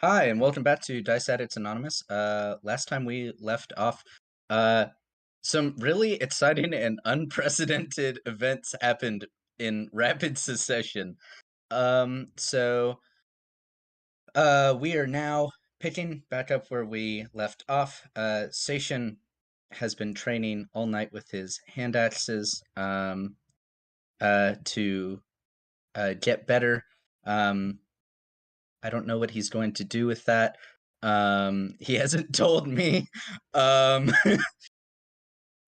Hi, and welcome back to Dice Addicts Anonymous. Last time we left off, uh, some really exciting and unprecedented events happened in rapid succession. We are now picking back up where we left off. Seishin has been training all night with his hand axes, to get better. I don't know what he's going to do with that. He hasn't told me. Um,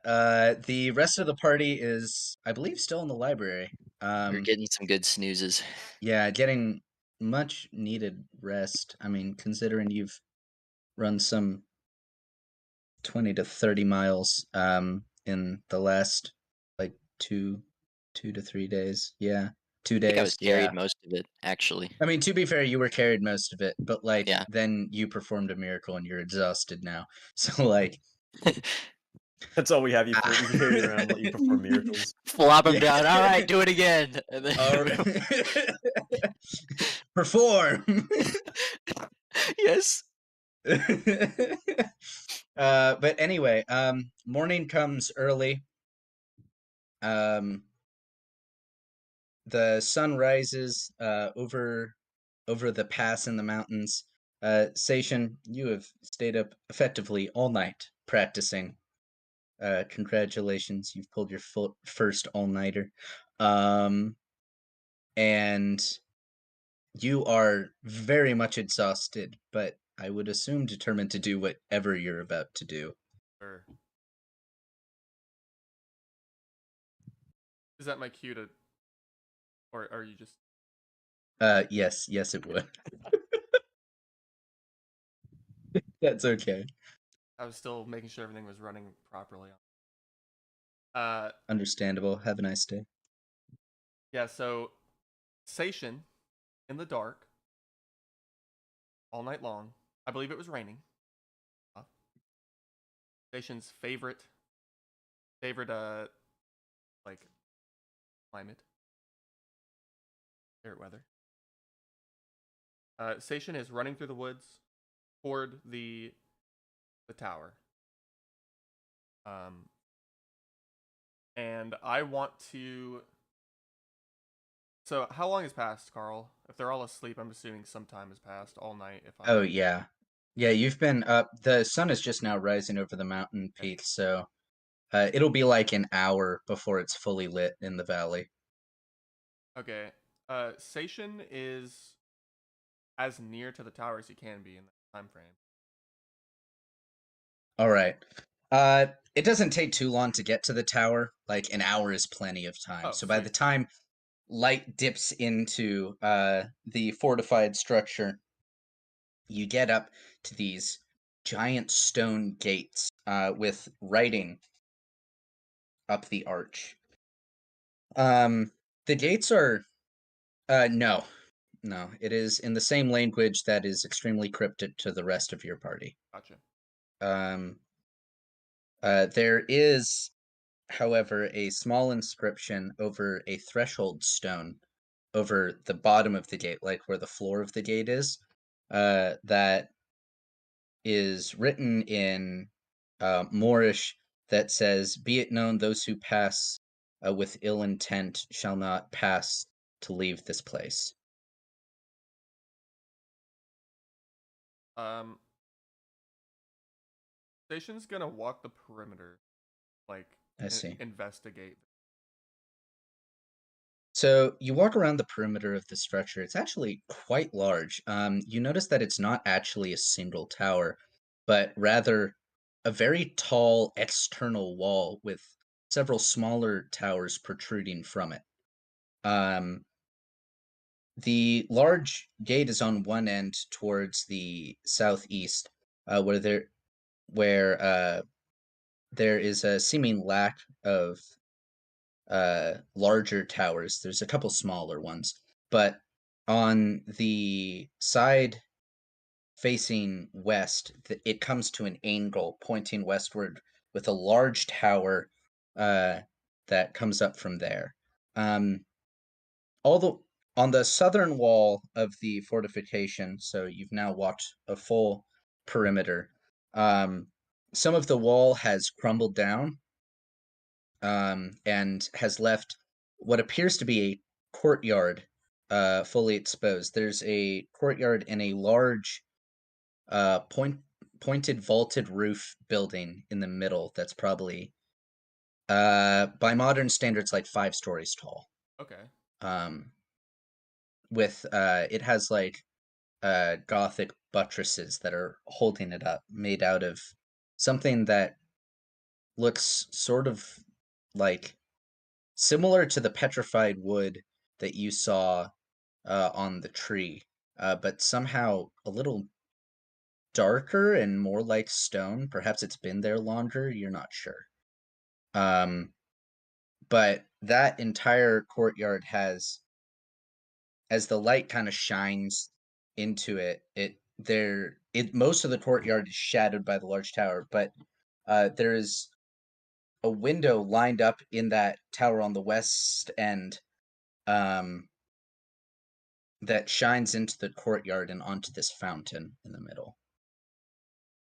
the rest of the party is, I believe, still in the library. We're getting some good snoozes. Yeah, getting much needed rest. I mean, considering you've run some 20 to 30 miles in the last like two to 3 days. Yeah, two I think I was days. carried Yeah. most of it, actually. I mean, to be fair, you were carried most of it, but like Yeah. then you performed a miracle and you're exhausted now. So like That's all we have you for. We can carry you ah. around, let you perform miracles. Flop him Yeah. down. All right, do it again. And All then right. Perform. yes. But anyway, morning comes early. Um, the sun rises over the pass in the mountains. Seishin, you have stayed up effectively all night practicing. Congratulations, you've pulled your first all-nighter. And you are very much exhausted, but I would assume determined to do whatever you're about to do. Sure. Is that my cue to, or are you just? Yes, it would. That's okay. I was still making sure everything was running properly. Understandable. Have a nice day. Yeah. So, Seishin, in the dark, all night long. I believe it was raining. Seishin's favorite, like climate, favorite weather. Seishin is running through the woods toward the tower. And I want to. So, how long has passed, Carl? If they're all asleep, I'm assuming some time has passed all night. Oh yeah. Yeah, you've been up. The sun is just now rising over the mountain peaks, so it'll be like an hour before it's fully lit in the valley. Okay. Seishin is as near to the tower as he can be in that time frame. All right. It doesn't take too long to get to the tower. Like an hour is plenty of time. Oh, So by sweet. the time light dips into the fortified structure, you get up to these giant stone gates with writing up the arch. The gates are no, no. It is in the same language that is extremely cryptic to the rest of your party. Gotcha. Um, there is, however, a small inscription over a threshold stone over the bottom of the gate, like where the floor of the gate is, that is written in Moorish that says, "Be it known, those who pass with ill intent shall not pass to leave this place." Um, Seishin's gonna walk the perimeter, like I see. investigate. So you walk around the perimeter of the structure. It's actually quite large. You notice that it's not actually a single tower, but rather a very tall external wall with several smaller towers protruding from it. Um, the large gate is on one end towards the southeast, where there is a seeming lack of larger towers. There's a couple smaller ones, but on the side facing west, it comes to an angle pointing westward with a large tower that comes up from there. Um, all the On the southern wall of the fortification, so you've now walked a full perimeter. Some of the wall has crumbled down, and has left what appears to be a courtyard, fully exposed. There's a courtyard in a large, pointed vaulted roof building in the middle that's probably, by modern standards, like 5 stories tall. Okay. Um, with it has like Gothic buttresses that are holding it up, made out of something that looks sort of like similar to the petrified wood that you saw on the tree, but somehow a little darker and more like stone. Perhaps it's been there longer, you're not sure. But that entire courtyard has, as the light kind of shines into it most of the courtyard is shadowed by the large tower, but there is a window lined up in that tower on the west end, um, that shines into the courtyard and onto this fountain in the middle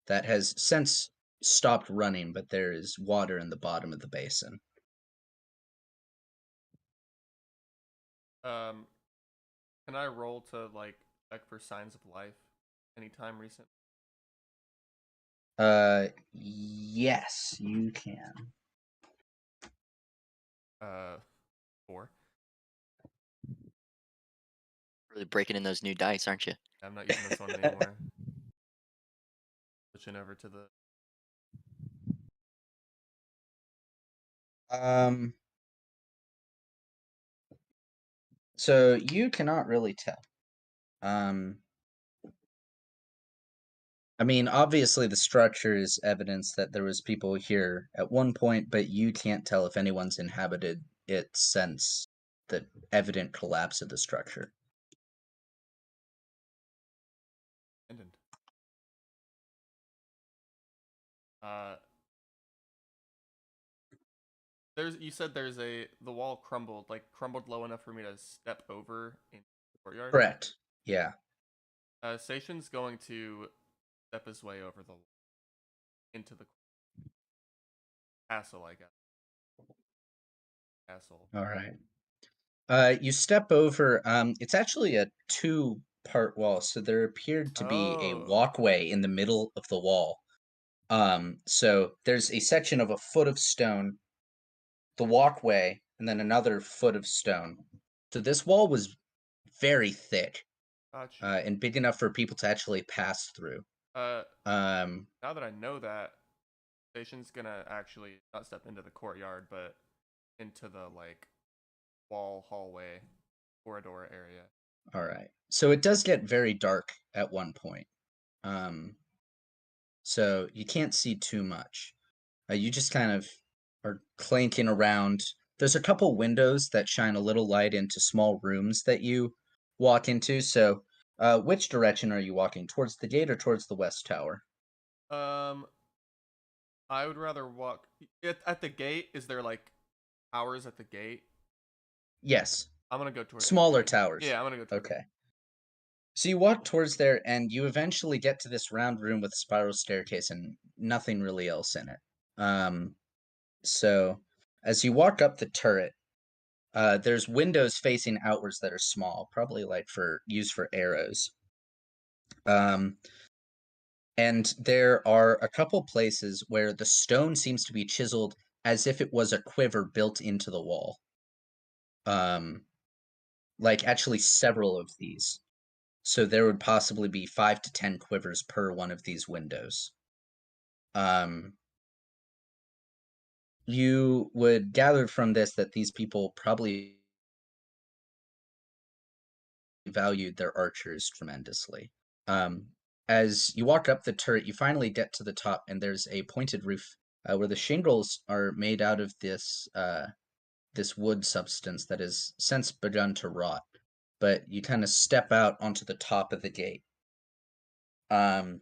that has since stopped running, but there is water in the bottom of the basin. Um, can I roll to like check for signs of life anytime recent? Yes, you can. 4. Really breaking in those new dice, aren't you? I'm not using this one anymore. Switching over to the. Um, so you cannot really tell. I mean, obviously the structure is evidence that there was people here at one point, but you can't tell if anyone's inhabited it since the evident collapse of the structure. Abandoned. Uh, you said the wall crumbled low enough for me to step over in the courtyard. Correct. Yeah. Seishin's going to step his way over the into the castle, I guess. Castle. All right. You step over. It's actually a 2-part wall, so there appeared to be a Oh. walkway in the middle of the wall. So there's a section of a foot of stone, the walkway, and then another foot of stone. So this wall was very thick, Got you. and big enough for people to actually pass through. Now that I know that, Station's gonna actually not step into the courtyard, but into the like wall hallway corridor area. All right. So it does get very dark at one point. So you can't see too much. You just kind of are clanking around. There's a couple windows that shine a little light into small rooms that you walk into. So, which direction are you walking? Towards the gate or towards the west tower? I would rather walk at the gate. Is there like towers at the gate? Yes. I'm gonna go towards Smaller the gate. towers. Yeah, I'm gonna go towards. Okay. So you walk towards there, and you eventually get to this round room with a spiral staircase and nothing really else in it. So as you walk up the turret, there's windows facing outwards that are small, probably like for use for arrows. And there are a couple places where the stone seems to be chiseled as if it was a quiver built into the wall. Like actually several of these. So there would possibly be 5 to 10 quivers per one of these windows. You would gather from this that these people probably valued their archers tremendously. As you walk up the turret, you finally get to the top, and there's a pointed roof where the shingles are made out of this wood substance that has since begun to rot. But you kind of step out onto the top of the gate, and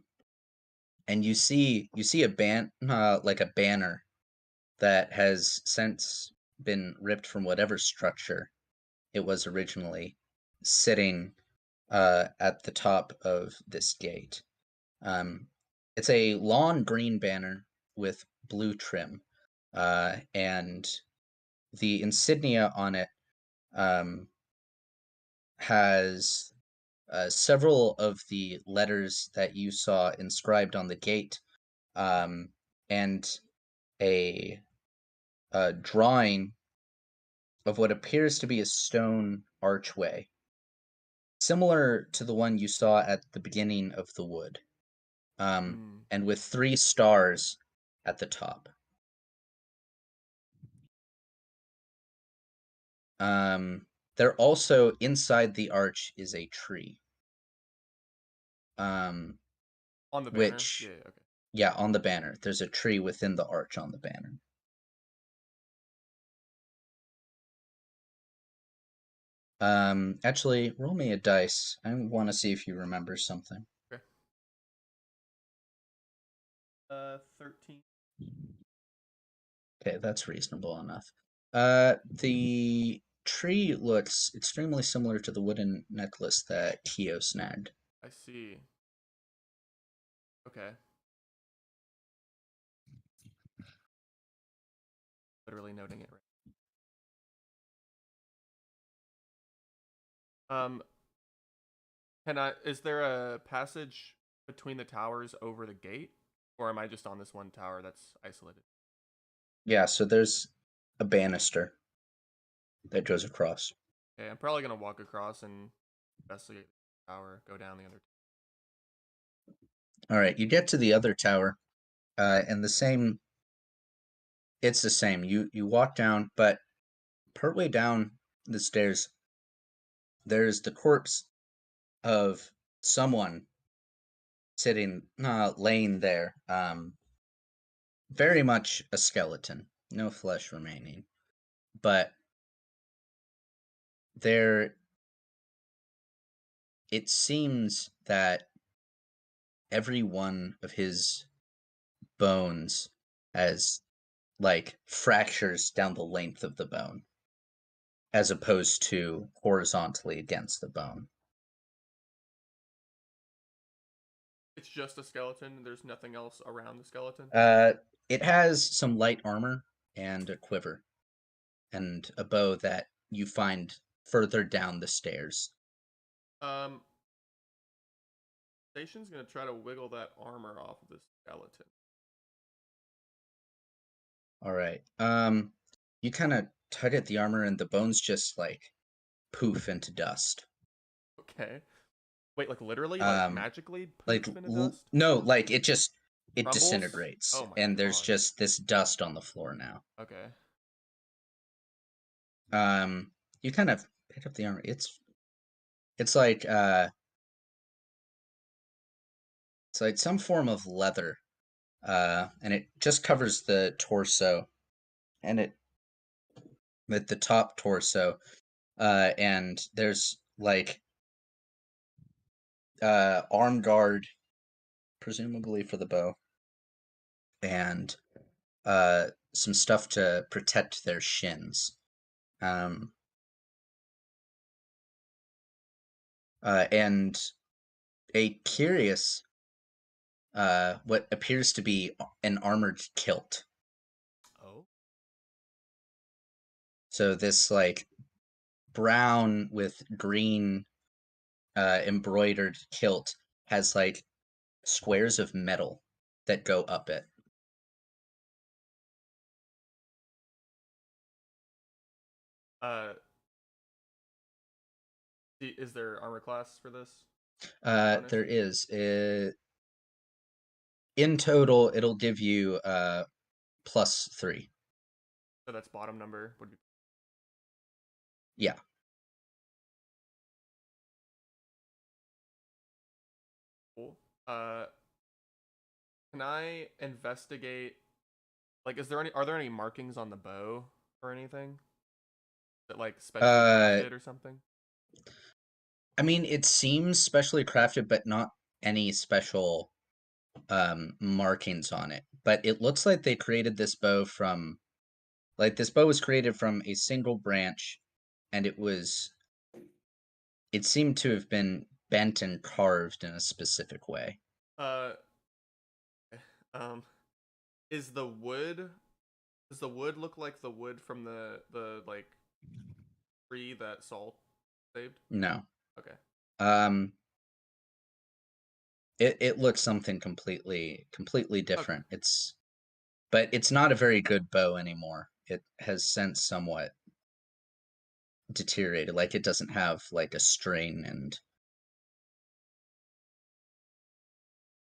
you see like a banner that has since been ripped from whatever structure it was originally sitting at the top of this gate. It's a lawn green banner with blue trim, and the insignia on it has several of the letters that you saw inscribed on the gate, and a drawing of what appears to be a stone archway, similar to the one you saw at the beginning of the wood, and with 3 stars at the top. There also, inside the arch, is a tree. On the banner? Which, Yeah, okay. yeah, on the banner. There's a tree within the arch on the banner. Actually, roll me a dice. I want to see if you remember something. Okay. 13. Okay, that's reasonable enough. The tree looks extremely similar to the wooden necklace that Kyo snagged. I see. Okay. Literally noting it right. Is there a passage between the towers over the gate? Or am I just on this one tower that's isolated? Yeah, so there's a banister that goes across. Okay, I'm probably gonna walk across and investigate the tower, go down the other. All right, you get to the other tower, and it's the same. You walk down, but partway down the stairs, there's the corpse of someone sitting, laying there. Very much a skeleton, no flesh remaining, but there. It seems that every one of his bones has like fractures down the length of the bone, as opposed to horizontally against the bone. It's just a skeleton. There's nothing else around the skeleton. It has some light armor and a quiver, and a bow that you find further down the stairs. Seishin's gonna try to wiggle that armor off of the skeleton. All right. You kind of tug at the armor, and the bones just like poof into dust. Okay. Wait, like literally, like magically Like poof into dust? no, like it Crumbles? disintegrates, Oh my and there's God. just this dust on the floor now. Okay. You kind of pick up the armor. It's like some form of leather, and it just covers the torso, and it with the top torso, and there's like arm guard, presumably for the bow, and some stuff to protect their shins. And a curious, what appears to be an armored kilt. Oh. So this like brown with green embroidered kilt has like squares of metal that go up it. Is there armor class for this? There is. In total, it'll give you +3. So that's bottom number would be. Yeah. Cool. Can I investigate? Like, are there any markings on the bow or anything? That like specially crafted or something? I mean, it seems specially crafted, but not any special markings on it. But it looks like they created this bow from, like, this bow was created from a single branch, and it was it seemed to have been bent and carved in a specific way. Uh, um, is the wood? Does the wood look like the wood from the like tree that Saul saved? No. Okay. Um, it looks something completely Okay. different. But it's not a very good bow anymore. It has since somewhat deteriorated. Like it doesn't have like a string and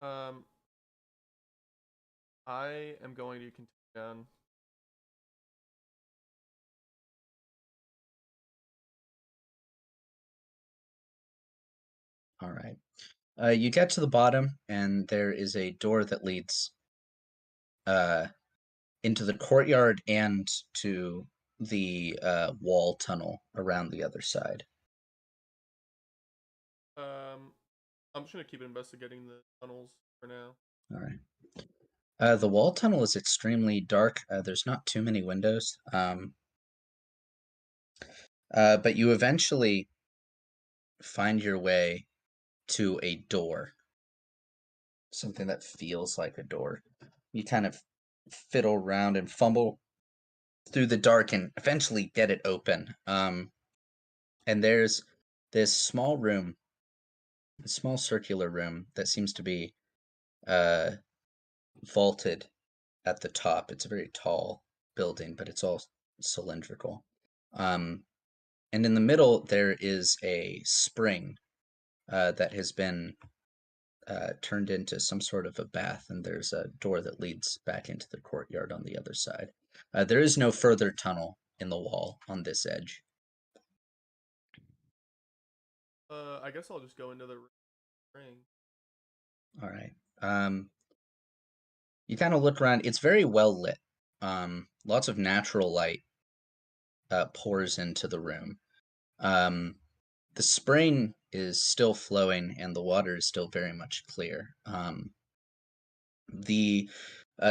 Um, I am going to continue down. all right. You get to the bottom, and there is a door that leads uh, into the courtyard and to the wall tunnel around the other side. I'm just gonna keep investigating the tunnels for now. All right. The wall tunnel is extremely dark. There's not too many windows, but you eventually find your way to a door, something that feels like a door. You kind of fiddle around and fumble through the dark and eventually get it open. And there's this small room, a small circular room that seems to be uh, vaulted at the top. It's a very tall building, but it's all cylindrical. Um, and in the middle, there is a spring that has been turned into some sort of a bath, and there's a door that leads back into the courtyard on the other side. There is no further tunnel in the wall on this edge. I guess I'll just go into the ring. All right. You kind of look around. It's very well lit. Lots of natural light pours into the room. Um, the spring is still flowing, and the water is still very much clear. The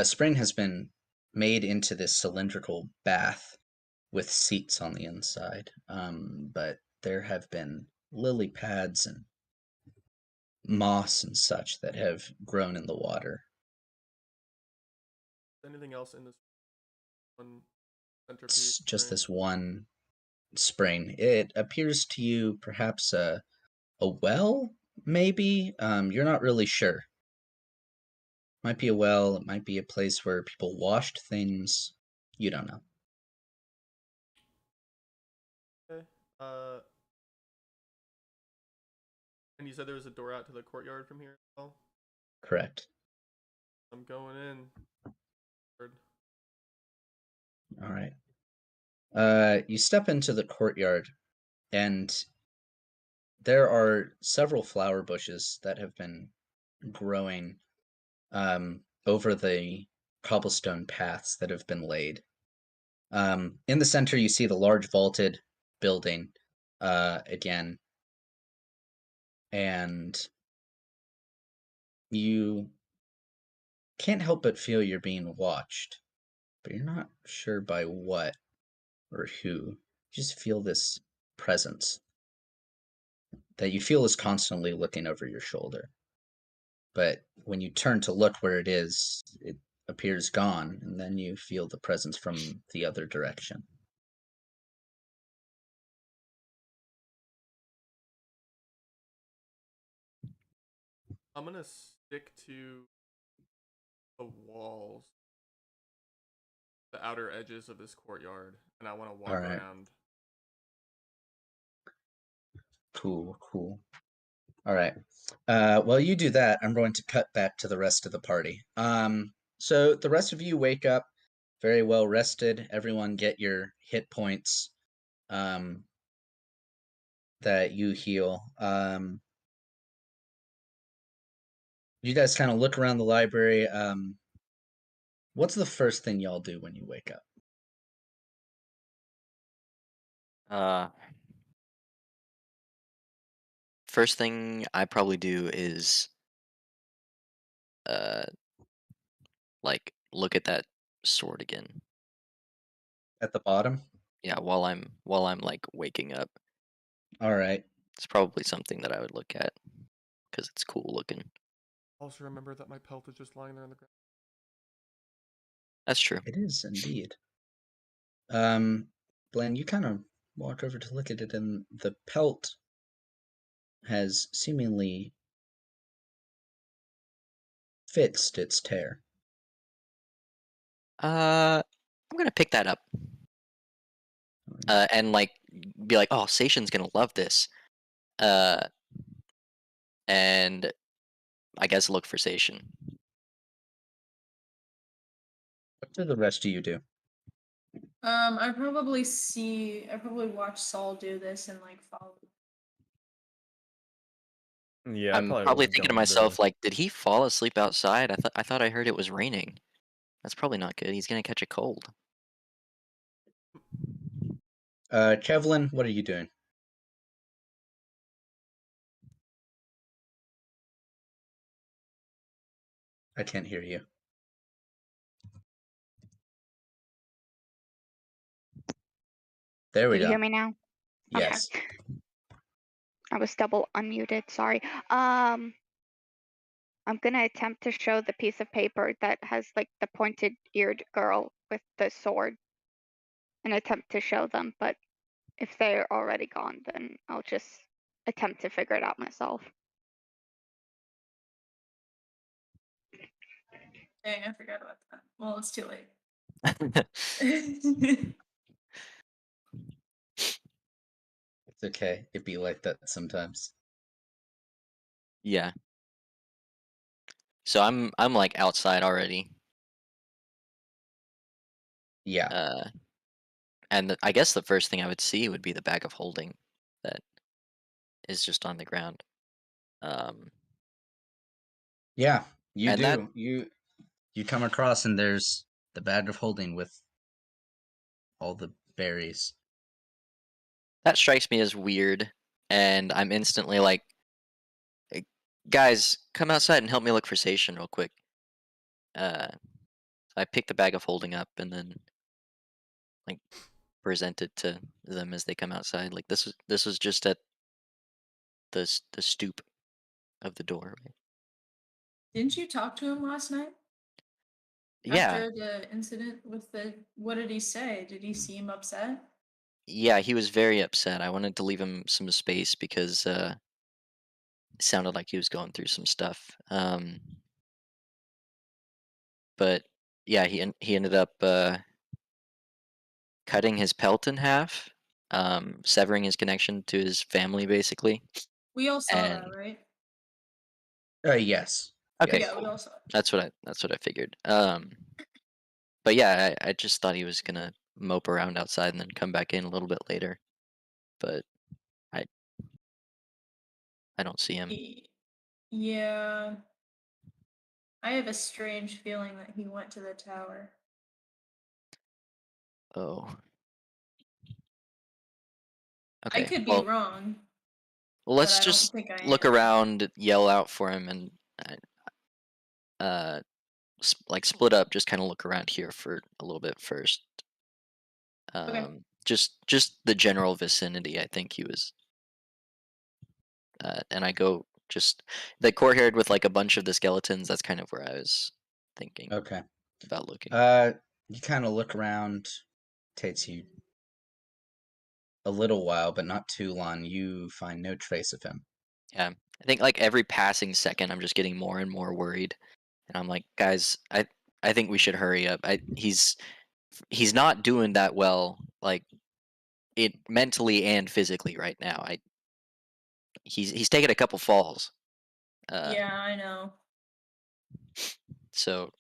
spring has been made into this cylindrical bath with seats on the inside, but there have been lily pads and moss and such that have grown in the water. Anything else in this one It's centerpiece just ring? this one spring. It appears to you perhaps a well, maybe. You're not really sure. Might be a well. It might be a place where people washed things. You don't know. Okay. Uh, and you said there was a door out to the courtyard from here as well? Correct. I'm going in. All right. You step into the courtyard, and there are several flower bushes that have been growing over the cobblestone paths that have been laid. In the center, you see the large vaulted building again, and you can't help but feel you're being watched, but you're not sure by what or who. You just feel this presence that you feel is constantly looking over your shoulder. But when you turn to look where it is, it appears gone, and then you feel the presence from the other direction. I'm gonna stick to the walls, the outer edges of this courtyard, and I want to All walk right. around. Cool. All right. While you do that, I'm going to cut back to the rest of the party. So the rest of you wake up very well rested. Everyone get your hit points that you heal. You guys kind of look around the library. What's the first thing y'all do when you wake up? Uh, First thing I probably do is uh like look at that sword again. At the bottom? Yeah, while I'm like waking up. All right. It's probably something that I would look at because it's cool looking. Also remember that my pelt is just lying there on the ground. That's true. It is indeed. Blaine, you kind of walk over to look at it, and the pelt has seemingly fixed its tear. I'm gonna pick that up. And like be like, oh, Seishin's gonna love this. Uh, and I guess look for Seishin. What do the rest of you do? I probably watch Saul do this and like follow. Yeah, I I'm probably probably wouldn't thinking go to into. myself, like, did he fall asleep outside? I thought I heard it was raining. That's probably not good. He's gonna catch a cold. Kevlin, what are you doing? I can't hear you. There we Can you go. hear me now? Okay. Yes. I was double unmuted, sorry. I'm gonna attempt to show the piece of paper that has like the pointed eared girl with the sword and attempt to show them, but if they're already gone, then I'll just attempt to figure it out myself. Dang, I forgot about that. Well, it's too late. It's okay. It'd be like that sometimes. Yeah. So I'm like outside already. Yeah. And I guess the first thing I would see would be the bag of holding that is just on the ground. Yeah, you And that do. You come across, and there's the bag of holding with all the berries. that strikes me as weird, and I'm instantly like, "Hey, guys, come outside and help me look for Seishin real quick." Uh, I pick the bag of holding up and then like present it to them as they come outside. Like this was just at the stoop of the doorway. Didn't you talk to him last night Yeah, after the incident with the? What did he say? Did he seem upset? yeah, he was very upset. I wanted to leave him some space because it sounded like he was going through some stuff. But yeah, he ended up cutting his pelt in half, severing his connection to his family, basically. We all saw that, And right? Yes. okay, Yes. Yeah, we cool. all saw it. That's what I figured. But yeah, I just thought he was gonna mope around outside and then come back in a little bit later. But I I don't see him. Yeah, I have a strange feeling that he went to the tower. Oh, I okay. could be Well, wrong, but let's I don't just think I look am. around, yell out for him, and uh, like split up. Just kind of look around here for a little bit first. Okay. Just the general vicinity. I think he was, and I go just the courtyard with like a bunch of the skeletons. That's kind of where I was thinking Okay. about looking. You kind of look around. Takes you a little while, but not too long. You find no trace of him. Yeah, I think like every passing second, I'm just getting more and more worried, and I'm like, guys, I think we should hurry up. He's not doing that well, like it mentally and physically right now. He's taken a couple falls. Uh, Yeah, I know. so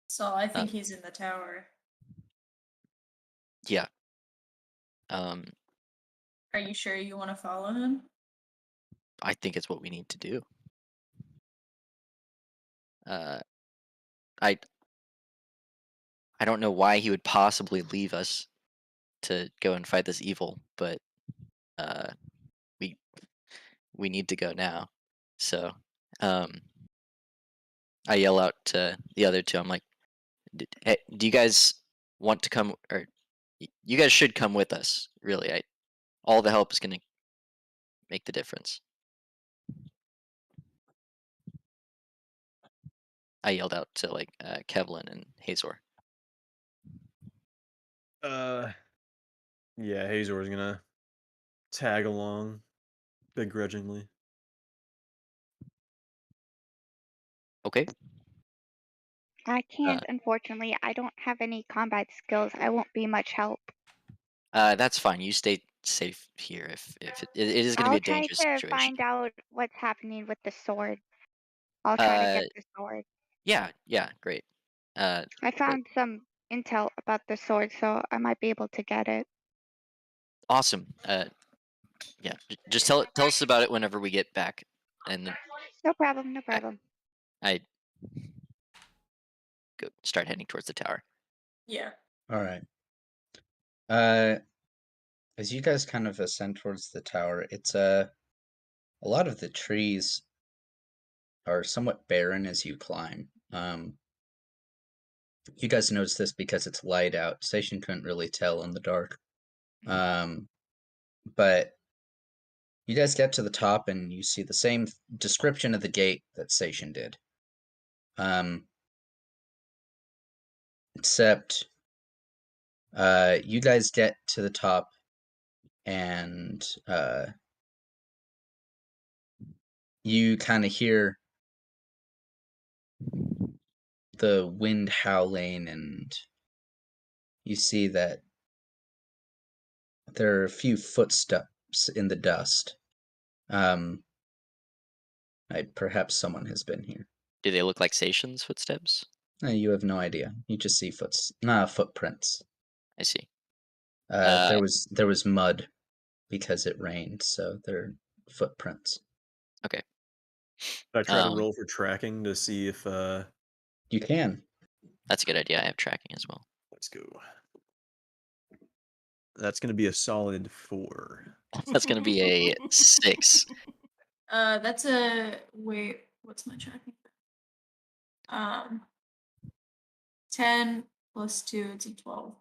So I uh, think he's in the tower. yeah. Um, Are you sure you want to follow him? I think it's what we need to do. Uh, I I don't know why he would possibly leave us to go and fight this evil, but uh, we we need to go now. So, um, I yell out to the other two. I'm like, Hey, do you guys want to come, or you guys should come with us? Really, all the help is gonna make the difference. I yelled out to like Kevlin and Hazor. Yeah, Hazor is gonna tag along begrudgingly. Okay. I can't, unfortunately. I don't have any combat skills. I won't be much help. That's fine. You stay safe here. If it is going to be I'll a try dangerous to situation. find out what's happening with the sword. I'll try to Uh, get the sword. yeah, great. I but found some intel about the sword, so I might be able to get it. awesome. Yeah, just tell us about it whenever we get back, and then No problem, no problem. I go start heading towards the tower. Yeah. All right. As you guys kind of ascend towards the tower, it's a lot of the trees are somewhat barren as you climb. You guys notice this because it's light out. Seishin couldn't really tell in the dark. But you guys get to the top and you see the same description of the gate that Seishin did. Except you guys get to the top and you kind of hear the wind howling, and you see that there are a few footsteps in the dust. Perhaps someone has been here. Do they look like Seishin's footsteps? You have no idea. You just see footprints. I see. There was mud because it rained, so they're footprints. Okay. Should I try to roll for tracking to see if You can. That's a good idea. I have tracking as well. let's go. That's gonna be a solid 4. That's gonna be a 6. That's a wait. What's my tracking? 10 plus 2, it's a 12.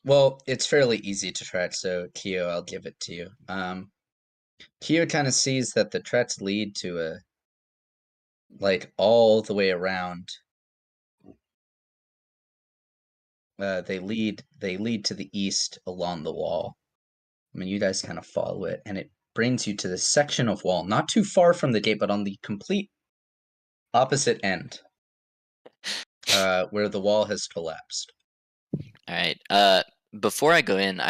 Well, it's fairly easy to track, so Kyo, I'll give it to you. Kyo kind of sees that the tracks lead to all the way around. They lead to the east along the wall. I mean, you guys kind of follow it, and it brings you to this section of wall, not too far from the gate, but on the complete opposite end, where the wall has collapsed. All right. Before I go in,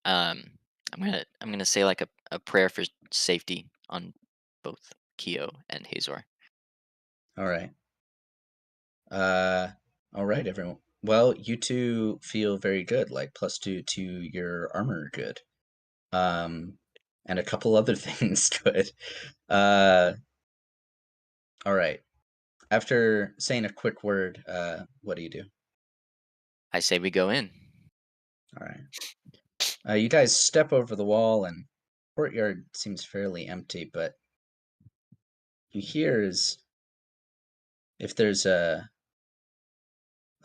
I'm gonna say like a prayer for safety on both Kyo and Hazor. All right. All right, everyone. Well, you two feel very good, like +2 to your armor good. And a couple other things good. All right. After saying a quick word, what do you do? I say we go in. All right. You guys step over the wall, and courtyard seems fairly empty, but you hear is if there's a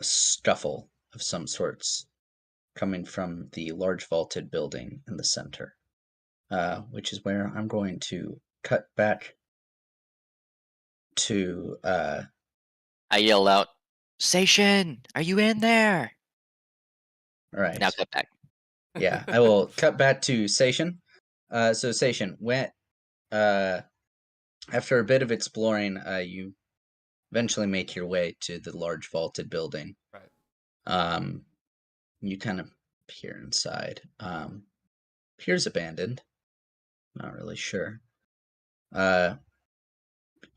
scuffle of some sorts coming from the large vaulted building in the center, which is where I'm going to cut back to. I yell out, "Seishin, are you in there?" All right. Now cut back. Yeah, I will cut back to Seishin. So Seishin, after a bit of exploring, you eventually make your way to the large vaulted building. Right. You kind of peer inside. Appears abandoned. Not really sure. You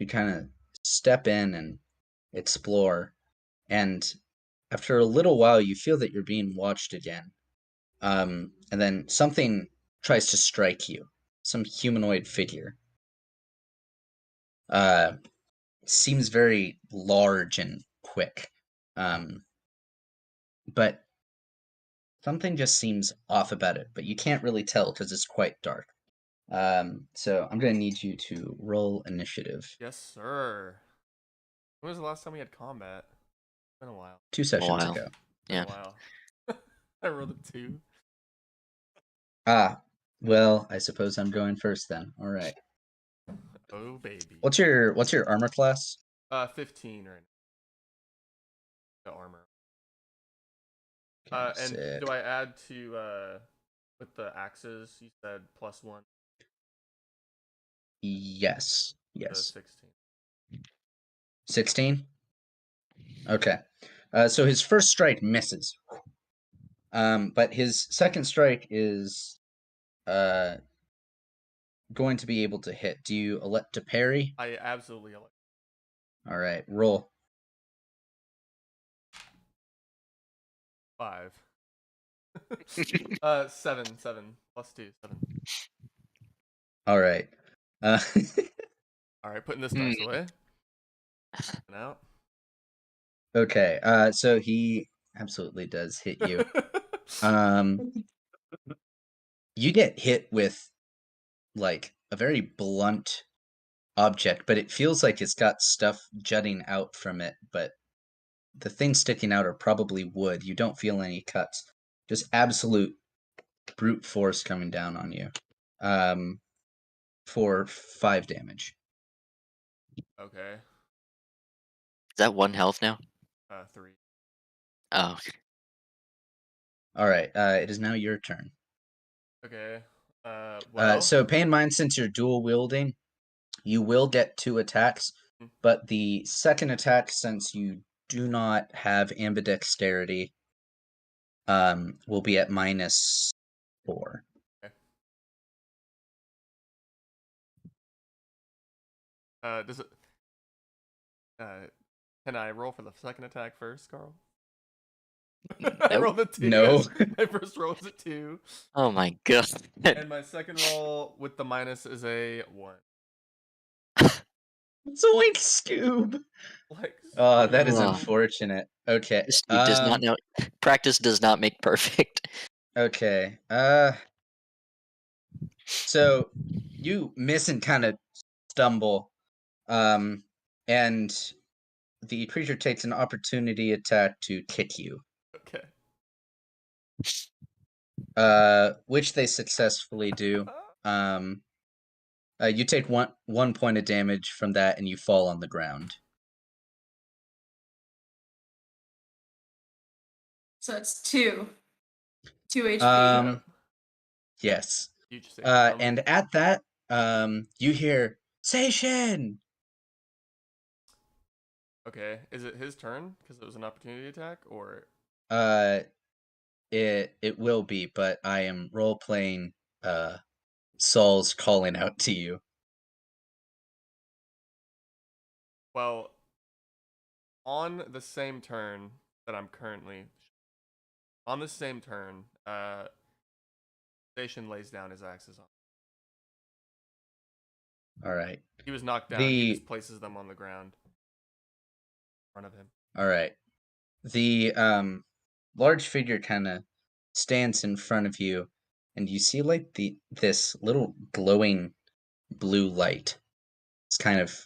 kind of step in and explore, and after a little while, you feel that you're being watched again. And then something tries to strike you. Some humanoid figure. Seems very large and quick. But something just seems off about it, but you can't really tell because it's quite dark. So I'm gonna need you to roll initiative. Yes, sir. When was the last time we had combat? It's been a while. 2 sessions while. ago. Been Yeah. a while. I rolled a 2. Ah, well, I suppose I'm going first then. All right. Oh baby. What's your armor class? 15 right now. The armor. Okay, And sick. do I add to with the axes? You said +1 Yes. to Yes. 16. 16? Okay. So his first strike misses. But his second strike is going to be able to hit. Do you elect to parry? I absolutely elect. All right, roll. 5. 7 +2 7. All right. Uh, All right, putting this dice away. And out. okay. So he absolutely does hit you. You get hit with like a very blunt object, but it feels like it's got stuff jutting out from it, but the things sticking out are probably wood. You don't feel any cuts. Just absolute brute force coming down on you. For 5 damage. Okay. Is that 1 health now? 3. Oh, All right. It is now your turn. Okay. Well. So pay in mind, since you're dual wielding, you will get 2 attacks, but the second attack, since you do not have ambidexterity, will be at -4. Okay. Does it? Can I roll for the second attack first, Carl? I Nope. rolled a 2. No. Yes. My first roll is a 2. Oh my god. And my second roll with the minus is a 1. Zoink, Scoob! Like. Oh, that is Ugh. unfortunate. Okay. This dude does not know. Practice does not make perfect. Okay. So you miss and kind of stumble, and the creature takes an opportunity attack to kick you, Okay. which they successfully do. You take one point of damage from that, and you fall on the ground. So it's 2 HP. Yep. Yes. You just say no. And at that, you hear Seishin. Okay. Is it his turn because it was an opportunity attack, or? It will be, but I am role playing. Saul's calling out to you. Well, on the same turn that I'm currently on the same turn, Seishin lays down his axes on. All right. He was knocked down. He just places them on the ground in front of him. All right. The large figure kind of stands in front of you, and you see like this little glowing blue light. It's kind of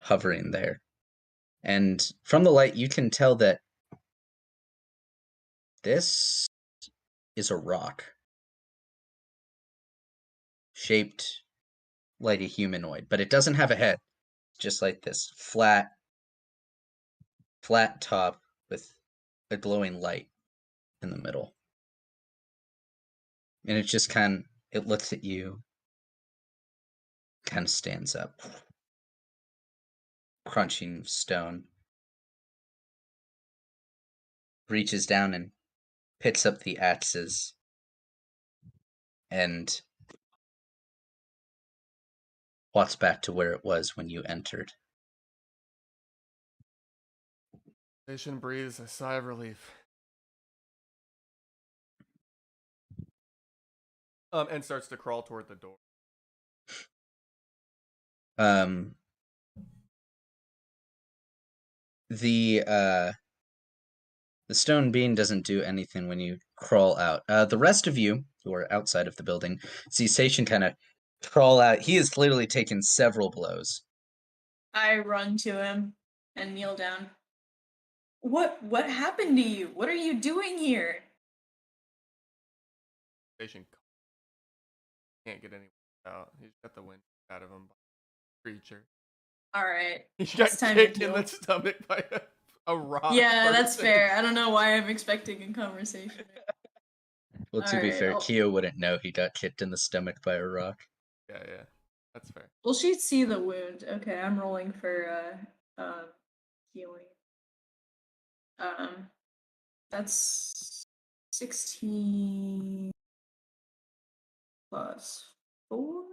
hovering there. And from the light you can tell that this is a rock shaped like a humanoid, but it doesn't have a head. Just like this flat top with a glowing light in the middle. And it looks at you, kind of stands up, crunching stone, reaches down and picks up the axes and walks back to where it was when you entered. Seishin breathes a sigh of relief. And starts to crawl toward the door. The stone beam doesn't do anything when you crawl out. The rest of you who are outside of the building see Seishin kind of crawl out. He has literally taken several blows. I run to him and kneel down. What happened to you? What are you doing here? Seishin can't get any out. He's got the wind out of him. Creature. All right. He got It's time to kicked in the heal. stomach by a rock. Yeah, that's person. fair. I don't know why I'm expecting a conversation. Well, to be Alright, fair, I'll- Keo wouldn't know he got kicked in the stomach by a rock. Yeah, that's fair. Will she see the wound? Okay, I'm rolling for healing. That's 16 plus 4.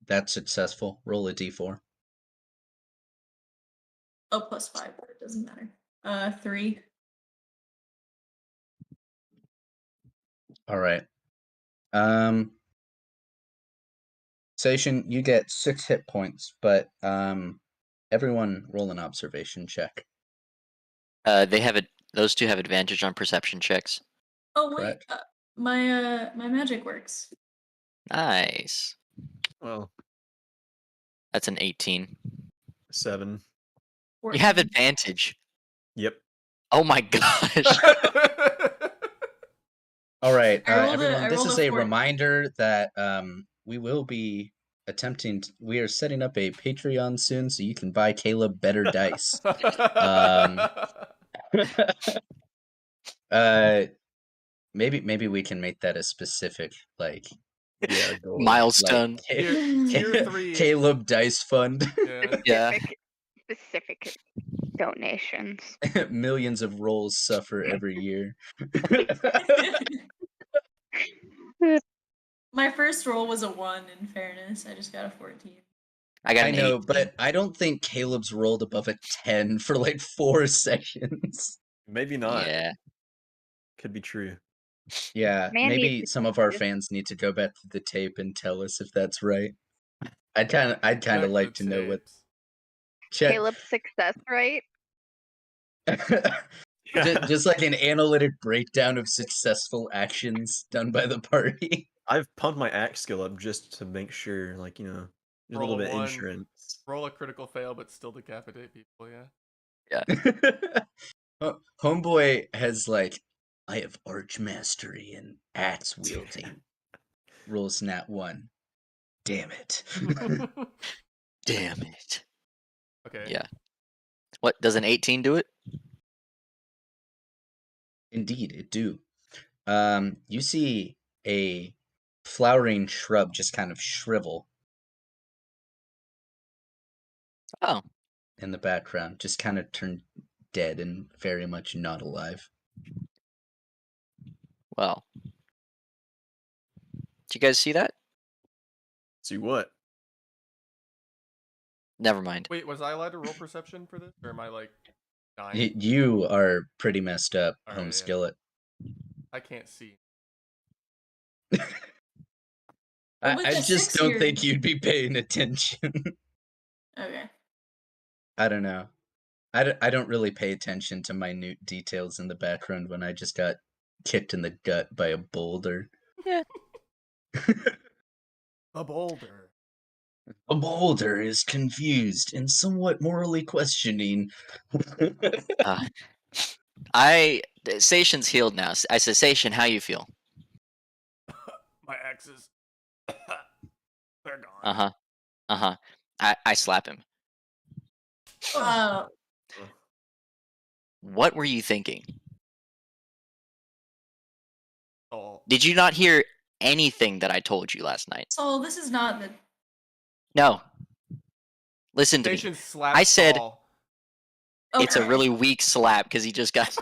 That's successful. Roll a d4. Oh, plus 5, but it doesn't matter. 3. All right. Seishin, you get 6 hit points, but everyone roll an observation check. Those two have advantage on perception checks. Oh wait, Correct. my magic works. Nice. Well, That's an 18. 7. You have 14. advantage. Yep. Oh my gosh. All right, I rolled everyone. This is a 14. reminder that we will be attempting. We are setting up a Patreon soon, so you can buy Caleb better dice. Maybe we can make that a specific Yeah, goal. Milestone. Tier 3. Caleb dice fund. Yeah. Specific donations. Millions of rolls suffer every year. My first roll was a 1, in fairness. I just got a 14. I got I an know, 18. but I don't think Caleb's rolled above a 10 for 4 sessions. Maybe not. Yeah. Could be true. Yeah, Man maybe needs to some of our confuse. fans need to go back to the tape and tell us if that's right. I'd kind of Check like the to know what. tapes. Check. Caleb's success rate. Just like an analytic breakdown of successful actions done by the party. I've pumped my axe skill up just to make sure, there's a Roll little a bit of 1. insurance. Roll a critical fail, but still decapitate people. Yeah. Homeboy has I have arch mastery in axe wielding. Rolls nat 1. Damn it. Damn it. Okay. Yeah. What, does an 18 do it? Indeed, it do. You see a flowering shrub just kind of shrivel Oh. in the background, just kind of turn dead and very much not alive. Well. Did you guys see that? See what? Never mind. Wait, was I allowed to roll perception for this, or am I dying? You are pretty messed up, All Home right, yeah. Skillet. I can't see. Well, with I the just 6 don't here- think you'd be paying attention. Okay. I don't know. I don't really pay attention to minute details in the background when I just got kicked in the gut by a boulder. Yeah. A boulder. A boulder is confused and somewhat morally questioning. Seishin's healed now. I said, Seishin, how you feel? My axes. They're gone. Uh-huh. Uh-huh. I slap him. What were you thinking? Oh. Did you not hear anything that I told you last night? So this is not the. No. Listen to me. Station slapped I said Saul. it's a Okay. really weak slap because he just got...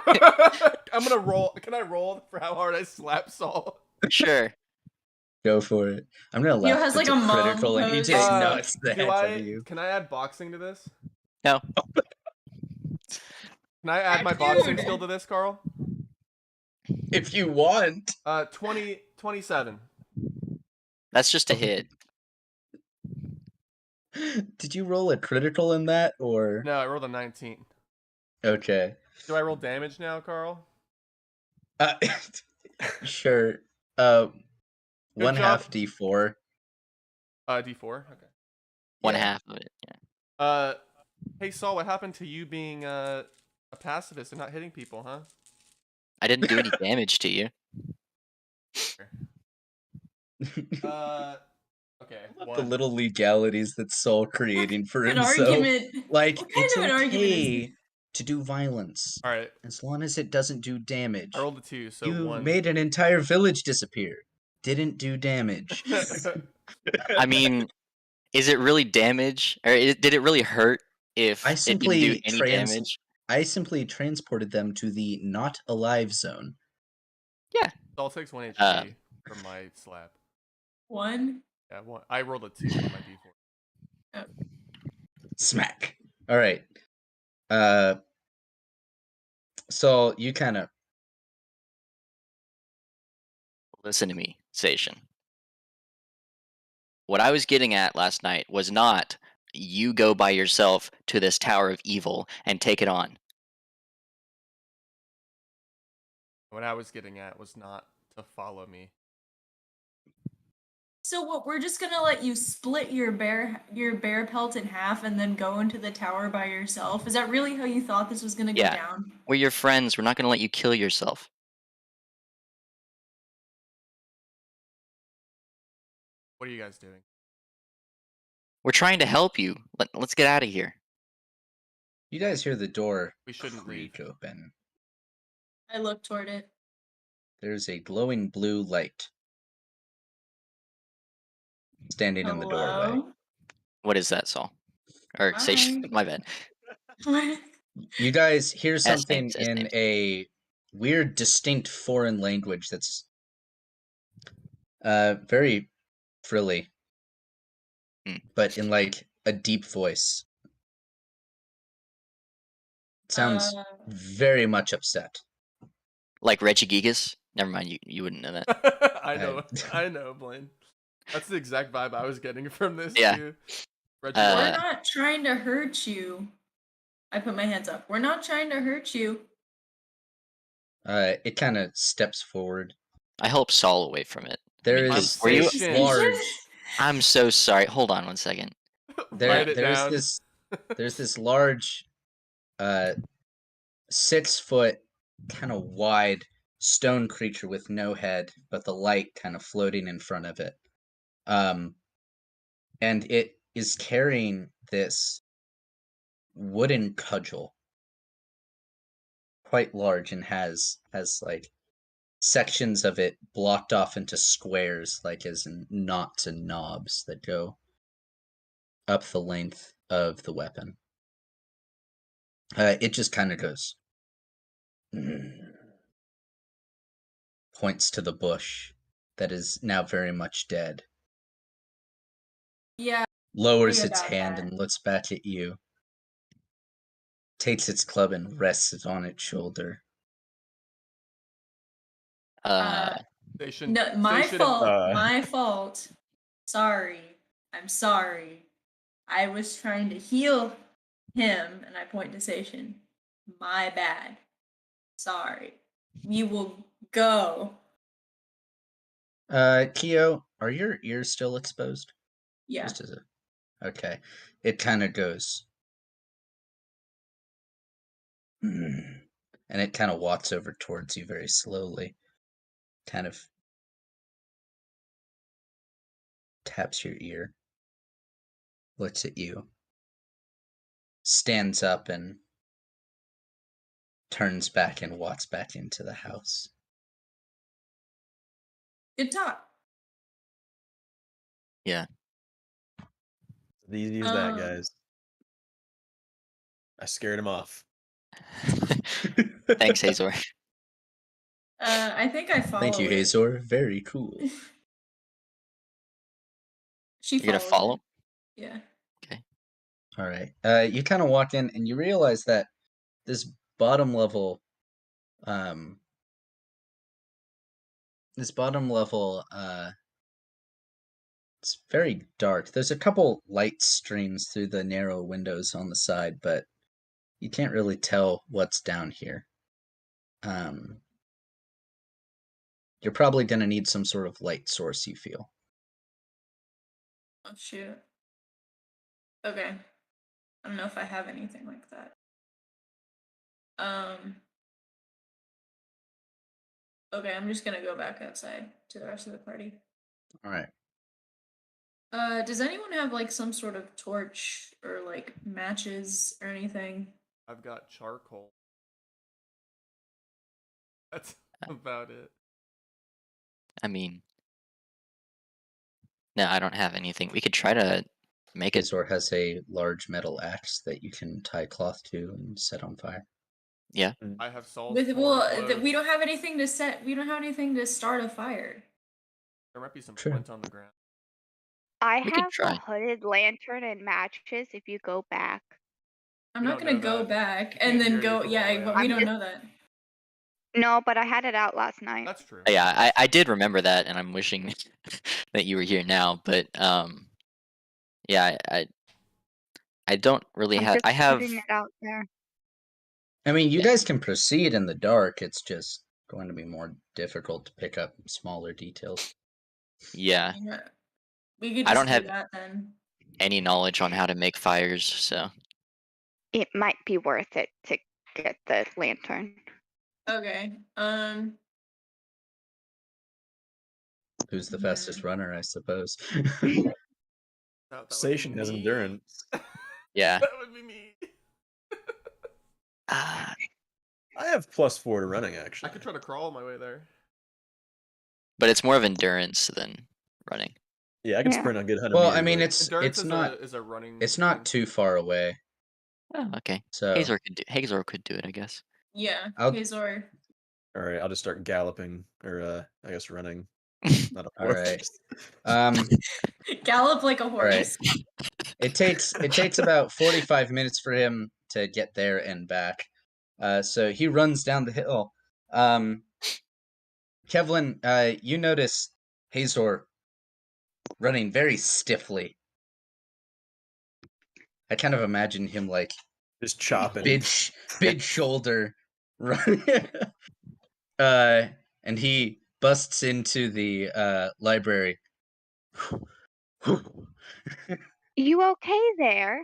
I'm gonna roll. Can I roll for how hard I slap Saul? Sure. Go for it. I'm gonna laugh. has, if it's like, a mom critical and he pose. just knocks the do heck out of you. Can I add boxing to this? No. Can I add my boxing skill to this, Carl? If you want. 27. That's just a hit. Did you roll a critical in that, or? No, I rolled a 19. Okay. Do I roll damage now, Carl? Sure. Good 1/2 job. d4. D4. Okay. One Yeah. half of it. Yeah. Hey Saul, what happened to you being a pacifist and not hitting people, huh? I didn't do any damage to you. Okay. The little legalities that Saul creating for An himself. argument. Like, What kind it's of an argument is okay this? to do violence All right. as long as it doesn't do damage. I rolled a 2, so You 1. made an entire village disappear. Didn't do damage. I mean, is it really damage, or did it really hurt if I it didn't do simply any damage? I simply transported them to the not alive zone. Yeah. Saul takes 1 HP from my slap. 1. Yeah, 1. I rolled a 2 on my d4. Smack. All right. So you kind of Listen to me, Seishin. What I was getting at last night was not you go by yourself to this tower of evil and take it on. What I was getting at was not to follow me. So what? We're just gonna let you split your bear pelt in half and then go into the tower by yourself? Is that really how you thought this was gonna go Yeah. down? We're your friends. We're not going to let you kill yourself. What are you guys doing? We're trying to help you. Let's get out of here. you guys hear the door We shouldn't leave. creak open. I look toward it. There's a glowing blue light standing in the doorway. Hello? What is that, Saul? Or Seishin? Hi. My bad. What? You guys hear As something names, as in names. a weird, distinct foreign language that's very frilly, but in like a deep voice. It sounds very much upset. Like Reggie Gigas? Never mind, you wouldn't know that. I know, Blaine. That's the exact vibe I was getting from this Yeah. too. Reggie We're not trying to hurt you. I put my hands up. We're not trying to hurt you. It kind of steps forward. I help Saul away from it. There I mean, is were you? this large. I'm so sorry. Hold on one second. Write it down. There's this large, 6 foot, kind of wide stone creature with no head, but the light kind of floating in front of it. And it is carrying this wooden cudgel, quite large, and has like sections of it blocked off into squares, like as in knots and knobs that go up the length of the weapon. It just kind of goes, points to the bush that is now very much dead. Yeah. Lowers Sorry its about hand that. and looks back at you. Takes its club and rests it on its shoulder. No, my fault. My fault. Sorry. I'm sorry. I was trying to heal him, and I point to Seishin. My bad. Sorry. You will go. Kyo, are your ears still exposed? Yeah. Just as a... Okay. It kind of goes... and it kind of walks over towards you very slowly. Kind of taps your ear. Looks at you. Stands up and turns back and walks back into the house. Good talk. Yeah. As easy as that, guys. I scared him off. Thanks, Hazor. I think I follow. Thank you, it. Hazor. Very cool. She You're gonna followed follow? it. Yeah. Okay. All right. You kind of walk in and you realize that this bottom level, it's very dark. There's a couple light streams through the narrow windows on the side, but you can't really tell what's down here. You're probably going to need some sort of light source, you feel. Oh, shoot. Okay. I don't know if I have anything like that. Okay, I'm just gonna go back outside to the rest of the party. All right. Does anyone have like some sort of torch or like matches or anything? I've got charcoal. That's about it. I mean, no, I don't have anything. We could try to make it. Azor has a large metal axe that you can tie cloth to and set on fire. Yeah. I have Saul's With torn well, clothes. we don't have anything to set. We don't have anything to start a fire. There might be some True. flint on the ground. I We could have try. a hooded lantern and matches if you go back. I'm We not don't gonna know go that. back I can't and then hear you go. from all the Yeah, way but out. we I'm don't just- know that. No, but I had it out last night. That's true. Yeah, I did remember that, and I'm wishing that you were here now. But yeah, I don't really I'm have. just I have. putting it out there. I mean, you Yeah. guys can proceed in the dark. It's just going to be more difficult to pick up smaller details. Yeah, Yeah. We could I just don't do have that then. any knowledge on how to make fires, so It might be worth it to get the lantern. Okay. Who's the fastest runner, I suppose. That would be Seishin has me. endurance. yeah. That would be me. Uh, I have +4 to running, I actually. could try to crawl my way there. but it's more of endurance than running. Yeah, I can Yeah. sprint on good 100 Well, meters. I mean, but Endurance it's not is a running. it's not thing. too far away. Oh, okay. So Hazor could do it, I guess. Yeah. I'll- Hazor. all right, I'll just start galloping, or I guess running. Not a All right. horse. Gallop like a All right. horse. It takes about 45 minutes for him to get there and back. So he runs down the hill. Kevlin, you notice Hazor running very stiffly. I kind of imagine him like Just chopping. big shoulder running. And he busts into the library. You okay there?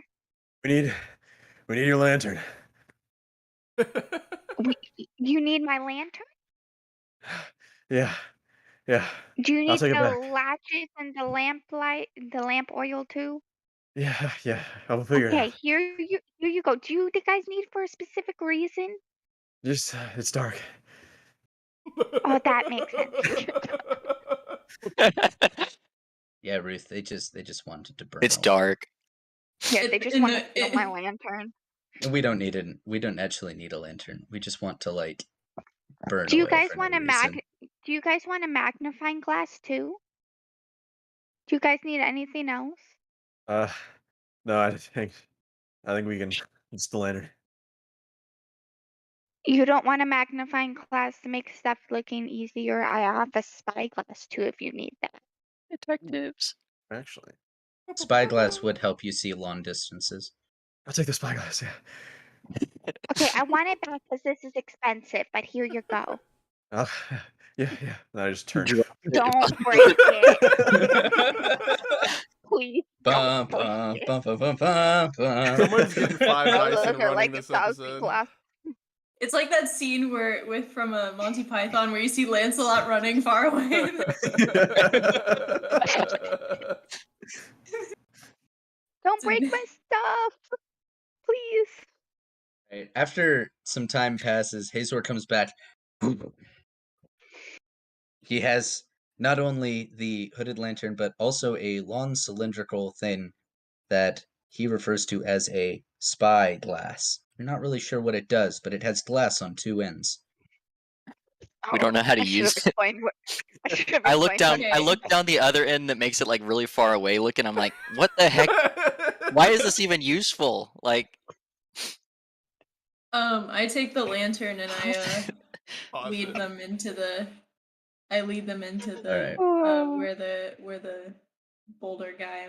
We need your lantern. You need my lantern? Yeah. Do you I'll need take it the back. latches and the lamp oil too? Yeah. I'll figure it Okay, out. here you go. Do you guys need for a specific reason? Just it's dark. Oh, that makes sense. Yeah, Ruth, they just wanted to burn. It's away. dark. Yeah, they just In want to the- steal my lantern. We don't need it. We don't actually need a lantern. We just want to like burn Do you oil guys for want no a reason. Do you guys want a magnifying glass too? Do you guys need anything else? No, I think we can. It's the lantern. You don't want a magnifying glass to make stuff looking easier? I have a spyglass too if you need that. Detectives. Actually, Spyglass would help you see long distances. I'll take the spyglass. Yeah. Okay, I want it back because this is expensive, but here you go. Yeah. And I just turn. Drop Don't break it. Please Bum, don't break bum, it. bum, bum, bum, bum, bum. Someone's getting 5 I'll dice look and at running like this 1,000 episode. glass. It's like that scene from a Monty Python where you see Lancelot running far away. Don't break my stuff, please. Right. After some time passes, Hazor comes back. He has not only the hooded lantern, but also a long cylindrical thing that he refers to as a spy glass. You're not really sure what it does, but it has glass on two ends. We don't know how to I should use have it. explained what. I should have I look explained down. what- I look down the other end that makes it like really far away. Looking, I'm like, what the heck? Why is this even useful? Like, I take the lantern and I Pause lead it. them into the. I lead them into the Alright. where the boulder guy.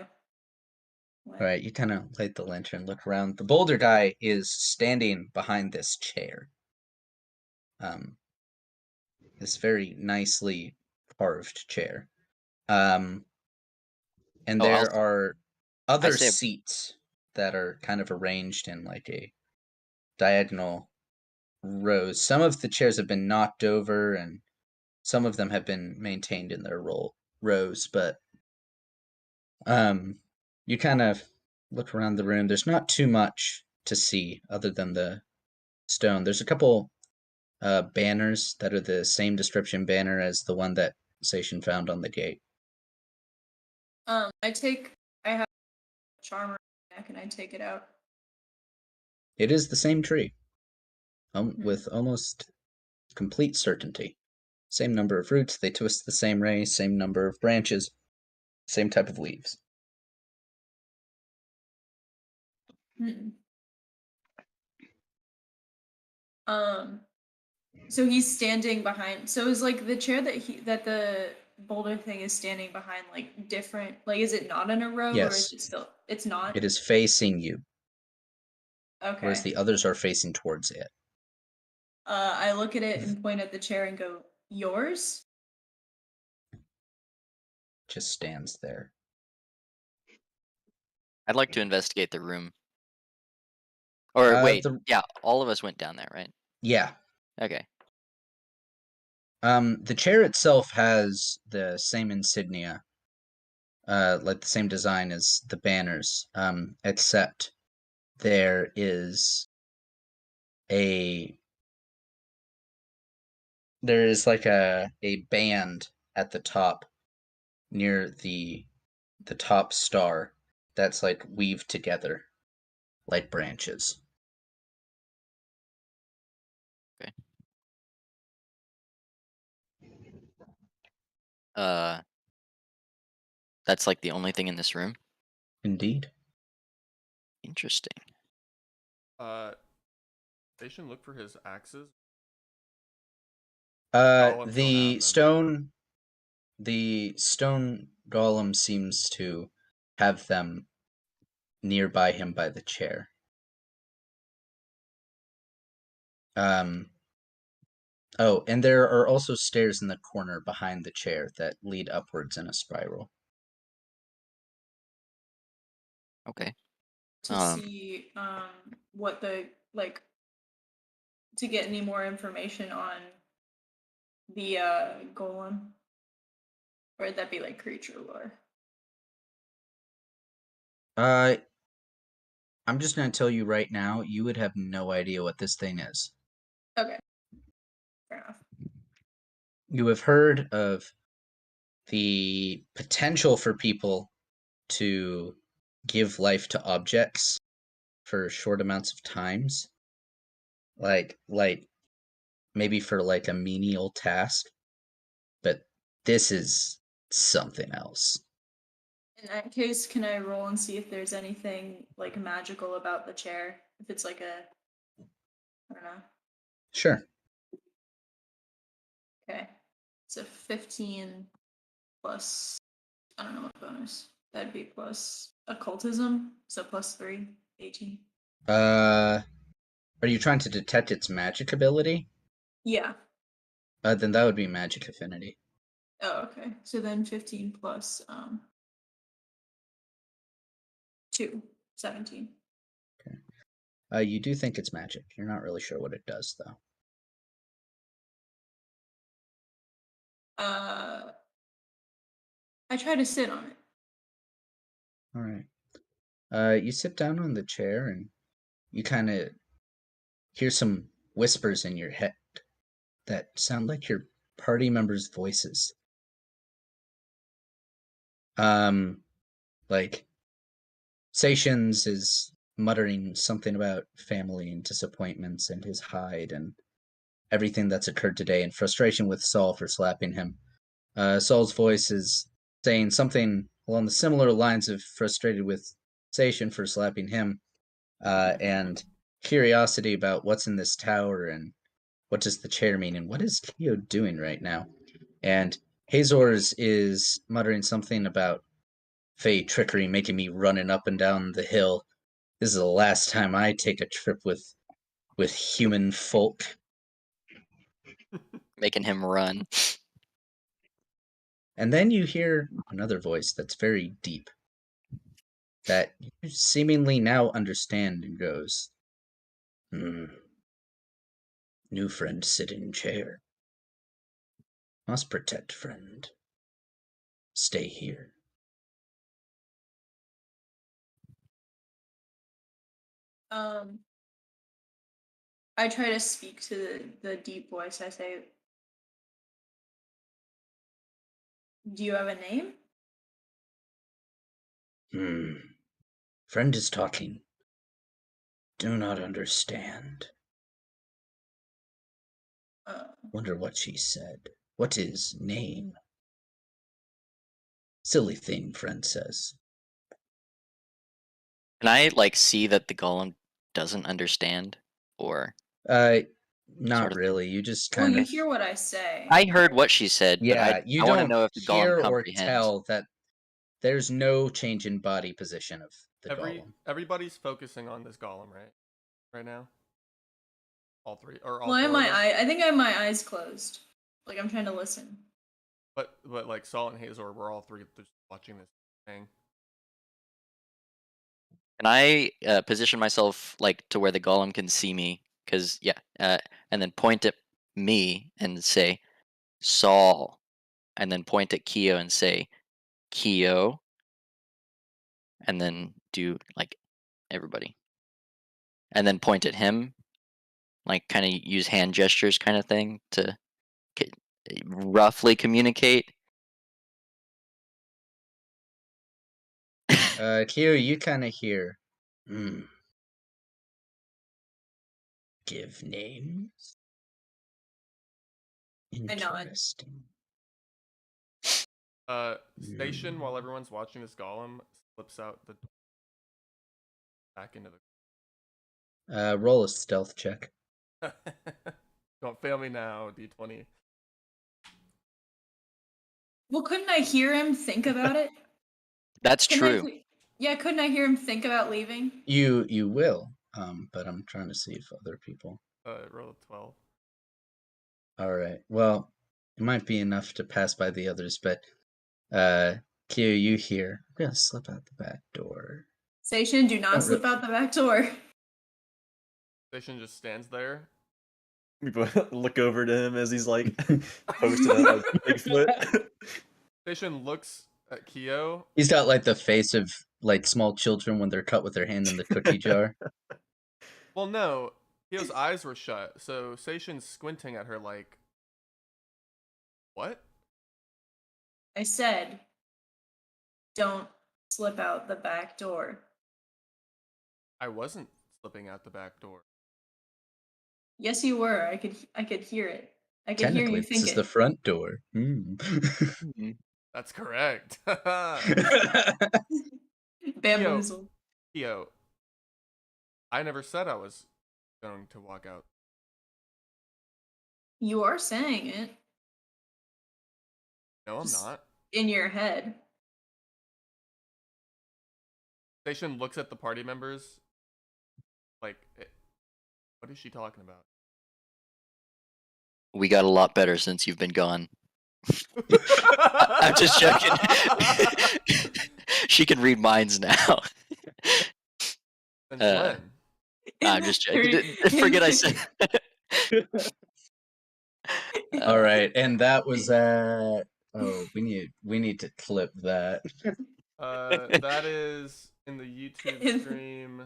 went. All right, you kind of light the lantern, look around. The boulder guy is standing behind this chair. This very nicely carved chair. And Oh, there are other say- seats that are kind of arranged in like a diagonal rows. Some of the chairs have been knocked over, and some of them have been maintained in their rows, but you kind of look around the room. There's not too much to see other than the stone. There's a couple banners that are the same description banner as the one that Seishin found on the gate. I have charmer back and I take it out. It is the same tree, with almost complete certainty. Same number of roots, they twist the same way, same number of branches, same type of leaves. So he's standing behind. So is like the chair that the boulder thing is standing behind like different, like is it not in a row or is Yes. it still? It's not. It is facing you, whereas Okay. the others are facing towards it. I look at it and point at the chair and go, "Yours?" Just stands there. I'd like to investigate the room. Or wait, yeah, all of us went down there, right? Yeah. Okay. The chair itself has the same insignia, like the same design as the banners, except there is like a band at the top near the top star that's like weaved together like branches. Okay. That's like the only thing in this room? Indeed. Interesting. Seishin, look for his axes. The stone golem seems to have them nearby him by the chair. Oh, and there are also stairs in the corner behind the chair that lead upwards in a spiral. Okay. To see what the like to get any more information on the golem, or would that be like creature lore? I'm just gonna tell you right now, you would have no idea what this thing is. Okay, fair enough. You have heard of the potential for people to give life to objects for short amounts of times, like maybe for like a menial task, but this is something else. In that case, can I roll and see if there's anything like magical about the chair? If it's like I don't know. Sure. Okay, so 15 plus, I don't know what bonus. That'd be plus occultism, so plus 3, 18. Are you trying to detect its magic ability? Yeah. Then that would be magic affinity. Oh, okay. So then 15 plus 2, 17. Okay. You do think it's magic. You're not really sure what it does, though. I try to sit on it. All right. You sit down on the chair and you kind of hear some whispers in your head that sound like your party members' voices. Like Seishin's is muttering something about family and disappointments and his hide and everything that's occurred today and frustration with Saul for slapping him. Saul's voice is saying something along the similar lines of frustrated with Seishin for slapping him, and curiosity about what's in this tower and what does the chair mean and what is Kyo doing right now. And Hazor's is muttering something about Fey trickery making me running up and down the hill. This is the last time I take a trip with human folk. Making him run. And then you hear another voice that's very deep, that you seemingly now understand, and goes, New friend sit in chair. Must protect friend. stay here. I try to speak to the deep voice. I say, "Do you have a name?" Friend is talking. Do not understand. Wonder what she said. What is name? Silly thing, friend says. Can I like see that the golem doesn't understand, or Not sort of thing? really. You just Well, kind you of. hear what I say. I heard what she said, but Yeah, you I want to don't know if the golem hear or comprehends. tell that there's no change in body position of the golem. Everybody's focusing on this golem, right now. All three or all Well, I have four of my us? I think I have my eyes closed. Like I'm trying to listen. But like Saul and Hazor, we're all three just watching this thing. Can I position myself like to where the golem can see me? Because and then point at me and say Saul, and then point at Keo and say Keo, and then do like everybody, and then point at him, like kind of use hand gestures, kind of thing to roughly communicate. Kyo, you kind of hear. Give names? I nod. Interesting. Station, while everyone's watching this golem, slips out the door back into the. Roll a stealth check. Don't fail me now, D20. Well, couldn't I hear him think about it? That's true. Yeah, couldn't I hear him think about leaving? You will. But I'm trying to see if other people. Roll a 12. All right. Well, it might be enough to pass by the others, but Kyo, you hear. I'm gonna slip out the back door. Seishin, do not slip out the back door. Station just stands there. We both look over to him as he's like posted up like Bigfoot. Station looks at Keo. He's got like the face of like small children when they're cut with their hand in the cookie jar. Well, no, Keo's eyes were shut, so Seishin's squinting at her like, what? I said, don't slip out the back door. I wasn't slipping out the back door. Yes, you were. I could hear it. I could hear you This think is it. the front door. That's correct. Bamboozled. Keo, I never said I was going to walk out. You are saying it. No, I'm Just not. in your head. Station looks at the party members like, what is she talking about? We got a lot better since you've been gone. I'm just joking. She can read minds now. Since when? I'm just joking. Forget I said. All right, and that was oh, we need to clip that. That is in the YouTube stream.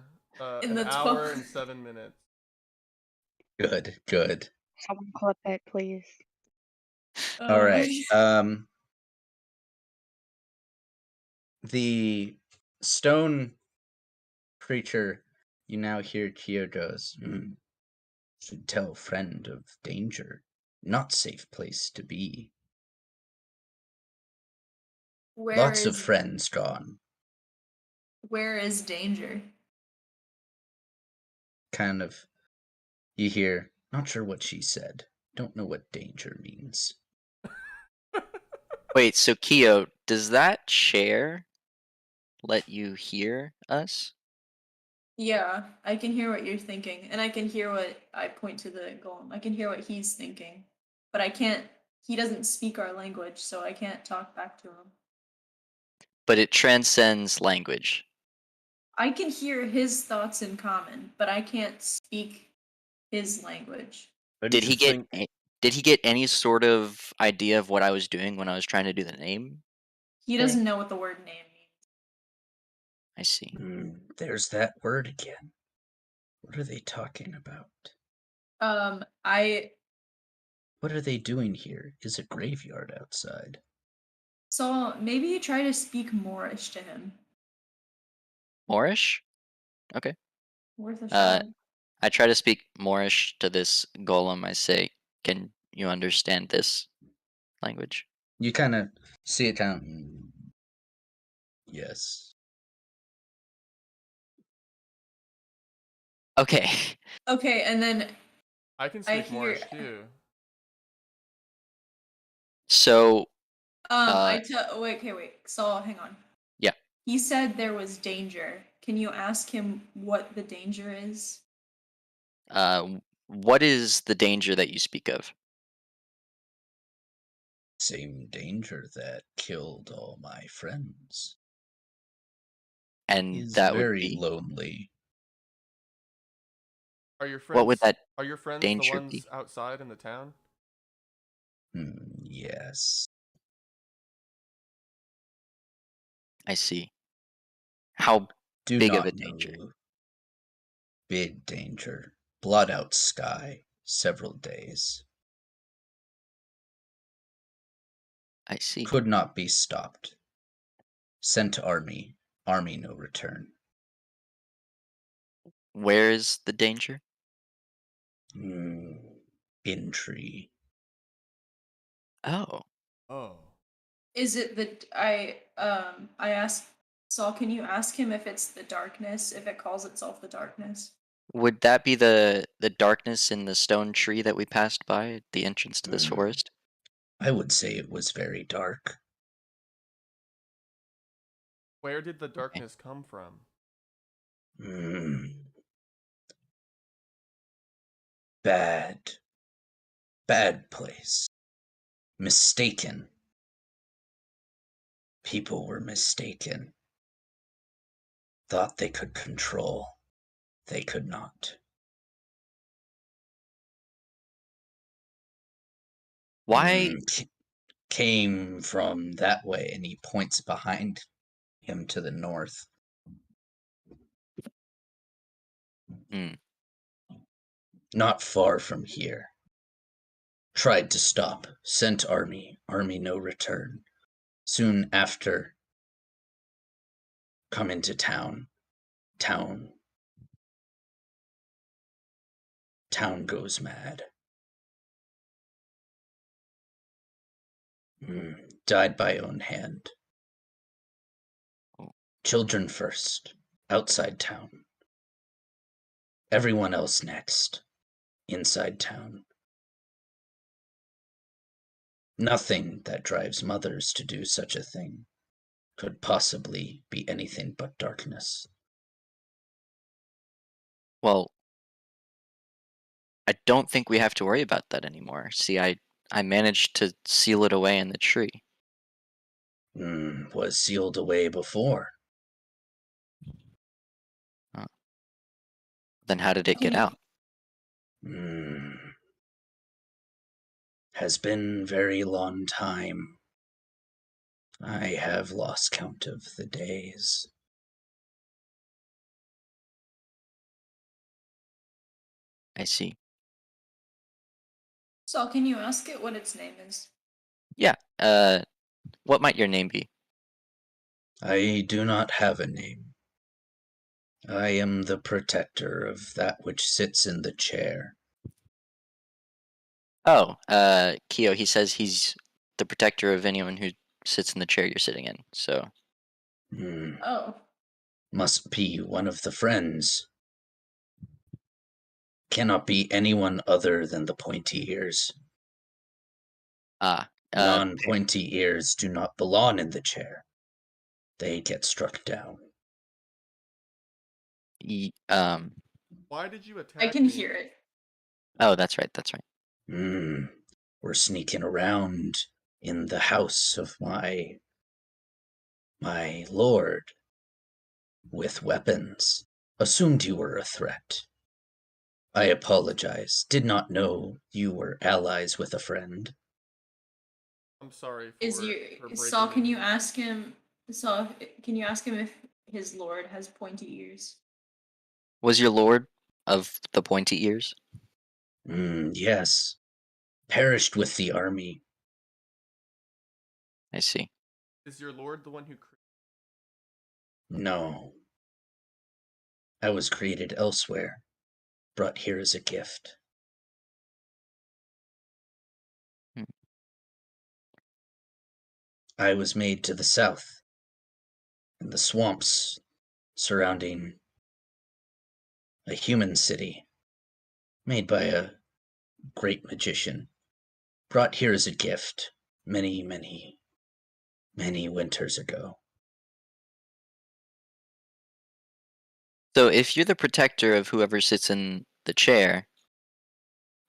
In an the hour 12 and 7 minutes. Good. Someone clip it, please. All right. The stone creature, you now hear Kyo goes, should tell friend of danger. Not safe place to be. Lots of friends gone. Where is danger? Kind of, you hear, not sure what she said. Don't know what danger means. Wait, so Keo, does that chair let you hear us? Yeah, I can hear what you're thinking, and I can hear what I point to the golem. I can hear what he's thinking, but I can't. He doesn't speak our language, so I can't talk back to him. But it transcends language. I can hear his thoughts in common, but I can't speak his language. Did he get any sort of idea of what I was doing when I was trying to do the name? He doesn't know what the word name means. I see. There's that word again. What are they talking about? I What are they doing here? Is a graveyard outside? saw maybe you try to speak Moorish to him. Moorish? Okay. Worth a Uh, shot. I try to speak Moorish to this golem. I say, "Can you understand this language?" You kind of see it kind of. Yes. Okay. Okay, and then I can I speak hear Moorish too. So, I tell wait, okay, wait. Saul, hang on. yeah. He said there was danger. Can you ask him what the danger is? What is the danger that you speak of? Same danger that killed all my friends. And He's that would very be lonely. Are your what would friends that are your friends the danger ones be? outside in the town? Yes. I see. How Do big of a not danger? know. Big danger. Blot out sky. Several days. I see. Could not be stopped. Sent army. Army no return. Where is the danger? In tree. Oh, Oh. Is it the I asked Saul, can you ask him if it's the darkness, if it calls itself the darkness? would that be the darkness in the stone tree that we passed by at the entrance to this Mm, forest? I would say it was very dark. Where did the Okay. darkness come from? Mm, bad. Bad place. Mistaken. People were mistaken. Thought they could control. They could not. Why? Came from that way, and he points behind him to the north. Hmm, Not far from here. Tried to stop. Sent army. Army no return. Soon after, come into town. Town. Town goes mad. Died by own hand. Oh. Children first. Outside town. Everyone else next. Inside town. Nothing that drives mothers to do such a thing could possibly be anything but darkness. Well, I don't think we have to worry about that anymore. See, I managed to seal it away in the tree. Was sealed away before. Uh, then how did it Can get you out? Has been very long time. I have lost count of the days. I see. Saul, can you ask it what its name is? Yeah. What might your name be? I do not have a name. I am the protector of that which sits in the chair. Oh, Keo. He says he's the protector of anyone who sits in the chair you're sitting in. So, Oh. Must be one of the friends. Cannot be anyone other than the pointy ears. ah, Non-pointy ears do not belong in the chair. They get struck down. y- Why did you I attack can me? hear it. Oh, that's right. That's right. We're sneaking around in the house of my lord with weapons. Assumed you were a threat. I apologize. Did not know you were allies with a friend. I'm sorry Is you for Saul? breaking Can you in. ask him? Saul, can you ask him if his lord has pointy ears? Was your lord of the pointy ears? Yes. Perished with the army. I see. Is your lord the one who No. I was created elsewhere, brought here as a gift. Hmm. I was made to the south, in the swamps surrounding a human city, made by a great magician, brought here as a gift many, many, many winters ago. So if you're the protector of whoever sits in the chair,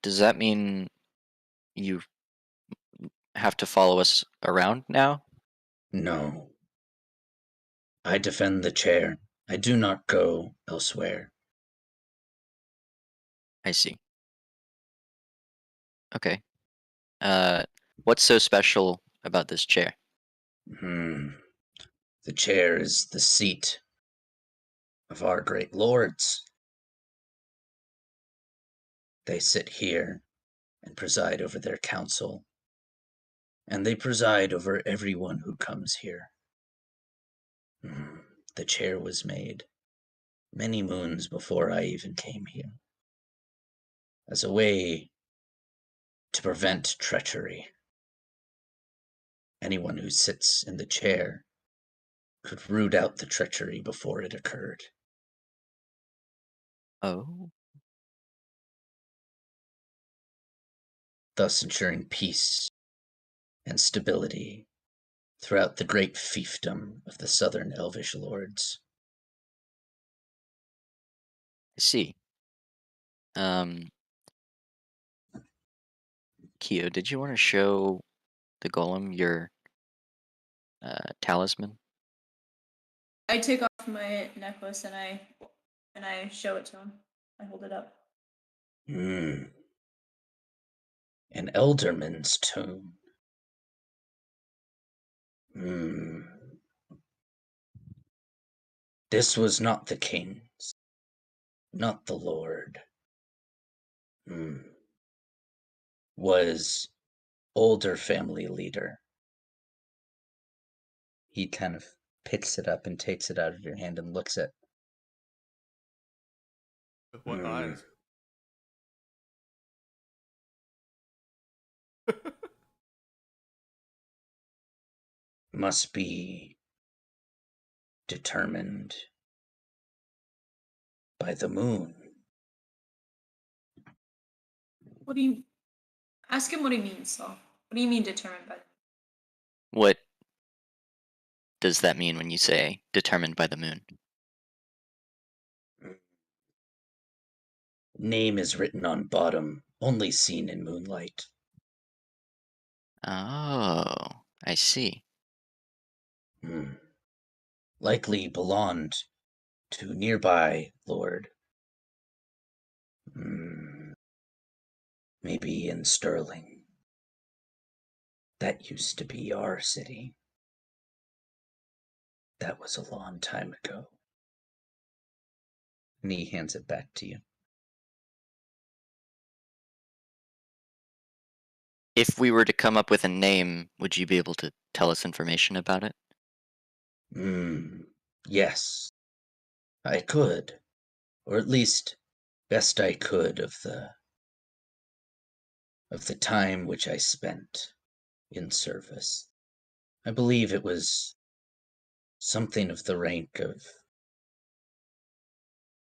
does that mean you have to follow us around now? No. I defend the chair. I do not go elsewhere. I see. Okay. Uh, what's so special about this chair? Hmm. The chair is the seat of our great lords. They sit here and preside over their council, and they preside over everyone who comes here. The chair was made many moons before I even came here, as a way to prevent treachery. Anyone who sits in the chair could root out the treachery before it occurred. Oh, Thus ensuring peace and stability throughout the great fiefdom of the southern elvish lords. I see. Kyo, did you want to show the golem your talisman? I take off my necklace and I show it to him. I hold it up. An elderman's tune. This was not the king's, not the lord. Was older family leader. He kind of picks it up and takes it out of your hand and looks at. with what eyes? Must be determined by the moon. What do you ask him what he means, Saul? What do you mean determined by? What does that mean when you say determined by the moon? Name is written on bottom, only seen in moonlight. Oh, I see. Likely belonged to nearby lord. Maybe in Sterling. That used to be our city. That was a long time ago. And he hands it back to you. If we were to come up with a name, would you be able to tell us information about it? Yes, I could. Or at least best I could of the time which I spent in service. I believe it was something of the rank of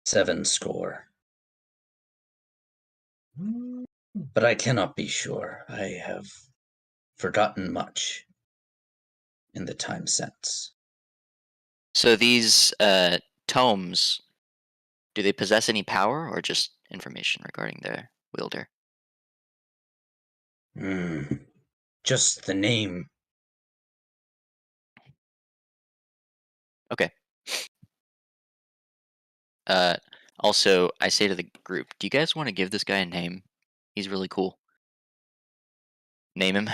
70. But I cannot be sure. I have forgotten much in the time since. So these tomes, do they possess any power or just information regarding their wielder? Just the name. Okay. Uh, also, I say to the group, do you guys want to give this guy a name? He's really cool. Name him.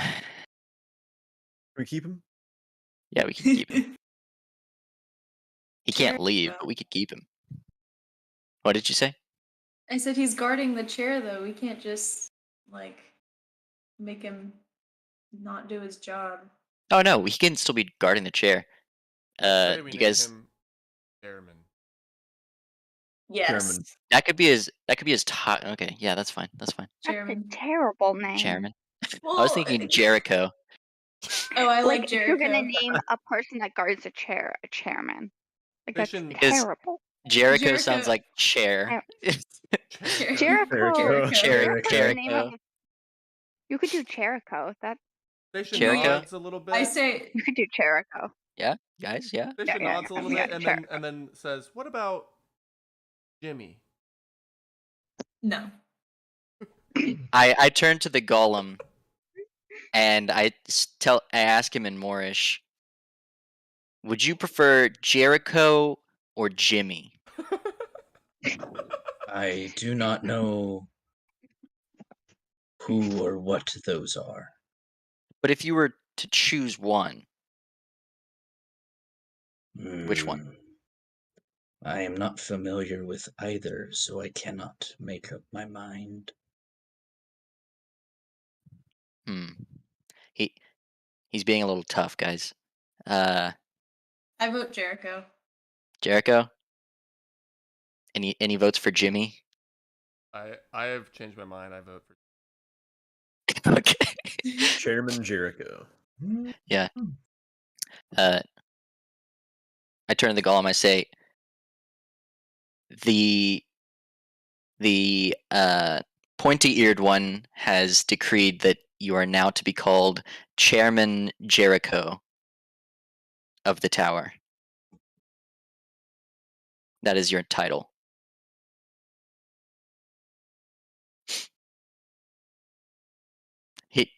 we keep him? Yeah, we can keep him. He can't leave, Jericho. but we could keep him. What did you say? I said he's guarding the chair, though. We can't just, like, make him not do his job. Oh no, he can still be guarding the chair. Say we You name guys, him Chairman. Yes. Chairman. that could be his. Okay, yeah, that's fine. That's fine. That's a Chairman. terrible name. Chairman. I was Well, thinking Jericho. Oh, I Like like if you're gonna Jericho. name a person that guards a chair a chairman, like that's Station- Because terrible. Jericho sounds Jericho. like chair. Jericho. Jericho. Jericho. Jericho's the name Jericho. of. You could do Jericho. That Station Jericho? nods a little bit. I say you could do Jericho. Yeah, guys. Yeah. Station yeah, nods a little yeah, bit, and Jericho. then says, "What about Jimmy?" no. I turn to the golem, and I ask him in Moorish. Would you prefer Jericho or Jimmy? I do not know who or what those are. But if you were to choose one, which one? Hmm. I am not familiar with either, so I cannot make up my mind. Hmm. He's being a little tough, guys. I vote Jericho. Jericho. Any votes for Jimmy? I have changed my mind. I vote for. Okay. Chairman Jericho. Yeah. I turn to the golem. I say, the pointy-eared one has decreed that you are now to be called Chairman Jericho of the tower. That is your title. He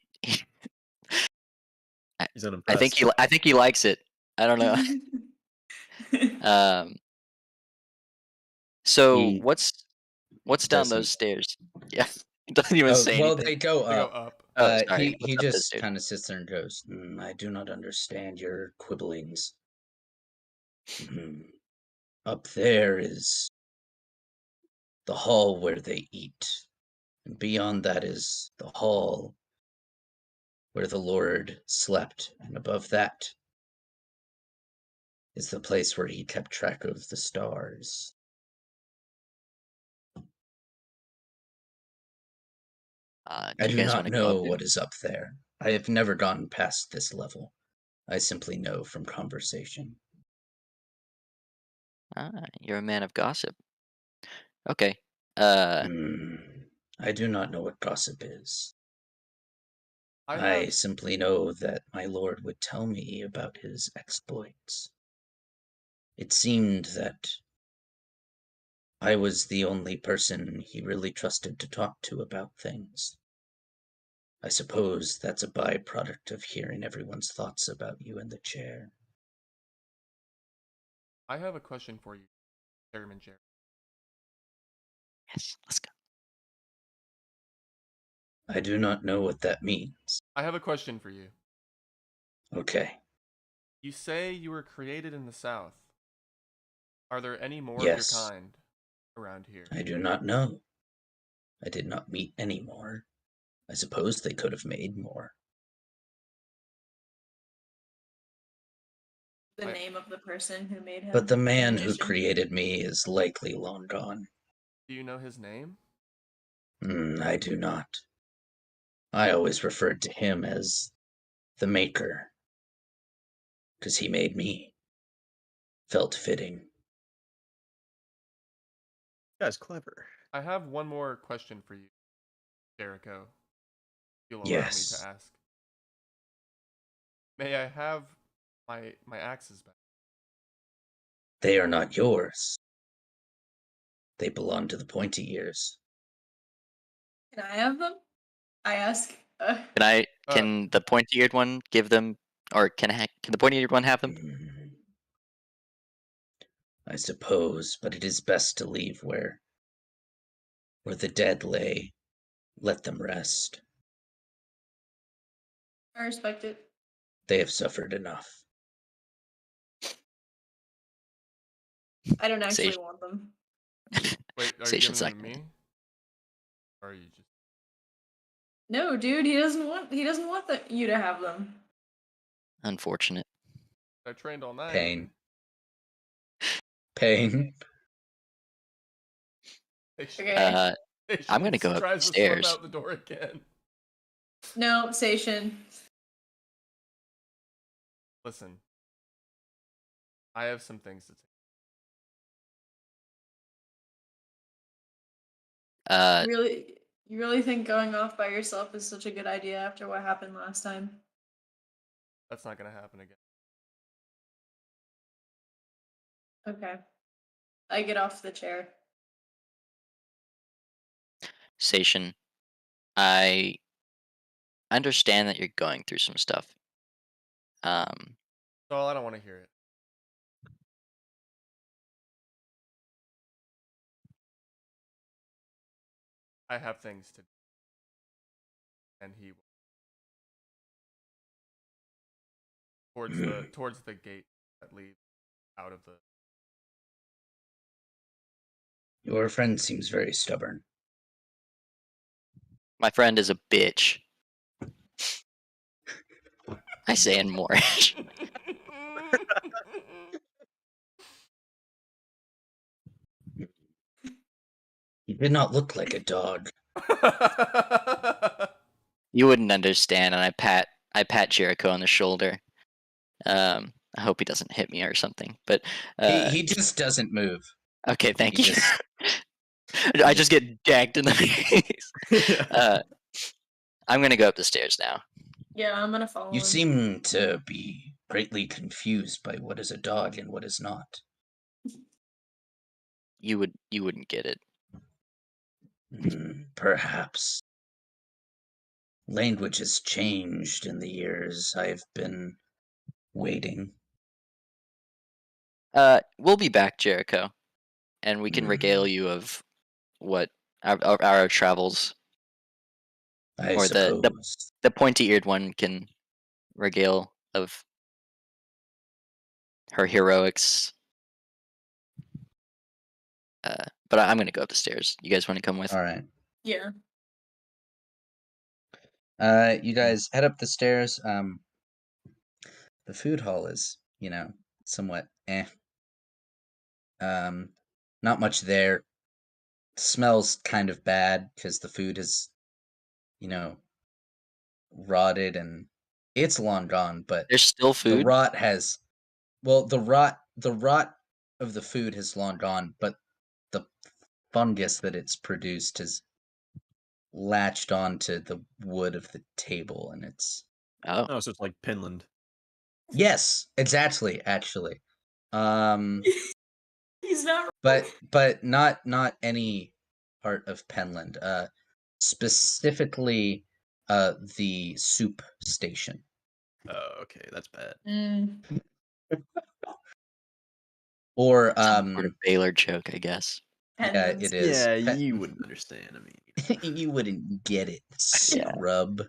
He's unimpressed. I think he likes it. I don't know. So He what's down those doesn't. stairs? Yeah, he doesn't even say Well, anything. they go They go up. up. Oh, sorry. He What's up those just stairs? kind of sits there and goes, I do not understand your quibblings. Up there is the hall where they eat, and beyond that is the hall where the Lord slept, and above that is the place where he kept track of the stars. Do I you do guys not want to go up know there? what is up there. I have never gotten past this level. I simply know from conversation. You're a man of gossip. Okay. I do not know what gossip is. I simply know that my lord would tell me about his exploits. It seemed that I was the only person he really trusted to talk to about things. I suppose that's a byproduct of hearing everyone's thoughts about you in the chair. I have a question for you, Chairman Jericho. Yes, let's go. I do not know what that means. I have a question for you. Okay. You say you were created in the South. Are there any more of Yes. your kind around here? I do not know. I did not meet any more. I suppose they could have made more. The name of the person who made him. But the a man who magician. created me is likely long gone. Do you know his name? I do not. I always referred to him as the Maker, because he made me. Felt fitting. Guy's clever. I have one more question for you, Jericho. If you'll allow Yes. me to ask. May I have my axes back? They are not yours. They belong to the pointy ears. Can I have them? I ask. Can the pointy-eared one give them, or can the pointy-eared one have them? I suppose, but it is best to leave where the dead lay. Let them rest. I respect it. They have suffered enough. I don't actually Seishin- want them. Wait, are you Seishin's giving them not to gonna- me? Or are you just No, dude, he doesn't want you to have them. Unfortunate. I trained all night. Pain. Pain. Okay. I'm gonna go tries upstairs. to slip out the door again. No, Seishin. Listen, I have some things to say. You really think going off by yourself is such a good idea after what happened last time? That's not gonna happen again. Okay. I get off the chair. Seishin, I understand that you're going through some stuff. So I don't want to hear it. I have things to do. And he towards the gate that leads out of the Your friend seems very stubborn. My friend is a bitch. I say in Moorish. He did not look like a dog. You wouldn't understand, and I pat Jericho on the shoulder. I hope he doesn't hit me or something. But He just doesn't move. okay, thank he you. just- I just get dagged in the face. I'm gonna go up the stairs now. Yeah, I'm gonna follow You him. seem to be greatly confused by what is a dog and what is not. You wouldn't get it. Perhaps. Language has changed in the years I've been waiting. We'll be back, Jericho, and we can regale you of what our travels. I Or suppose. the pointy-eared one can regale of her heroics. But I'm gonna go up the stairs. You guys want to come with? All right. Yeah. You guys head up the stairs. The food hall is, somewhat not much there. Smells kind of bad because the food is, rotted and it's long gone, but There's still the food. rot has the rot of the food has long gone, but the fungus that it's produced has latched onto the wood of the table, and it's Oh, Oh, so it's like Pinland. yes, exactly, actually. He's not But not any part of Penland. Specifically, the soup station. Oh, okay, that's bad. Or some sort of Baylor joke, I guess. yeah, Penland's- it is. Yeah, you wouldn't understand. I mean, You wouldn't get it, Yeah. scrub.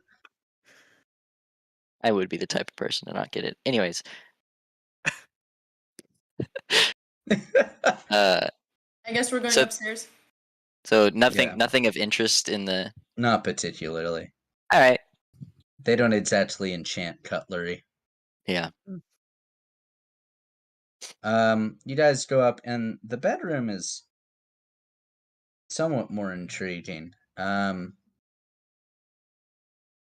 I would be the type of person to not get it. Anyways, I guess we're going So- upstairs. so nothing Yeah. nothing of interest in the. Not particularly. All right. They don't exactly enchant cutlery. Yeah. You guys go up, and the bedroom is somewhat more intriguing.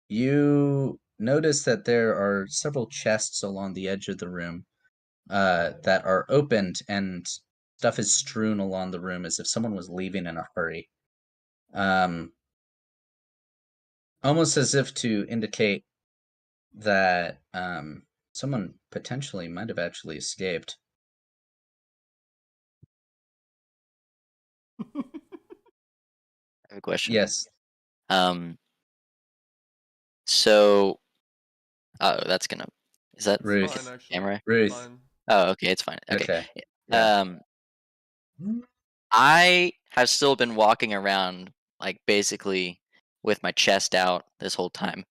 You notice that there are several chests along the edge of the room that are opened, and stuff is strewn along the room as if someone was leaving in a hurry. Almost as if to indicate that someone potentially might have actually escaped. I have a question. Yes. So. Oh, that's gonna. Is that Ruth. fine, actually. camera? Ruth. Fine. Oh, okay, it's fine. Okay. Yeah. I have still been walking around, like, basically with my chest out this whole time.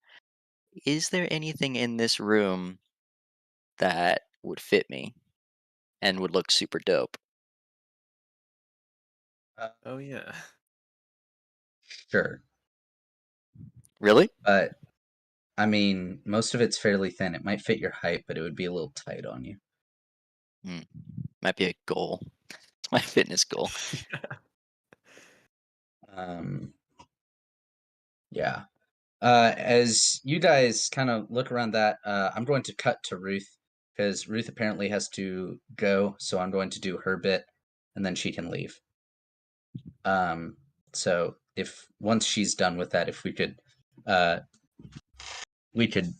Is there anything in this room that would fit me and would look super dope. Oh yeah. Sure. Really? But, I mean, most of it's fairly thin. It might fit your height, but it would be a little tight on you. Might be a goal. It's my fitness goal. Yeah. As you guys kind of look around that, I'm going to cut to Ruth because Ruth apparently has to go, so I'm going to do her bit, and then she can leave. So if once she's done with that, if we could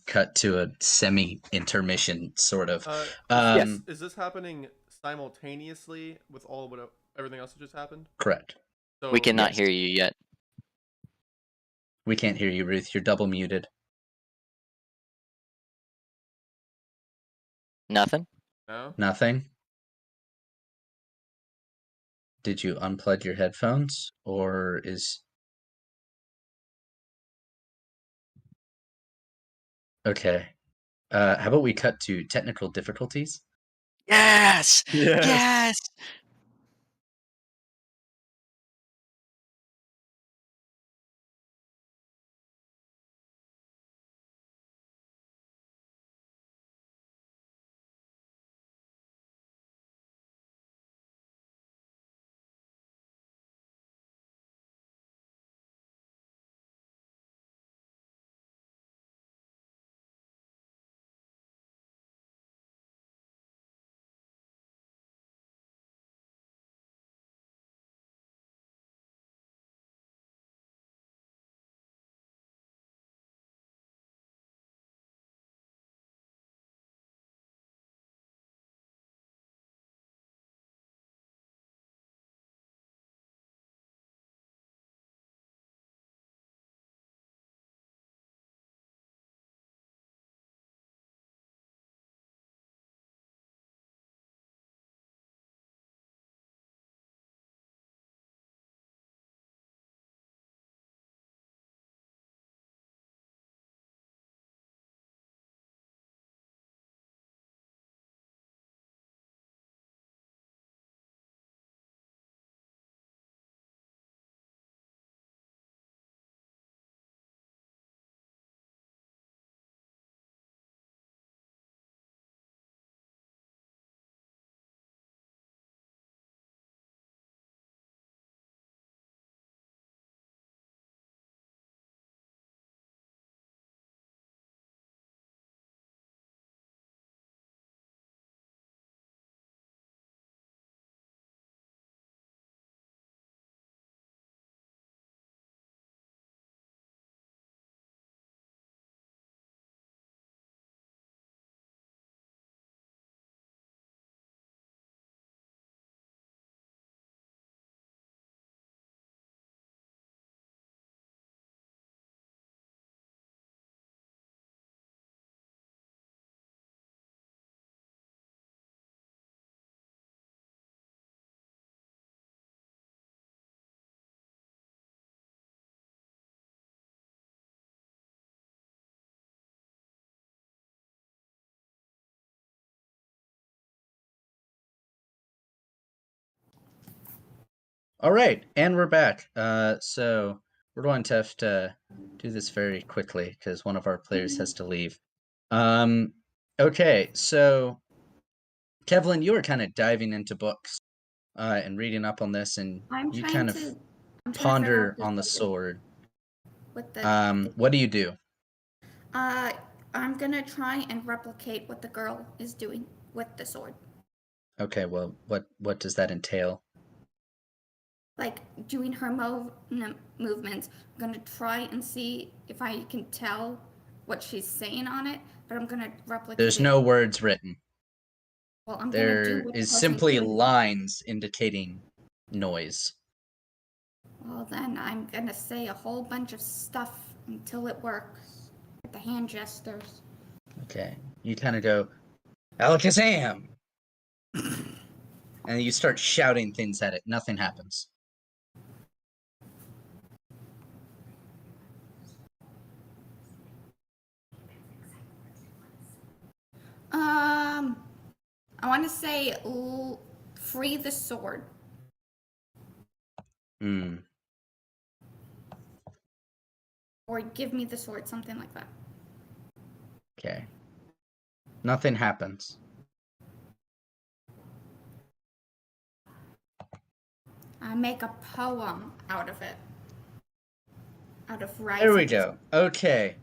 cut to a semi-intermission sort of. Is this happening simultaneously with everything else that just happened? Correct. So We cannot yes. hear you yet. We can't hear you, Ruth. You're double muted. Nothing? No. Nothing? Did you unplug your headphones, or is... Okay. How about we cut to technical difficulties? Yes! Yes. Yes! All right, and we're back. So we're going to have to do this very quickly because one of our players has to leave. Okay, so Kevlin, you were kind of diving into books and reading up on this, and you kind of ponder on the sword. With the, What do you do? I'm gonna try and replicate what the girl is doing with the sword. Okay, well, what does that entail? Like doing her movements. I'm gonna try and see if I can tell what she's saying on it, but I'm gonna replicate There's it. no words written. Well, I'm gonna do There what is the person simply doing. lines indicating noise. Well, then I'm gonna say a whole bunch of stuff until it works. With the hand gestures. Okay, you kind of go, Alakazam! And you start shouting things at it. Nothing happens. I want to say free the sword. Hmm. Or give me the sword, something like that. Okay. Nothing happens. I make a poem out of it. Out of rice. There we go. Okay.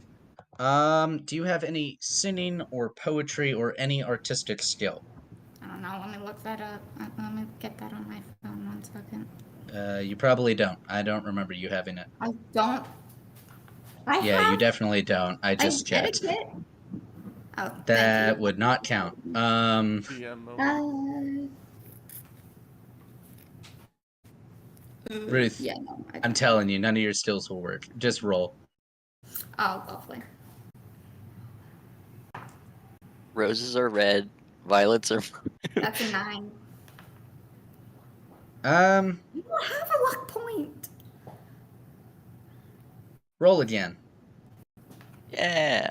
Do you have any singing or poetry or any artistic skill? I don't know. Let me look that up. Let me get that on my phone 1 second. You probably don't. I don't remember you having it. I don't. Yeah, you have definitely don't. I just checked. etiquette. Oh, thank That you. would not count. DM moment. Ruth, Yeah, no. I'm telling you, none of your skills will work. Just roll. Oh, lovely. Roses are red, violets are. That's a 9. You don't have a luck point. Roll again. Yeah.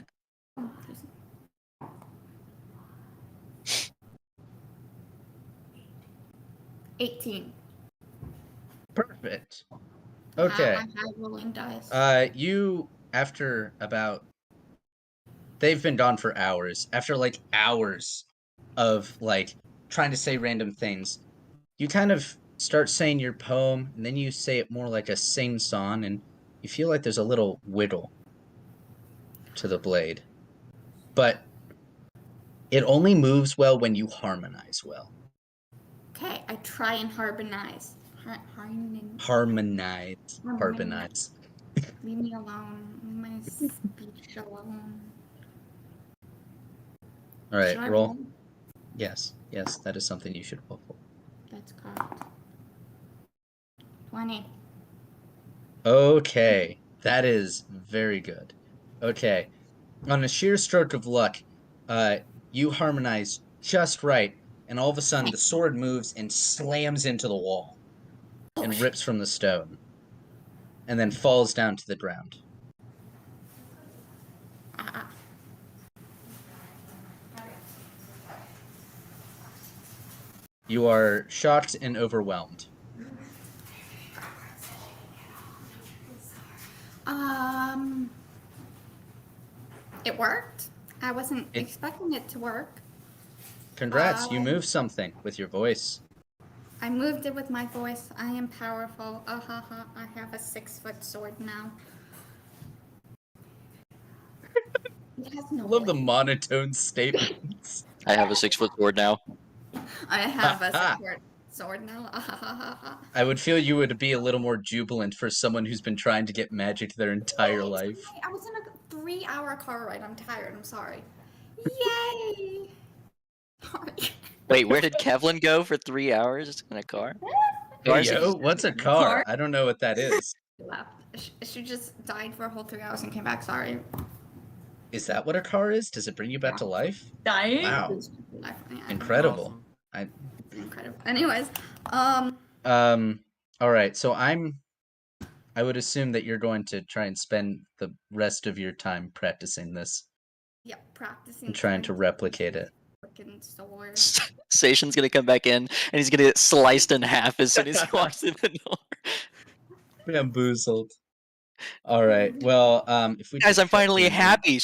18. Perfect. Okay. My high rolling dice. You after about they've been gone for hours. After like hours of like trying to say random things, you kind of start saying your poem and then you say it more like a sing song and you feel like there's a little whittle to the blade. But it only moves well when you harmonize well. Okay, I try and harmonize. Harmonize. Leave me alone. Leave my speech alone. All right, Should I roll. Yes, that is something you should roll for. That's correct. 20. Okay, that is very good. Okay, on a sheer stroke of luck, you harmonize just right, and all of a sudden the sword moves and slams into the wall and rips from the stone, and then falls down to the ground. You are shocked and overwhelmed. It worked. I wasn't expecting it to work. Congrats, you moved something with your voice. I moved it with my voice. I am powerful. I have a 6-foot sword now. It has no I love the blade. monotone statements. I have a 6-foot sword now. I have a 6-foot sword now. I would feel you would be a little more jubilant for someone who's been trying to get magic their entire life. I was in a 3-hour car ride. I'm tired. I'm sorry. Yay! Sorry. Wait, where did Kevlin go for 3 hours in a car? Hey, yo, what's a car? I don't know what that is. She left. She just died for a whole 3 hours and came back. Sorry. Is that what a car is? Does it bring you back to life? Dying? Wow. Yeah, Incredible. Awesome. incredible. Anyways, all right. So I would assume that you're going to try and spend the rest of your time practicing this yeah, practicing. and trying to replicate it. Freaking sword. Seishin's gonna come back in and he's gonna get sliced in half as soon as he walks in the door. Bamboozled. All right. Well, if we Guys, just I'm cut finally to happy.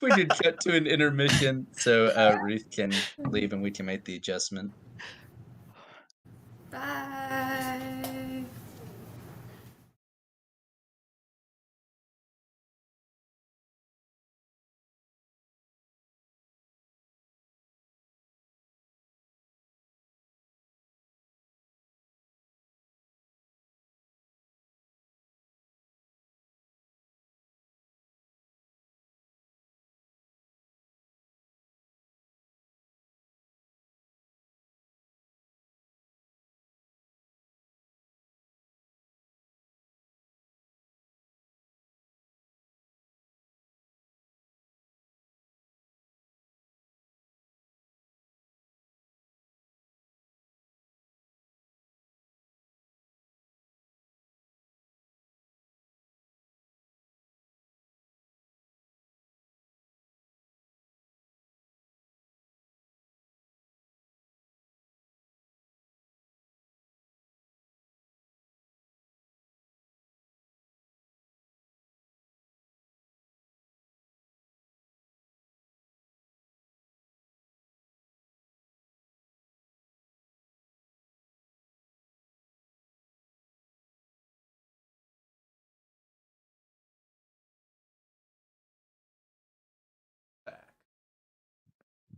we could cut to an intermission so Ruth can leave and we can make the adjustment. Bye.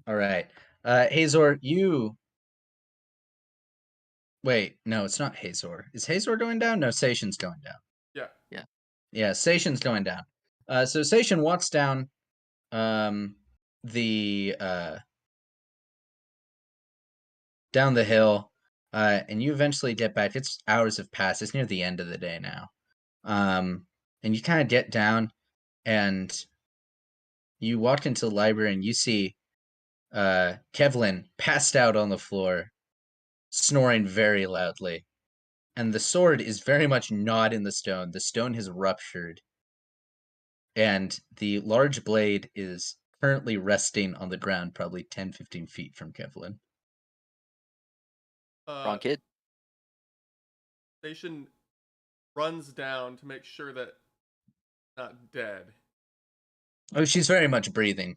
All right. Hazor, you. Wait, no, it's not Hazor. Is Hazor going down? No, Seishin's going down. Yeah. Yeah, Seishin's going down. So Seishin walks down the down the hill, and you eventually get back. It's hours have passed. It's near the end of the day now. And you kind of get down, and you walk into the library, and you see Kevlin passed out on the floor, snoring very loudly. And the sword is very much not in the stone. The stone has ruptured, and the large blade is currently resting on the ground, probably 10-15 feet from Kevlin. Wrong kid. Seishin runs down to make sure that not dead. Oh, she's very much breathing.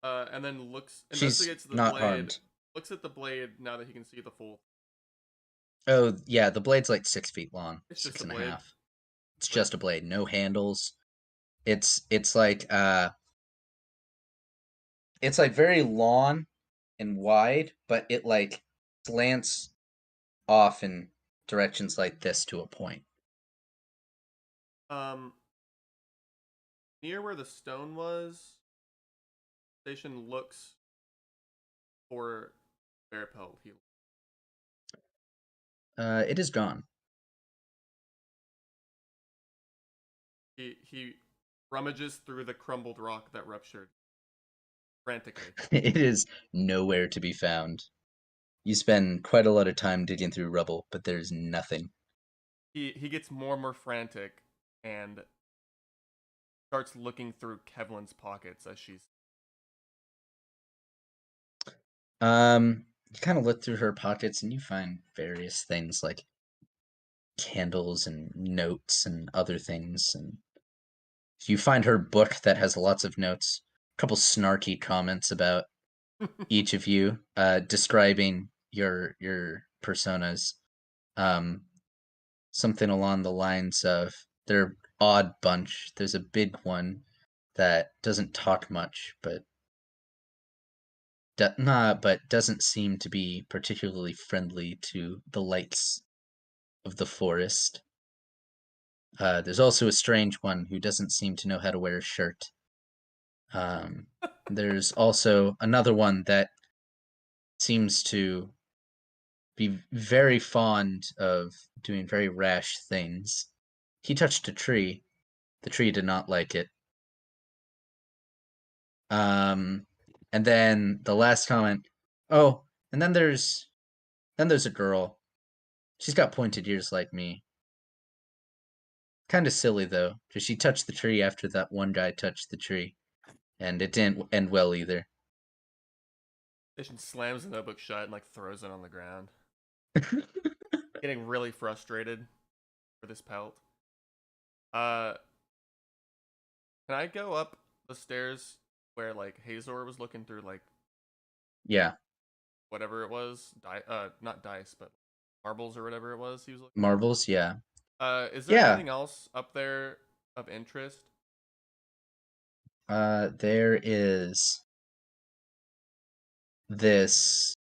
And then She's investigates the not blade. harmed. Looks at the blade now that he can see the full. Oh, yeah, the blade's like 6 feet long. It's just Six a and a blade. half. It's just a blade, no handles. It's like very long and wide, but it like slants off in directions like this to a point. Near where the stone was, Seishin looks for bear pelt. It is gone. He rummages through the crumbled rock that ruptured frantically. It is nowhere to be found. You spend quite a lot of time digging through rubble, but there's nothing. He gets more and more frantic and starts looking through Kevlin's pockets as she's. You kind of look through her pockets and you find various things like candles and notes and other things, and you find her book that has lots of notes, a couple snarky comments about each of you, describing your personas. Something along the lines of they're odd bunch. There's a big one that doesn't talk much, but doesn't seem to be particularly friendly to the lights of the forest. There's also a strange one who doesn't seem to know how to wear a shirt. There's also another one that seems to be very fond of doing very rash things. He touched a tree. The tree did not like it. And then the last comment. Oh, and then there's a girl. She's got pointed ears like me. Kind of silly though, because she touched the tree after that one guy touched the tree, and it didn't end well either. Seishin slams the notebook shut and like throws it on the ground. Getting really frustrated for this pelt. Can I go up the stairs where like Hazor was looking through like Yeah, whatever it was, not dice, but marbles or whatever it was he was looking. marbles. Yeah. Is there Yeah. anything else up there of interest? There is this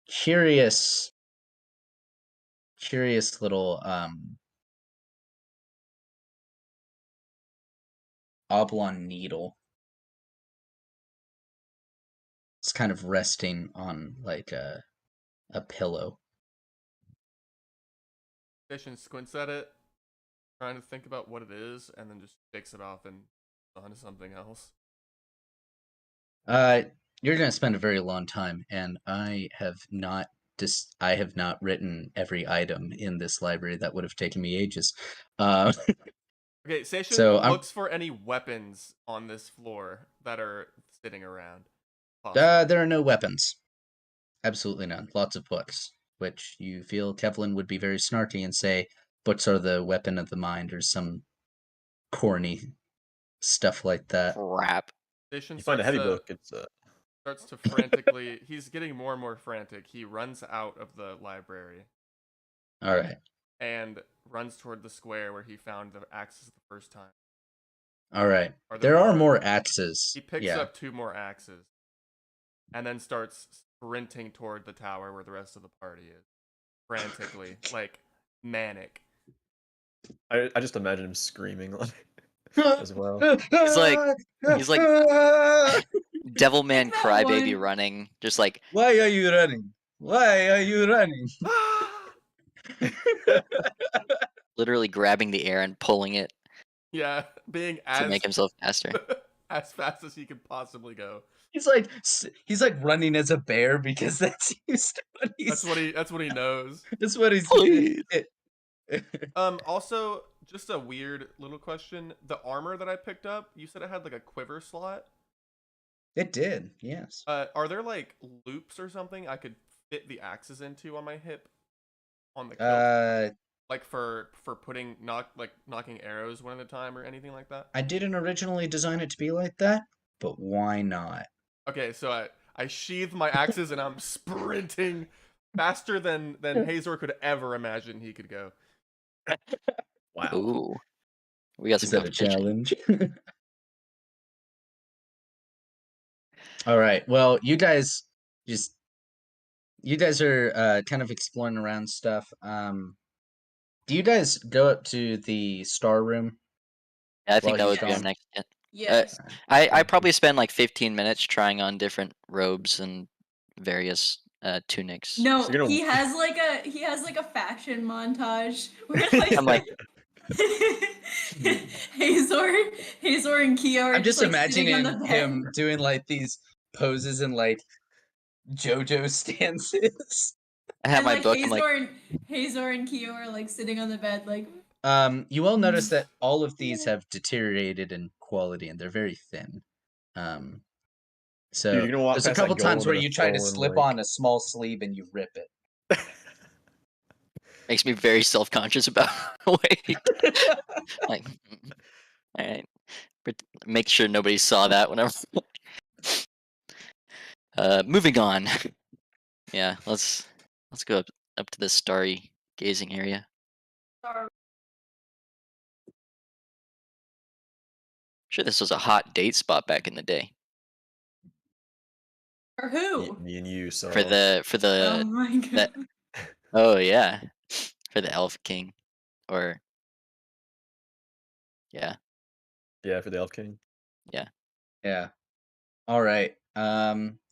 curious little oblong needle. It's kind of resting on like a pillow. Seishin squints at it, trying to think about what it is, and then just takes it off and onto something else. You're gonna spend a very long time, and I have not written every item in this library. That would have taken me ages. Okay, Seishin So looks for any weapons on this floor that are sitting around. Possibly. There are no weapons. Absolutely none. Lots of books, which you feel Kevlin would be very snarky and say books are the weapon of the mind or some corny stuff like that. Crap. Seishin You find a heavy book. It's starts to frantically. He's getting more and more frantic. He runs out of the library All right. and runs toward the square where he found the axes the first time. All right. Are There are more? more axes. He picks Yeah. up 2 more axes, and then starts sprinting toward the tower where the rest of the party is, frantically, like manic. I just imagine him screaming as well. He's like Devilman Like that Crybaby one. running, just like Why are you running? Why are you running? literally grabbing the air and pulling it Yeah, being to as make himself faster. as fast as he could possibly go. He's like running as a bear because that's used to what he's. That's what he knows. That's what he's. Please. Also, just a weird little question. The armor that I picked up, you said it had like a quiver slot. It did, yes. Are there like loops or something I could fit the axes into on my hip on the kilt? Like for putting knocking arrows one at a time or anything like that? I didn't originally design it to be like that, but why not? Okay, so I sheathe my axes and I'm sprinting faster than Hazor could ever imagine he could go. Wow. Ooh, we got Is some that a competition. challenge? All right. Well, you guys are kind of exploring around stuff. Do you guys go up to the star room? Yeah, I think While that he's would be our gone? next. Yes. I probably spend like 15 minutes trying on different robes and various tunics. No, So you're gonna- he has like a fashion montage where like I'm like, Hazor and Keo are I'm just like sitting on imagining the bed. him doing like these poses and like JoJo stances. I have And my like book. I'm like, Hazor and Keo are like sitting on the bed like You will notice that all of these have deteriorated in quality and they're very thin. So Dude, you're gonna walk there's a past that couple times golem where in a you try to stolen, slip like- on a small sleeve and you rip it. makes me very self-conscious about weight. Like, all right, make sure nobody saw that whenever. Moving on. Yeah, let's go up to this starry gazing area. Sure, this was a hot date spot back in the day. for who? Me and you, so For the Oh my god. that oh yeah, for the Elf King, or yeah, for the Elf King. Yeah. All right.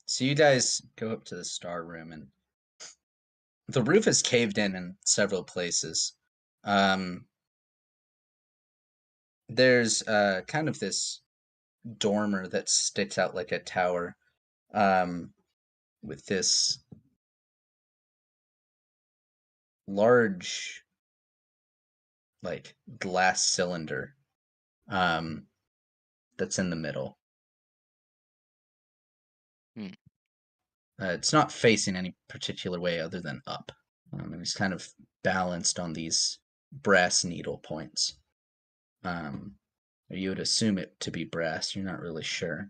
So you guys go up to the star room and the roof is caved in several places. There's kind of this dormer that sticks out like a tower, with this large, like glass cylinder, that's in the middle. Hmm. It's not facing any particular way other than up. And it's kind of balanced on these brass needle points. You would assume it to be brass. You're not really sure.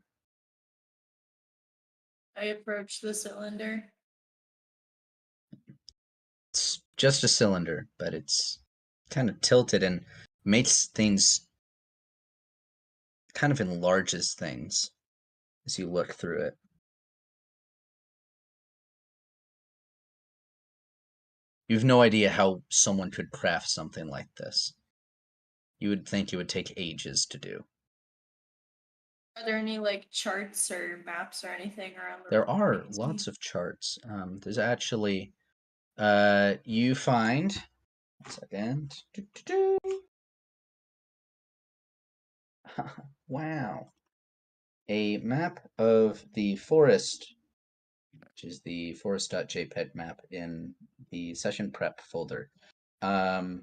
I approach the cylinder. It's just a cylinder, but it's kind of tilted and makes things, kind of enlarges things as you look through it. You have no idea how someone could craft something like this. You would think it would take ages to do. Are there any like charts or maps or anything around the There room are we can see? lots of charts. There's actually, you find, 1 second. Wow. A map of the forest, which is the forest.jpg map in the session prep folder. Wow.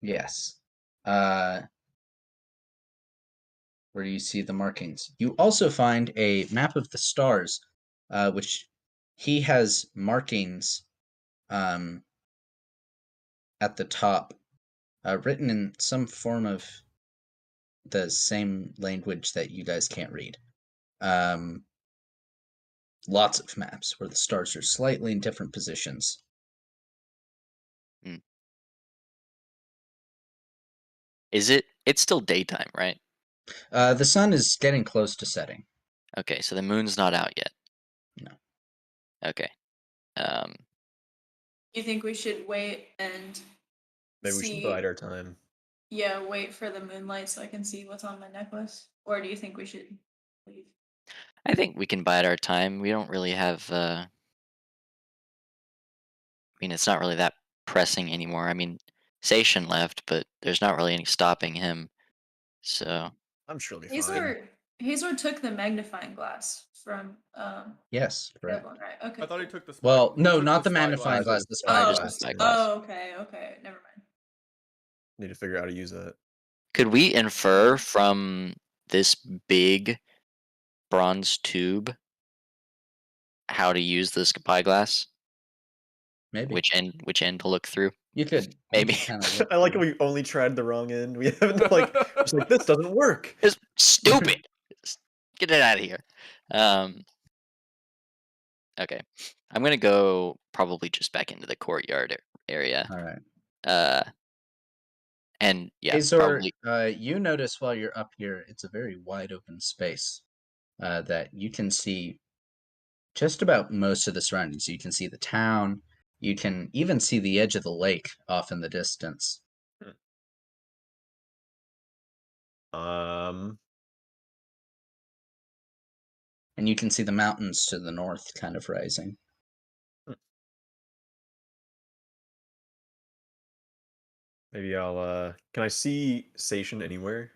Yes. Where you see the markings. You also find a map of the stars, which he has markings at the top, written in some form of the same language that you guys can't read. Lots of maps where the stars are slightly in different positions. Is it? It's still daytime, right? The sun is getting close to setting. Okay, so the moon's not out yet. No. Okay. You think we should wait and Maybe we should see? bide our time. Yeah, wait for the moonlight so I can see what's on my necklace. Or do you think we should leave? I think we can bide our time. We don't really have. I mean, it's not really that pressing anymore. I mean, Seishin left, but there's not really any stopping him. So I'm sure it'll be fine. Hazor took the magnifying glass from Yes, correct. Devlin, right? Okay. I thought he cool. took the spy. Well, he no, took not the spy magnifying glass, the Oh, spy just the glass. spyglass. Oh, okay. Never mind. Need to figure out how to use that. could we infer from this big bronze tube how to use the spyglass? Maybe. Which end to look through? You could Maybe. kind of I like how we only tried the wrong end. We haven't just like this doesn't work. It's stupid. Get it out of here. Okay. I'm gonna go probably just back into the courtyard area. All right. And yeah, Azor, probably. you notice while you're up here, it's a very wide open space that you can see just about most of the surroundings. You can see the town. You can even see the edge of the lake off in the distance. Um, And you can see the mountains to the north kind of rising. maybe I'll can I see Seishin anywhere?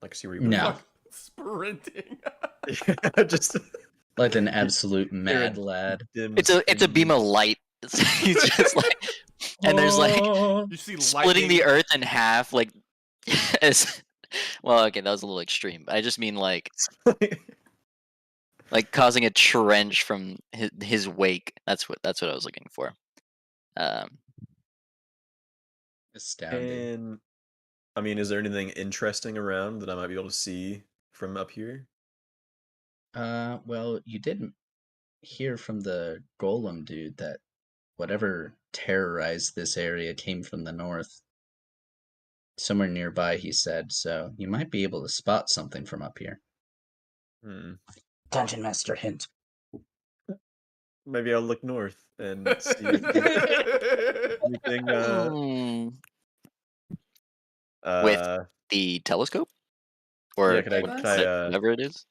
Like see where he No. went? Sprinting. Just Like an absolute They're mad a lad. dim It's a beam of light. He's just like, and there's like You see splitting lightning. the earth in half. Like, as well, okay, that was a little extreme. I just mean like causing a trench from his wake. That's what I was looking for. Astounding. And I mean, is there anything interesting around that I might be able to see from up here? Well, you didn't hear from the golem dude that whatever terrorized this area came from the north. Somewhere nearby, he said, so you might be able to spot something from up here. Dungeon Master hint. Maybe I'll look north and see if anything With the telescope, or yeah, could I whatever it is,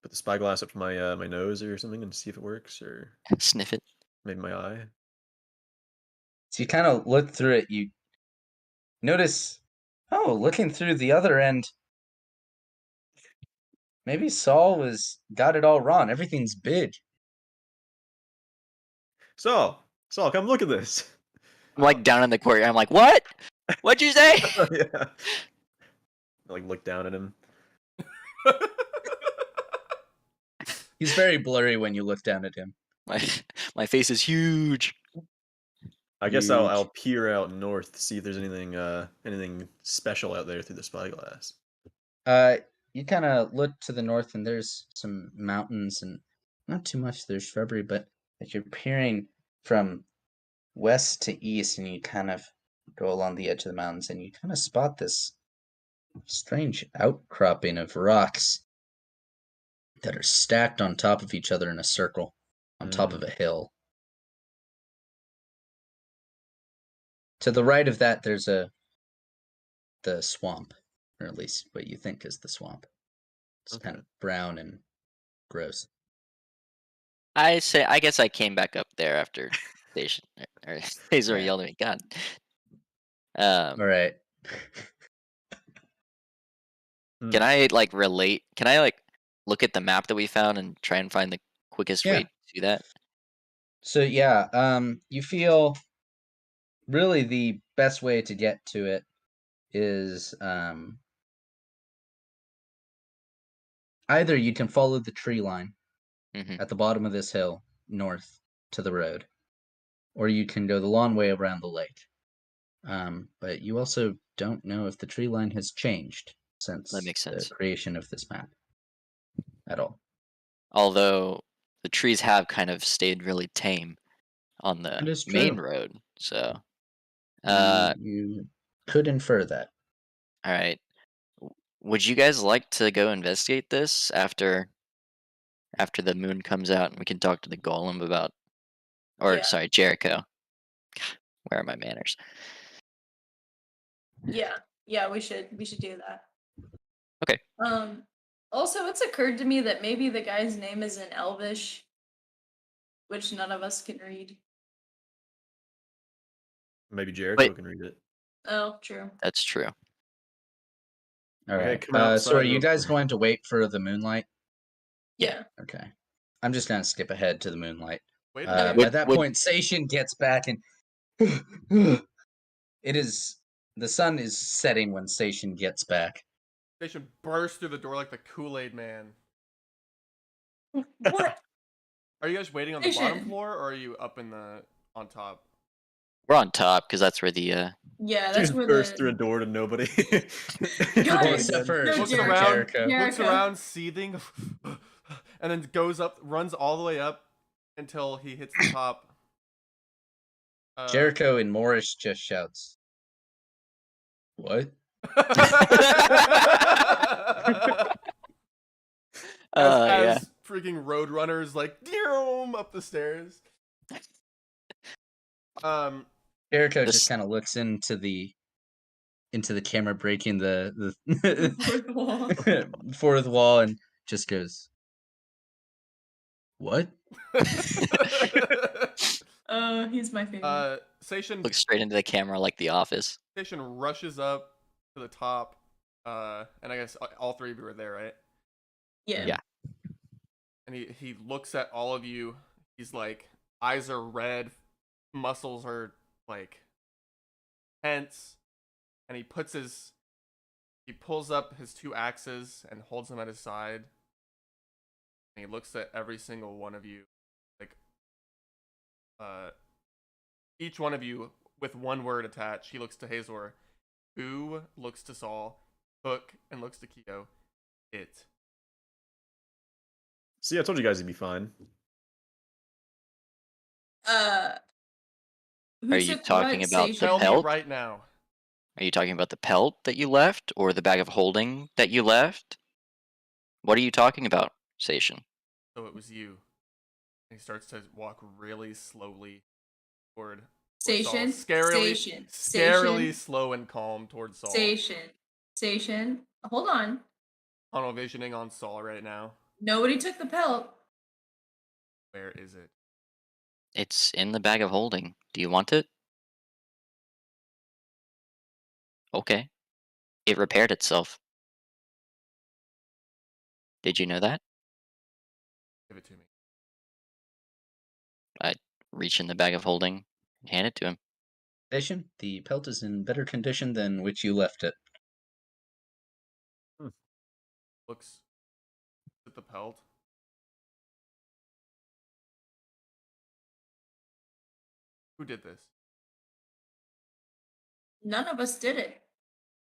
put the spyglass up to my my nose or something and see if it works, or sniff it. maybe my eye? So you kind of look through it, you notice, oh, looking through the other end, maybe Saul got it all wrong. Everything's big. Saul, come look at this. I'm like down in the courtyard. I'm like, what? What'd you say? Yeah. I, like look down at him. He's very blurry when you look down at him. My face is huge. I guess I'll peer out north to see if there's anything special out there through the spyglass. You kind of look to the north, and there's some mountains, and not too much. There's shrubbery, but as you're peering from west to east, and you kind of go along the edge of the mountains, and you kind of spot this strange outcropping of rocks that are stacked on top of each other in a circle, on top of a hill. To the right of that, there's the swamp, or at least what you think is the swamp. It's kind of brown and gross. I guess I came back up there after Station or Hazor yelled at me. God. All right. Can I relate? Can I look at the map that we found and try and find the quickest way to do that? So yeah, you feel really the best way to get to it is either you can follow the tree line at the bottom of this hill north to the road, or you can go the long way around the lake. But you also don't know if the tree line has changed since That makes sense. the creation of this map at all. Although the trees have kind of stayed really tame on the main road, so you could infer that. All right. Would you guys like to go investigate this after the moon comes out and we can talk to the golem about, or Yeah. sorry, Jericho. Where are my manners? Yeah, we should do that. Okay. Also, it's occurred to me that maybe the guy's name is in Elvish, which none of us can read. Maybe Jericho Wait. can read it. Oh, true. That's true. All Okay, right. come outside So are you real guys quick. going to wait for the moonlight? Yeah. Okay. I'm just gonna skip ahead to the moonlight. Wait a minute. At that point, Seishin gets back and the sun is setting when Seishin gets back. Station bursts through the door like the Kool-Aid man. What? Are you guys waiting on the bottom Station. floor, or are you up in the on top? We're on top because that's where the Yeah, that's Just where burst through a the door to nobody. Well, except for No, Looks Jericho. around, Jericho. looks Jericho. around, seething, and then goes up, runs all the way up until he hits the top. Jericho in Moorish just shouts, "What?" yeah. As freaking roadrunners like "Deom" up the stairs. Jericho This- just kind of looks into the camera, breaking the fourth wall. fourth wall, and just goes, "What?" Oh, he's my favorite. Seishin Look straight into the camera like The Office. rushes up to the top, and I guess all three of you are there, right? Yeah. Yeah. And he looks at all of you. He's like, eyes are red, muscles are like tense, and he pulls up his two axes and holds them at his side. And he looks at every single one of you, like, each one of you with one word attached. He looks to Hazor, who looks to Saul, Hook, and looks to Kyo. It. See, I told you guys it'd be fine. Who Are you took talking what, about the Station? Tell me pelt? right now. Are you talking about the pelt that you left or the bag of holding that you left? What are you talking about, Seishin? So it was you. And he starts to walk really slowly toward Station. Saul. Scarily Station. slow and calm towards Saul. Station. Hold on. Tunnel visioning on Saul right now. Nobody took the pelt. Where is it? It's in the bag of holding. Do you want it? Okay. It repaired itself. Did you know that? Give it to me. I reach in the bag of holding and hand it to him. Seishin, the pelt is in better condition than which you left it. Looks at the pelt. Who did this? None of us did it.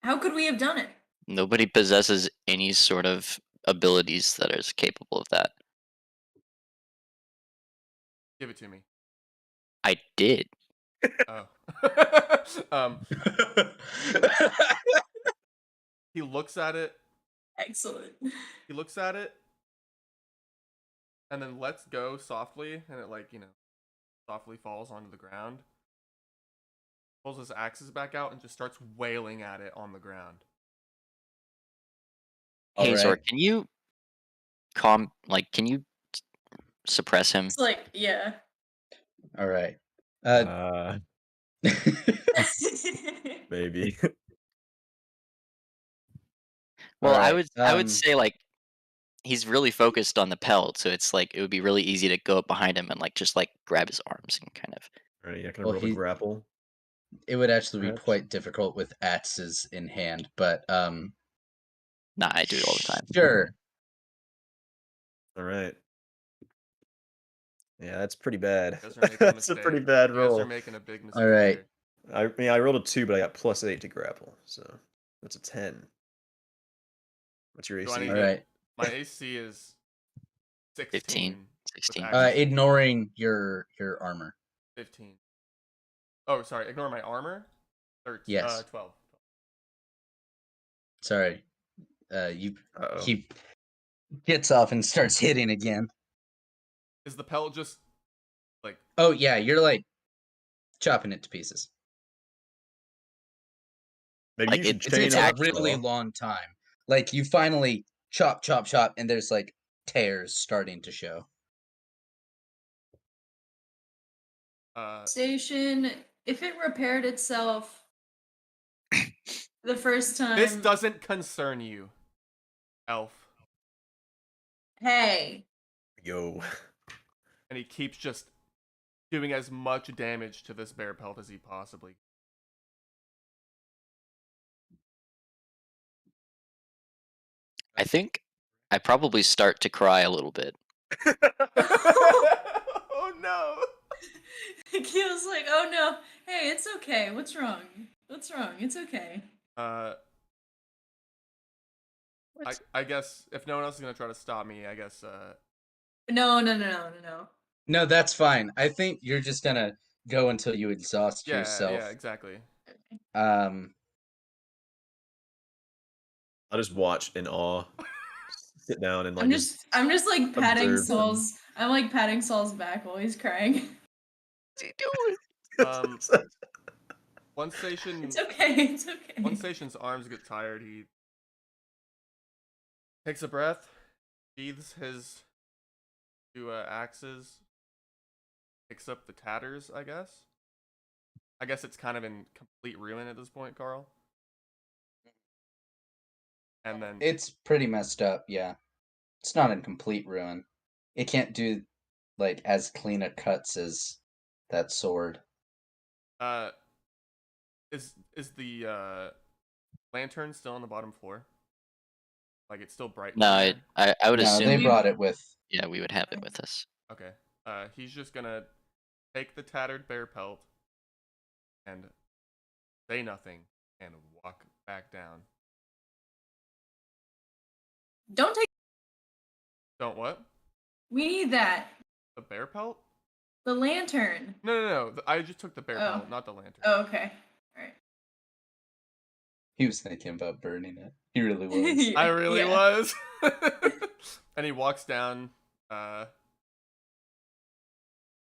How could we have done it? Nobody possesses any sort of abilities that is capable of that. Give it to me. I did. Oh. He looks at it. Excellent. He looks at it. And then lets go softly. And it, like, softly falls onto the ground. Pulls his axes back out and just starts wailing at it on the ground. Hazor, Alright. can you can you suppress him? It's like, yeah. All right. Maybe. Well, I Alright, would say like he's really focused on the pelt, so it's like it would be really easy to go up behind him and just grab his arms and kind of. Right, yeah, can I Well, roll the grapple? it would actually be Perhaps? quite difficult with axes in hand, but Nah, I do it all the time. Sure. All right. Yeah, that's pretty bad. You guys are making a That's a mistake. pretty bad You guys roll. are making a big mistake. Alright. here. I rolled a 2, but I got +8 to grapple, so that's a 10. What's your Do I AC? need All to- right. My AC is 16. 15, with 16. axes. Ignoring your armor. 15. Oh, sorry. Ignore my armor. Yes. 12. Sorry. Uh-oh. He gets off and starts hitting again. Is the pelt just like? Oh yeah, you're like chopping it to pieces. Maybe Like, you should It chain takes it a up. really Saul. long time. Like you finally chop, chop, chop, and there's like tears starting to show. Station, if it repaired itself the first time. This doesn't concern you, elf. Hey. Yo. And he keeps just doing as much damage to this bear pelt as he possibly. I think I probably start to cry a little bit. Oh no! Keel's like, oh no. Hey, it's okay. What's wrong? What's wrong? It's okay. I guess if no one else is gonna try to stop me, I guess No. No, that's fine. I think you're just gonna go until you exhaust yeah, yourself. yeah, exactly. I'll just watch in awe. Sit down and like I'm just like patting observe them. Saul's. I'm like patting Saul's back while he's crying. What's he doing? One station. It's okay. It's okay. One station's arms get tired. He takes a breath, sheathes his two axes, picks up the tatters. I guess it's kind of in complete ruin at this point, Carl. And then It's pretty messed up, yeah. It's not in complete ruin. It can't do like as clean a cuts as that sword. is the lantern still on the bottom floor? Like it's still bright? No, I would No, assume. they brought it with. Yeah, we would have it with us. Okay. He's just gonna take the tattered bear pelt and say nothing and walk back down. Don't take. Don't what? We need that. The bear pelt? The lantern. No. I just took the bear Oh. pelt, not the lantern. Oh, okay. All right. He was thinking about burning it. He really was. Yeah, I really yeah. was. And he walks down to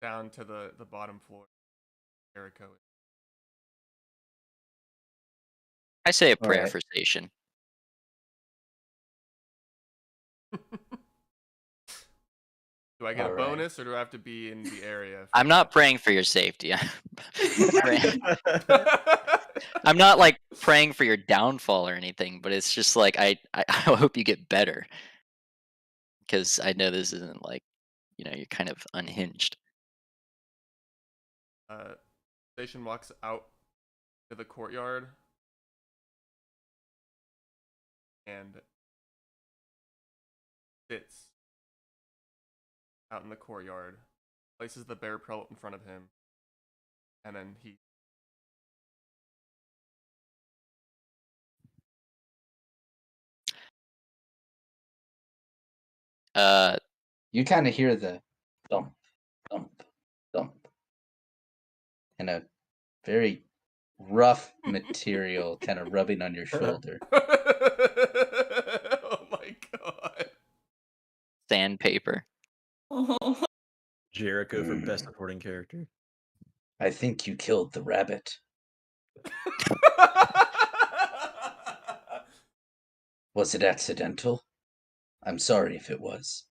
the bottom floor. Jericho. I say a prayer Alright. for Seishin. Do I get a Alright. bonus or do I have to be in the area? I'm not praying for your safety. I'm not like praying for your downfall or anything, but it's just like I hope you get better. Because I know this isn't like, you're kind of unhinged. Station walks out to the courtyard and sits out in the courtyard, places the bear pelt in front of him, and then he You kind of hear the thump, thump, thump, and a very rough material kind of rubbing on your shoulder. Oh my god. Sandpaper. Oh. Jericho for best supporting character. I think you killed the rabbit. Was it accidental? I'm sorry if it was.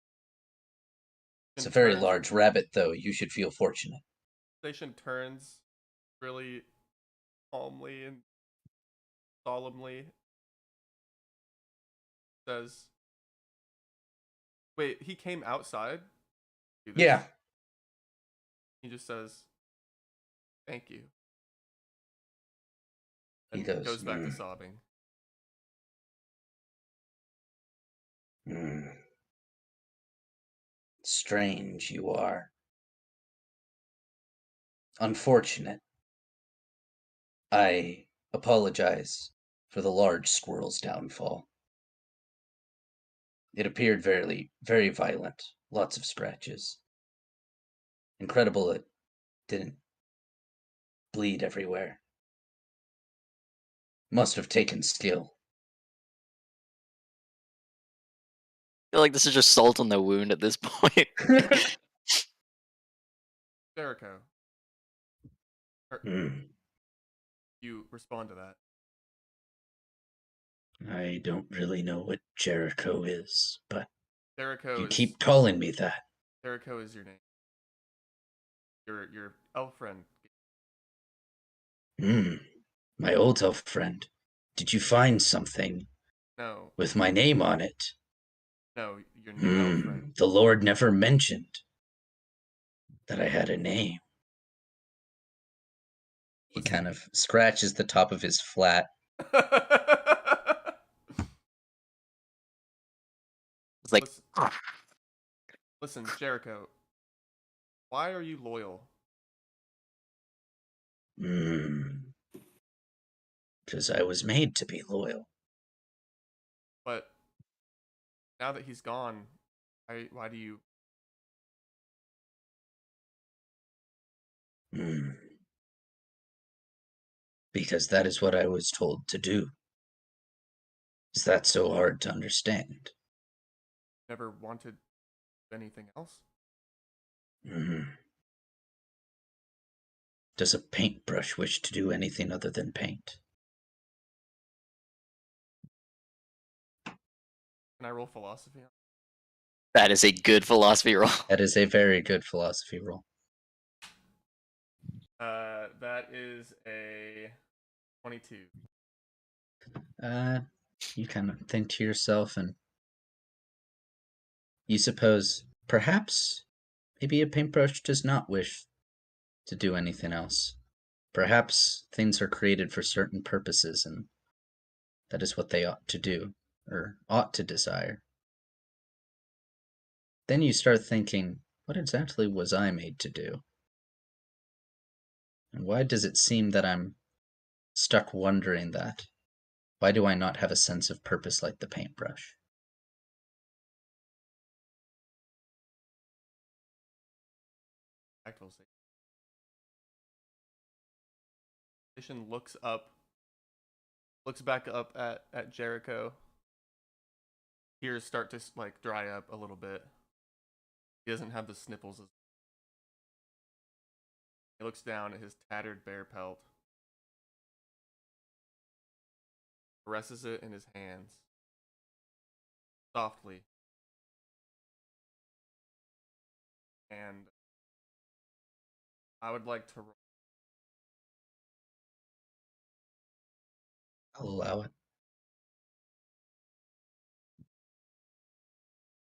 It's a very large rabbit, though. You should feel fortunate. Station turns really calmly and solemnly. Says, wait, he came outside? Do this? Yeah. He just says, thank you. He And goes, back to sobbing. Strange you are. Unfortunate. I apologize for the large squirrel's downfall. It appeared very, very violent. Lots of scratches. Incredible it didn't bleed everywhere. Must have taken skill. feel like this is just salt on the wound at this point. Jericho, Hmm. you respond to that. I don't really know what Jericho is, but Jericho you is keep calling me that. Jericho is your name. Your elf friend. Hmm. My old elf friend. Did you find something No, with my name on it? no, your new elf friend. The Lord never mentioned that I had a name. He kind of scratches the top of his flat. It's like, Listen, Jericho. Why are you loyal? Because I was made to be loyal. But now that he's gone, why do you? Because that is what I was told to do. Is that so hard to understand? Never wanted anything else? Does a paintbrush wish to do anything other than paint? Can I roll philosophy? that is a good philosophy roll. That is a very good philosophy roll. That is a 22. You kind of think to yourself, and you suppose perhaps maybe a paintbrush does not wish to do anything else. Perhaps things are created for certain purposes, and that is what they ought to do, or ought to desire. Then you start thinking, what exactly was I made to do? And why does it seem that I'm stuck wondering that? Why do I not have a sense of purpose like the paintbrush? Seishin looks back up at Jericho. Tears start to like dry up a little bit. He doesn't have the sniffles. He looks down at his tattered bear pelt, caresses it in his hands, softly, and I would like to roll. I'll allow it.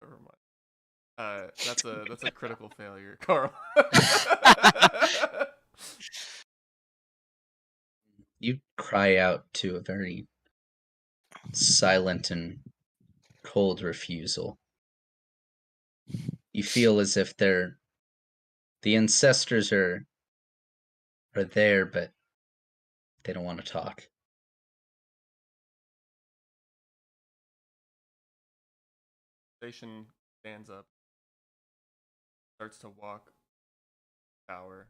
Never mind. That's a critical failure, Carl. You cry out to a very silent and cold refusal. You feel as if the ancestors are there, but they don't want to talk. Seishin stands up, starts to walk the tower,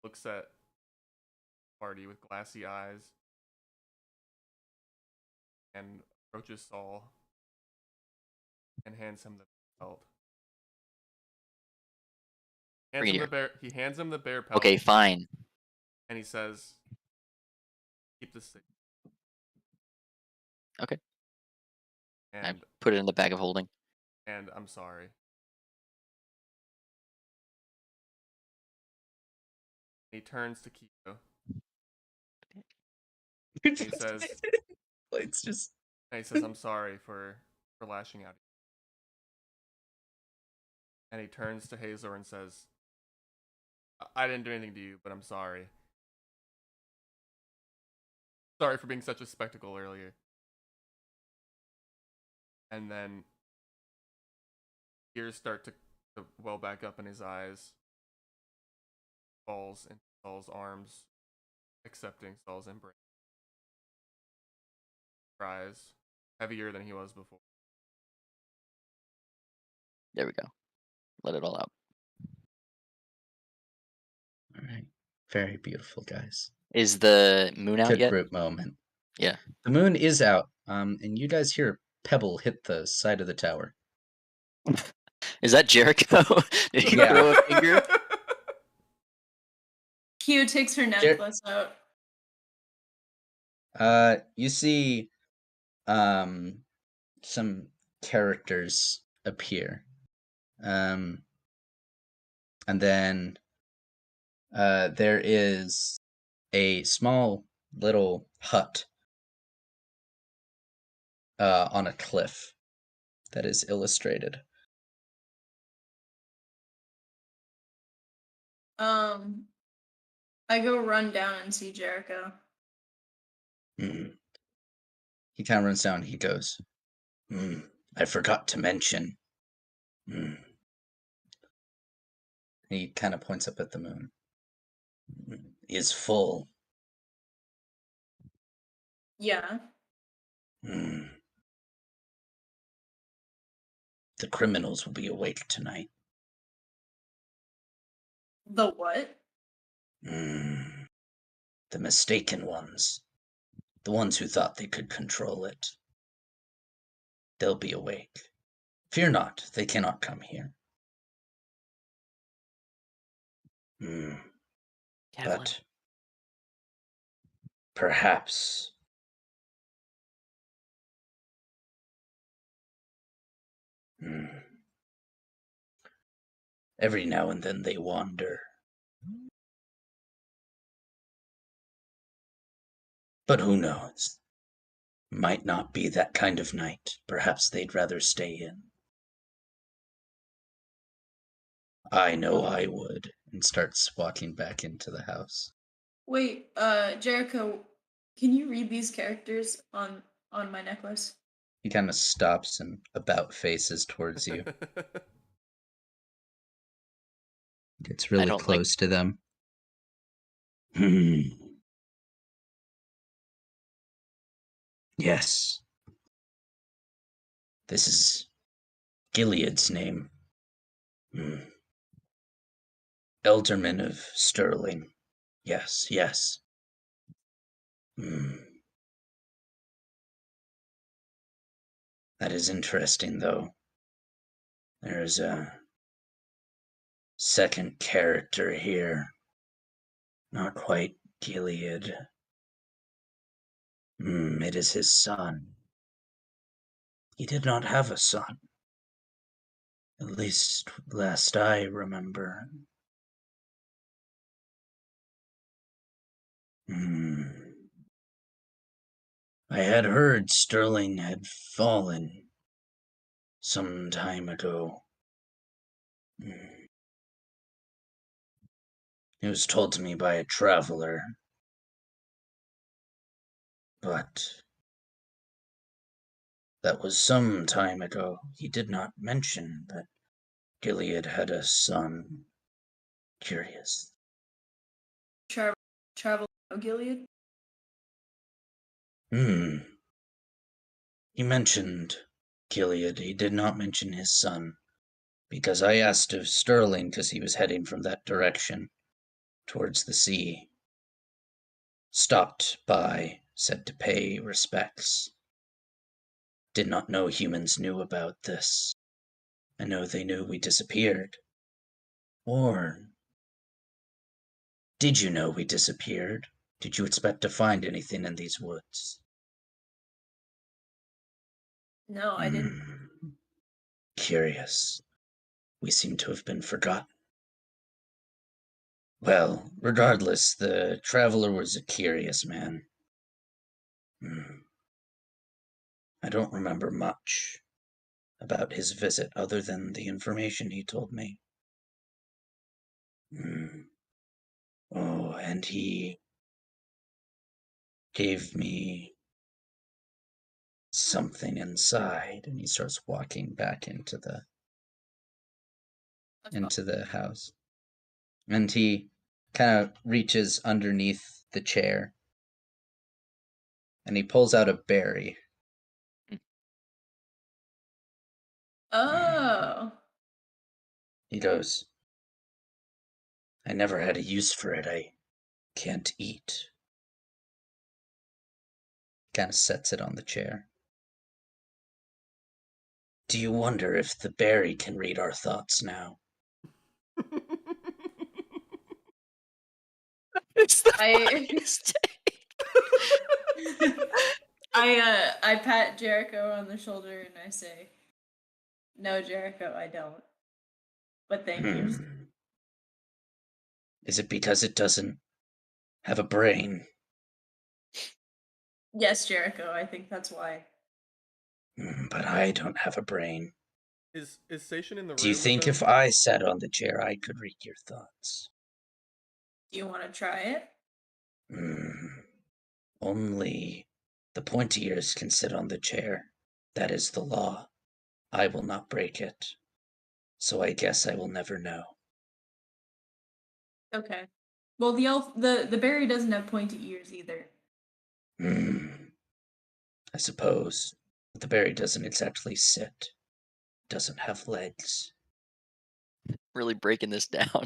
looks at the party with glassy eyes, and approaches Saul and hands him the belt. He hands him the bear pelt. Okay, fine. And he says, "Keep this safe." Okay. I And put it in the bag of holding. and I'm sorry. He turns to Kiko. And he says, It's just. And he says, "I'm sorry for lashing out." And he turns to Hazor and says, "I didn't do anything to you, but I'm sorry. Sorry for being such a spectacle earlier." And then tears start to well back up in his eyes. Falls into Saul's arms, accepting Saul's embrace. Cries, heavier than he was before. There we go. Let it all out. All right. Very beautiful, guys. Is the moon out Good yet? group moment. Yeah. The moon is out. And you guys hear a pebble hit the side of the tower. Is that Jericho? Did he Yeah. throw a finger? Q takes her necklace out. You see some characters appear. And then there is a small little hut on a cliff that is illustrated. I go run down and see Jericho. He kind of runs down. He goes, I forgot to mention. He kind of points up at the moon. Is full. Yeah. The criminals will be awake tonight. The what? The mistaken ones. The ones who thought they could control it. They'll be awake. Fear not, they cannot come here. But perhaps every now and then they wander. But who knows? Might not be that kind of night. Perhaps they'd rather stay in. I know I would. And starts walking back into the house. Wait, Jericho, can you read these characters on my necklace? He kind of stops and about faces towards you. Gets really close to them. Yes. This is Gilead's name. Elderman of Sterling. Yes, yes. That is interesting, though. There's a second character here. Not quite Gilead. It is his son. He did not have a son. At least last I remember. I had heard Sterling had fallen some time ago. It was told to me by a traveler. But that was some time ago. He did not mention that Gilead had a son. Curious. Travel Gilead? He mentioned Gilead. He did not mention his son. Because I asked of Sterling because he was heading from that direction, towards the sea. Stopped by, said to pay respects. Did not know humans knew about this. I know they knew we disappeared. Or did you know we disappeared? Did you expect to find anything in these woods? No, I didn't. Curious. We seem to have been forgotten. Well, regardless, the traveler was a curious man. I don't remember much about his visit other than the information he told me. Oh, and he gave me something inside, and he starts walking back into the house. And he kind of reaches underneath the chair and he pulls out a berry. Oh. He goes, I never had a use for it. I can't eat. Kind of sets it on the chair. Do you wonder if the berry can read our thoughts now? It's the I funniest I pat Jericho on the shoulder and I say, "No, Jericho, I don't. But thank you." Is it because it doesn't have a brain? Yes, Jericho, I think that's why. But I don't have a brain. Is Seishin in the Do you room with think them? if I sat on the chair, I could read your thoughts? Do you want to try it? Only the pointy ears can sit on the chair. That is the law. I will not break it. So I guess I will never know. Okay. Well, the berry doesn't have pointy ears either. I suppose. But the berry doesn't exactly sit. Doesn't have legs. really breaking this down.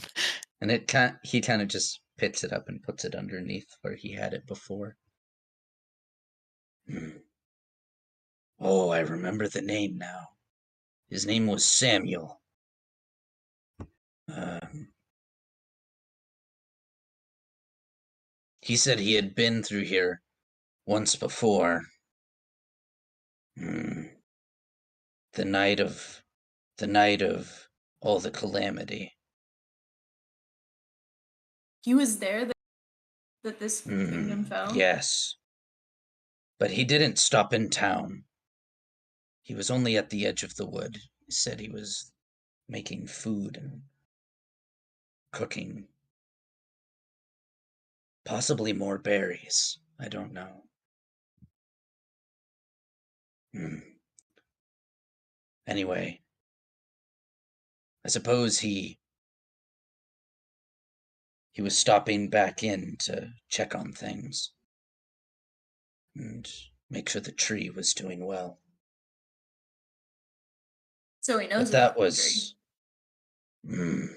And he kind of just picks it up and puts it underneath where he had it before. Oh, I remember the name now. His name was Samuel. He said he had been through here once before. The night of all the calamity. He was there that this kingdom fell. Yes. But he didn't stop in town. He was only at the edge of the wood. He said he was making food and cooking. Possibly more berries. I don't know. Anyway, I suppose he was stopping back in to check on things and make sure the tree was doing well. So he knows But that about the tree. was.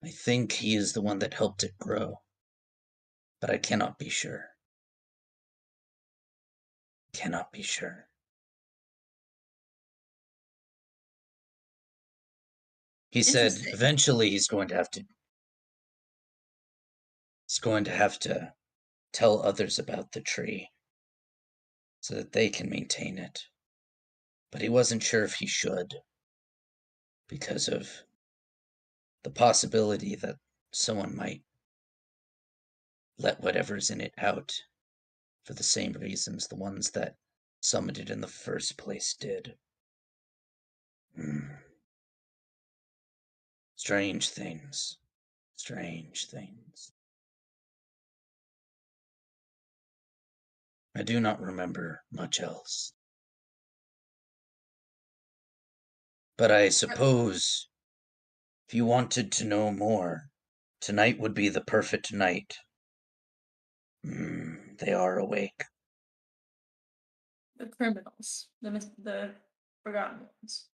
I think he is the one that helped it grow. But I cannot be sure. Cannot be sure. He said Interesting. eventually he's going to have to tell others about the tree so that they can maintain it. But he wasn't sure if he should because of the possibility that someone might let whatever's in it out for the same reasons the ones that summoned it in the first place did. Strange things. Strange things. I do not remember much else. But I suppose if you wanted to know more, tonight would be the perfect night. They are awake. The criminals, the forgotten ones.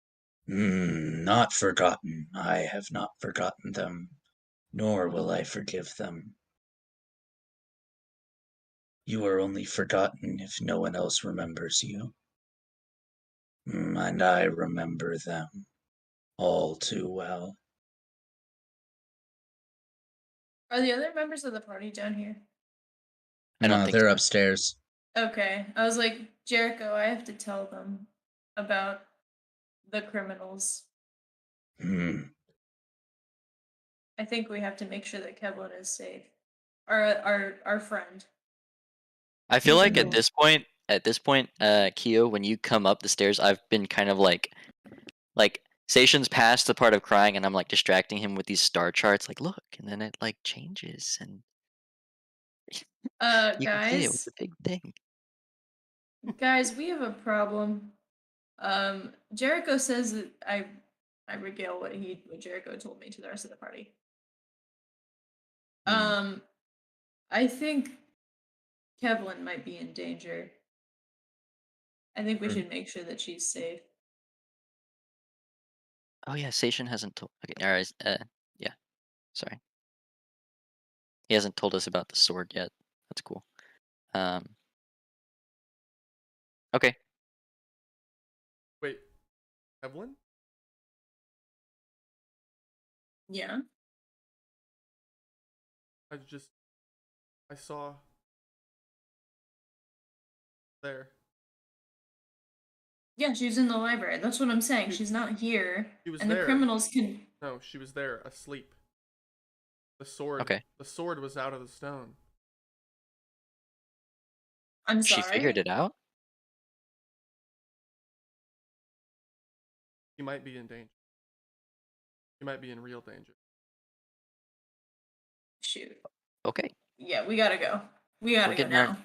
Not forgotten. I have not forgotten them, nor will I forgive them. You are only forgotten if no one else remembers you. And I remember them all too well. Are the other members of the party down here? I don't No, think they're so. upstairs. Okay. I was like, Jericho, I have to tell them about the criminals. I think we have to make sure that Kevlin is safe. Our friend. I feel like Mhm. at this point, Keo, when you come up the stairs, I've been kind of like Seishin's past the part of crying, and I'm like distracting him with these star charts. Like, look, and then it like changes, and you can see it with Guys, the big thing. guys, we have a problem. Jericho says that I regale what Jericho told me to the rest of the party. I think Kevlin might be in danger. I think we should make sure that she's safe. Oh yeah, Seishin hasn't told. Okay, all right. Yeah, sorry. He hasn't told us about the sword yet. That's cool. Okay. Evelyn? Yeah. I saw there. Yeah, she's in the library. That's what I'm saying. She's not here. She was And there. the criminals can. No, she was there, asleep. The sword. Okay. The sword was out of the stone. I'm She sorry. figured it out. She might be in danger. She might be in real danger. Shoot. Okay. Yeah, we gotta go. We gotta We're go getting now.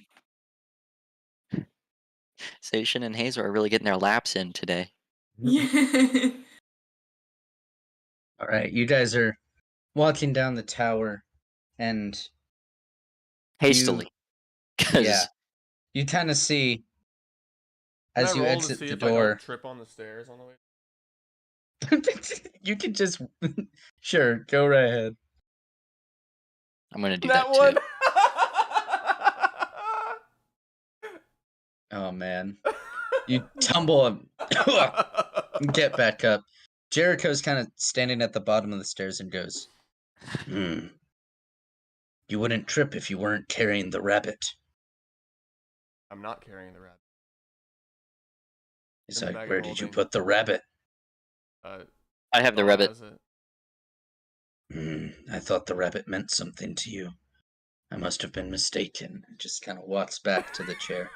Seishin and Hazel are really getting their laps in today. Yeah. All right, you guys are walking down the tower, and Hastily. Because yeah, you kind of see Can as I you roll to exit see the if I don't door. trip on the stairs on the way? You can just sure go right ahead. I'm going to do That that, one. too. Oh man, you tumble and get back up. Jericho's kind of standing at the bottom of the stairs and goes, "You wouldn't trip if you weren't carrying the rabbit." I'm not carrying the rabbit. He's In the like, bag of "Where did you holding. put the rabbit?" I have the Dawn rabbit. has it. I thought the rabbit meant something to you. I must have been mistaken. Just kind of walks back to the chair.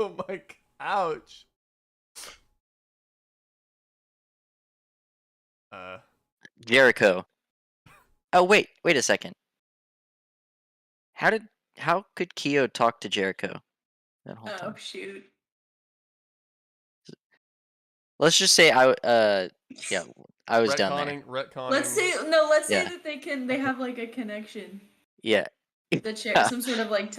Oh my ouch. Jericho. Oh, wait a second. How could Keo talk to Jericho that whole Oh time? shoot. Let's just say I was down there. Retconning. Let's say Yeah. that they have like a connection. Yeah. The chair, some sort of like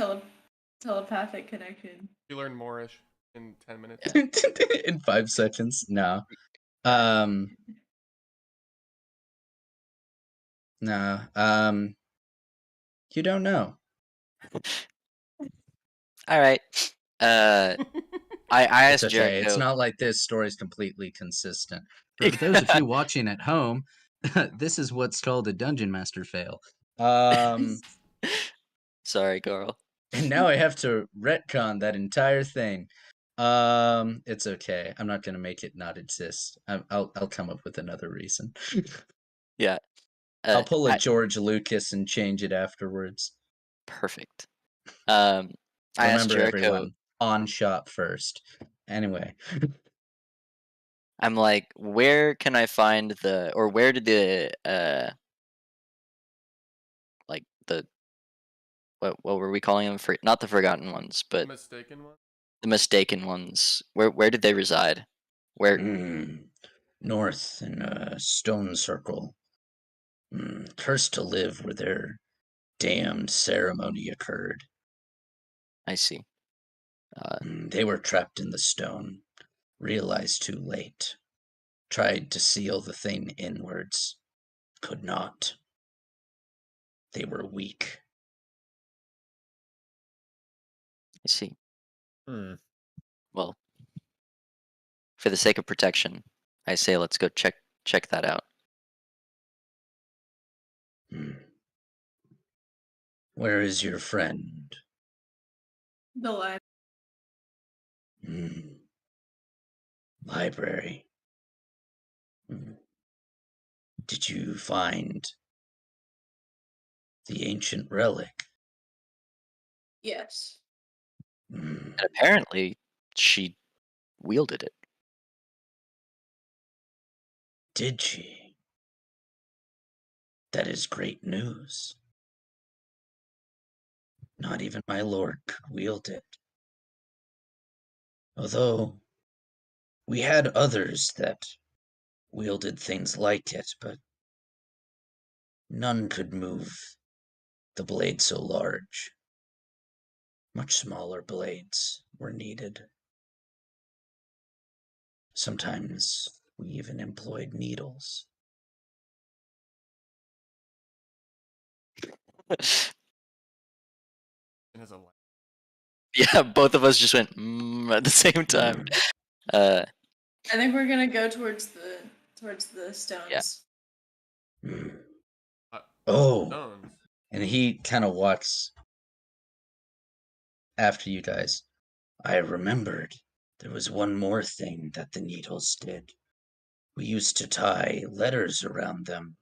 telepathic connection. You learn Moorish in 10 minutes. In 5 seconds. No. No. You don't know. All right. I It's asked okay. Jericho. It's not like this story's completely consistent. For those of you watching at home, this is what's called a Dungeon Master fail. Sorry, Carl. And now I have to retcon that entire thing. It's okay. I'm not gonna make it not exist. I'll come up with another reason. Yeah. I'll pull a George Lucas and change it afterwards. Perfect. I asked Remember, Jericho. everyone, on shop first. Anyway, I'm like, where can I find where did the like the what were we calling them? Not the forgotten ones, but Mistaken one? the mistaken ones. Where did they reside? Where? north in a stone circle. Cursed to live where their damned ceremony occurred. I see. They were trapped in the stone, realized too late. Tried to seal the thing inwards. Could not. They were weak. I see. Well, for the sake of protection, I say let's go check that out. Where is your friend? The library. Library. Did you find the ancient relic? Yes. And apparently, she wielded it. Did she? That is great news. Not even my lord could wield it. Although, we had others that wielded things like it, but none could move the blade so large. Much smaller blades were needed. Sometimes we even employed needles. Yeah, both of us just went at the same time. I think we're gonna go towards the stones. Hmm. Uh, Oh, Stones. and he kind of walks after you guys. I remembered there was one more thing that the needles did. We used to tie letters around them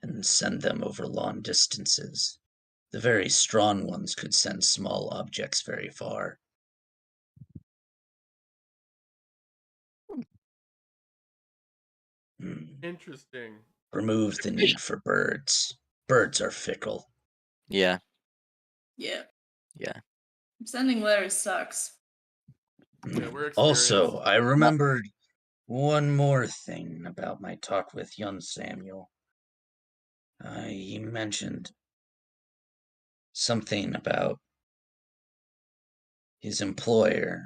and send them over long distances. The very strong ones could send small objects very far. Hmm. Interesting. Remove the need for birds. Birds are fickle. Yeah. Yeah. Yeah. Sending letters sucks. Yeah, we're Also, experienced. I remembered one more thing about my talk with young Samuel. He mentioned something about his employer.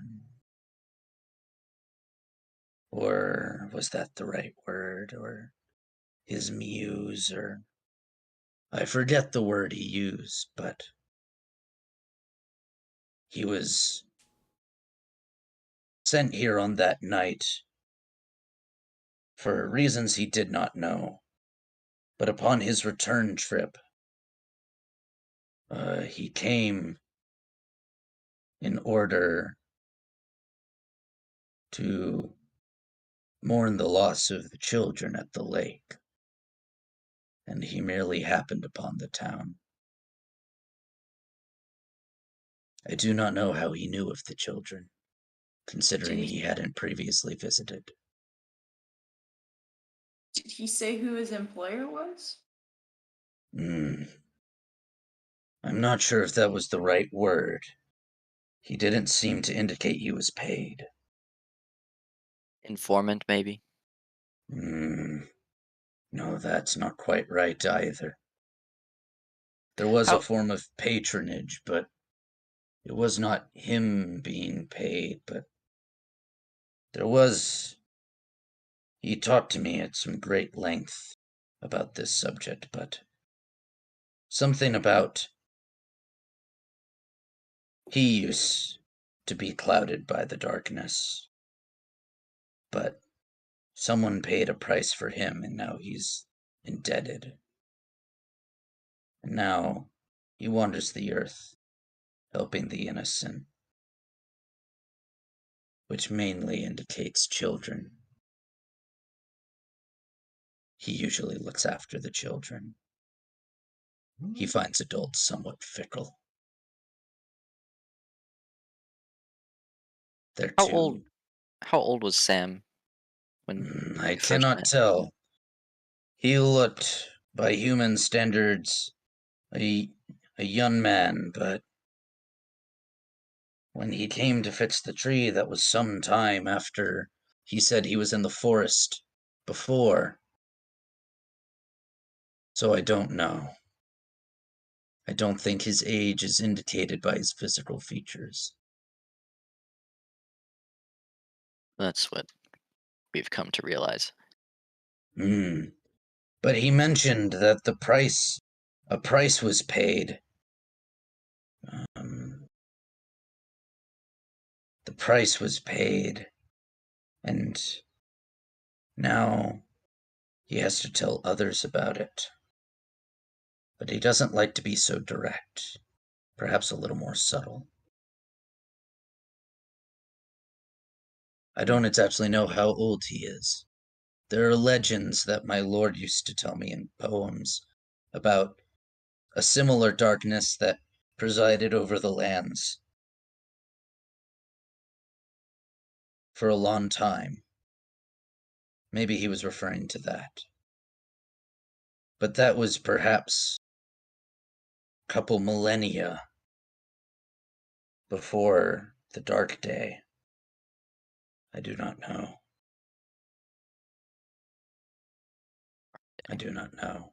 Or was that the right word? Or his muse? Or I forget the word he used, but he was sent here on that night for reasons he did not know. But upon his return trip, he came in order to mourn the loss of the children at the lake, and he merely happened upon the town. I do not know how he knew of the children, Did considering he he hadn't previously visited. did he say who his employer was? Hmm. I'm not sure if that was the right word. He didn't seem to indicate he was paid. Informant, maybe. Hmm. No, that's not quite right either. There was a How form of patronage, but it was not him being paid, but there was. He talked to me at some great length about this subject, but something about he used to be clouded by the darkness, but someone paid a price for him, and now he's indebted. And now he wanders the earth, helping the innocent, which mainly indicates children. He usually looks after the children. He finds adults somewhat fickle. They're how old too. how old was Sam when I you first cannot met? tell. He looked, by human standards, a, a young man, but when he came to fix the tree, that was some time after he said he was in the forest before. So I don't know. I don't think his age is indicated by his physical features. That's what we've come to realize. Hmm. But he mentioned that a price was paid. Um, the price was paid, and now he has to tell others about it. But he doesn't like to be so direct, perhaps a little more subtle. I don't exactly know how old he is. There are legends that my lord used to tell me in poems about a similar darkness that presided over the lands for a long time. Maybe he was referring to that. But that was perhaps a couple millennia before the Dark Day. I do not know. I do not know.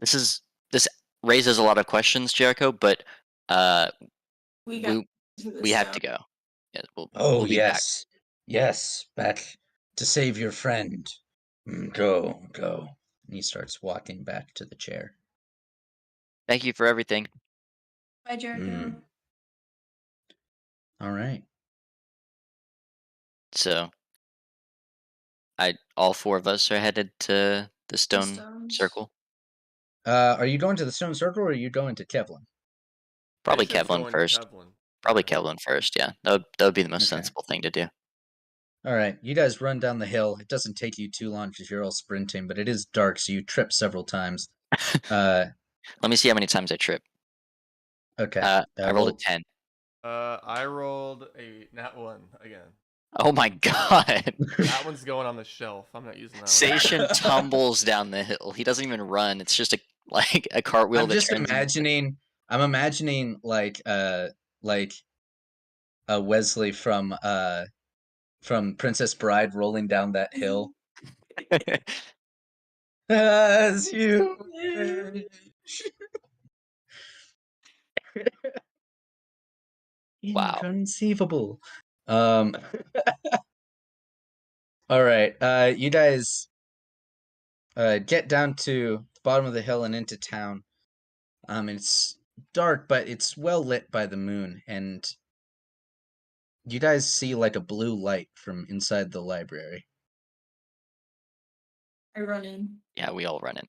This raises a lot of questions, Jericho, but uh We got we to the we have stone. to go. Yeah, Oh, we'll be back. yes. Yes, back to save your friend. Go, go. And he starts walking back to the chair. Thank you for everything. Bye, Jericho. All right. So all 4 of us are headed to the stone stones. circle. Are you going to the stone circle or are you going to Kevlin? Probably Addiction's Kevlin going to first. Kevlin. Probably Yeah. Kevlin first, yeah. That would be the most Okay. sensible thing to do. All right, you guys run down the hill. It doesn't take you too long because you're all sprinting, but it is dark, so you trip several times. Let me see how many times I trip. Okay. I rolled a 10. I rolled a nat 1 again. Oh my god. That one's going on the shelf. I'm not using that one. Seishin tumbles down the hill. He doesn't even run. It's just a cartwheel I'm that just turns into- imagining. I'm imagining like Wesley from Princess Bride rolling down that hill. As you wish. Wow. Inconceivable. All right. You guys get down to the bottom of the hill and into town. It's dark, but it's well lit by the moon, and you guys see like a blue light from inside the library. I run in. Yeah, we all run in.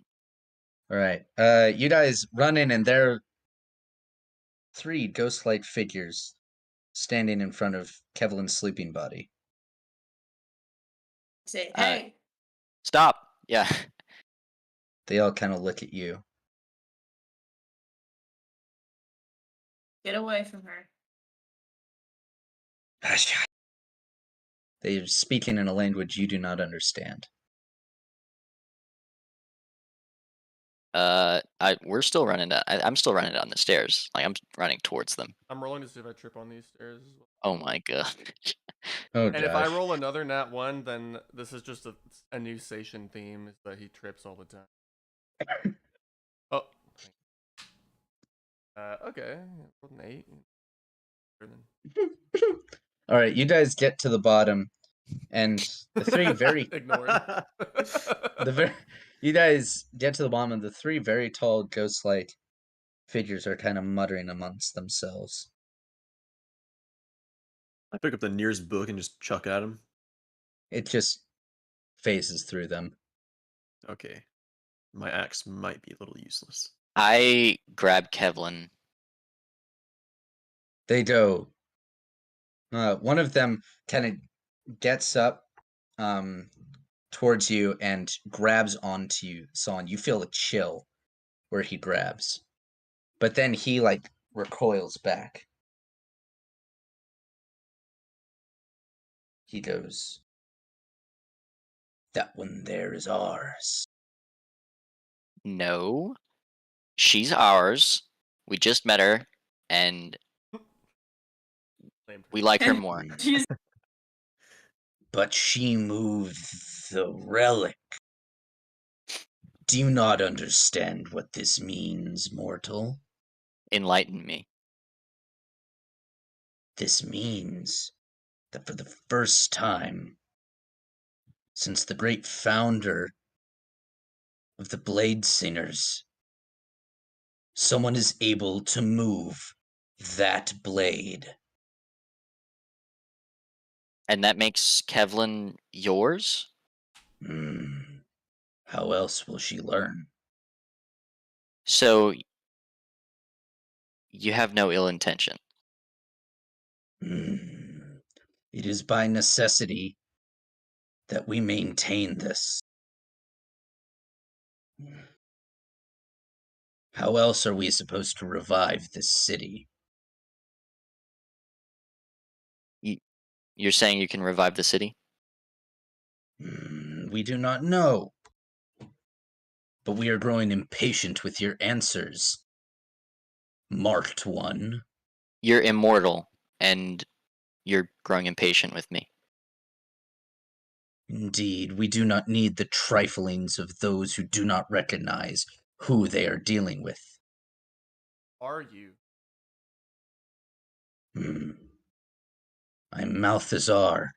All right. You guys run in, and there are 3 ghost-like figures standing in front of Kevlin's sleeping body. Say, Uh, hey, Stop. Yeah. They all kind of look at you. get away from her. They're speaking in a language you do not understand. We're still running. I'm still running down the stairs. Like I'm running towards them. I'm rolling to see if I trip on these stairs as well. Oh my god. Oh, And if I Josh. roll another nat 1, then this is just a new Seishin theme, is that he trips all the time. Oh. Okay. Rolled an 8. All right, you guys get to the bottom, and the 3 very Ignored. you guys get to the bottom, and the 3 very tall ghost-like figures are kind of muttering amongst themselves. I pick up the nearest book and just chuck at him. It just phases through them. Okay. My axe might be a little useless. I grab Kevlin. They go. One of them kind of gets up towards you and grabs onto you, Son. You feel a chill where he grabs, but then he like recoils back. He goes, "That one there is ours." No. She's ours. We just met her, and we like her more. She's But she moved the relic. Do you not understand what this means, mortal? Enlighten me. This means that for the first time since the great founder of the Blade Singers, someone is able to move that blade. And that makes Kevlin yours? How else will she learn? So you have no ill intention. It is by necessity that we maintain this. How else are we supposed to revive this city? You're saying you can revive the city? We do not know. But we are growing impatient with your answers. Marked one. You're immortal, and you're growing impatient with me. Indeed, we do not need the triflings of those who do not recognize who they are dealing with. Are you? I'm Malthazar,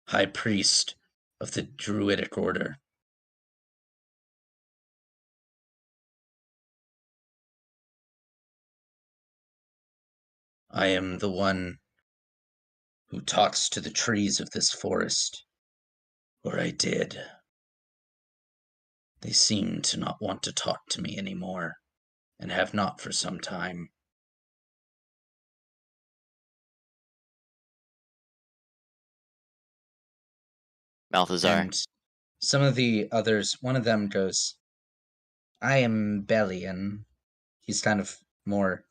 High Priest of the Druidic Order. I am the one who talks to the trees of this forest, or I did. They seem to not want to talk to me anymore, and have not for some time. Malthazar. And some of the others, one of them goes, I am Bellion. He's kind of more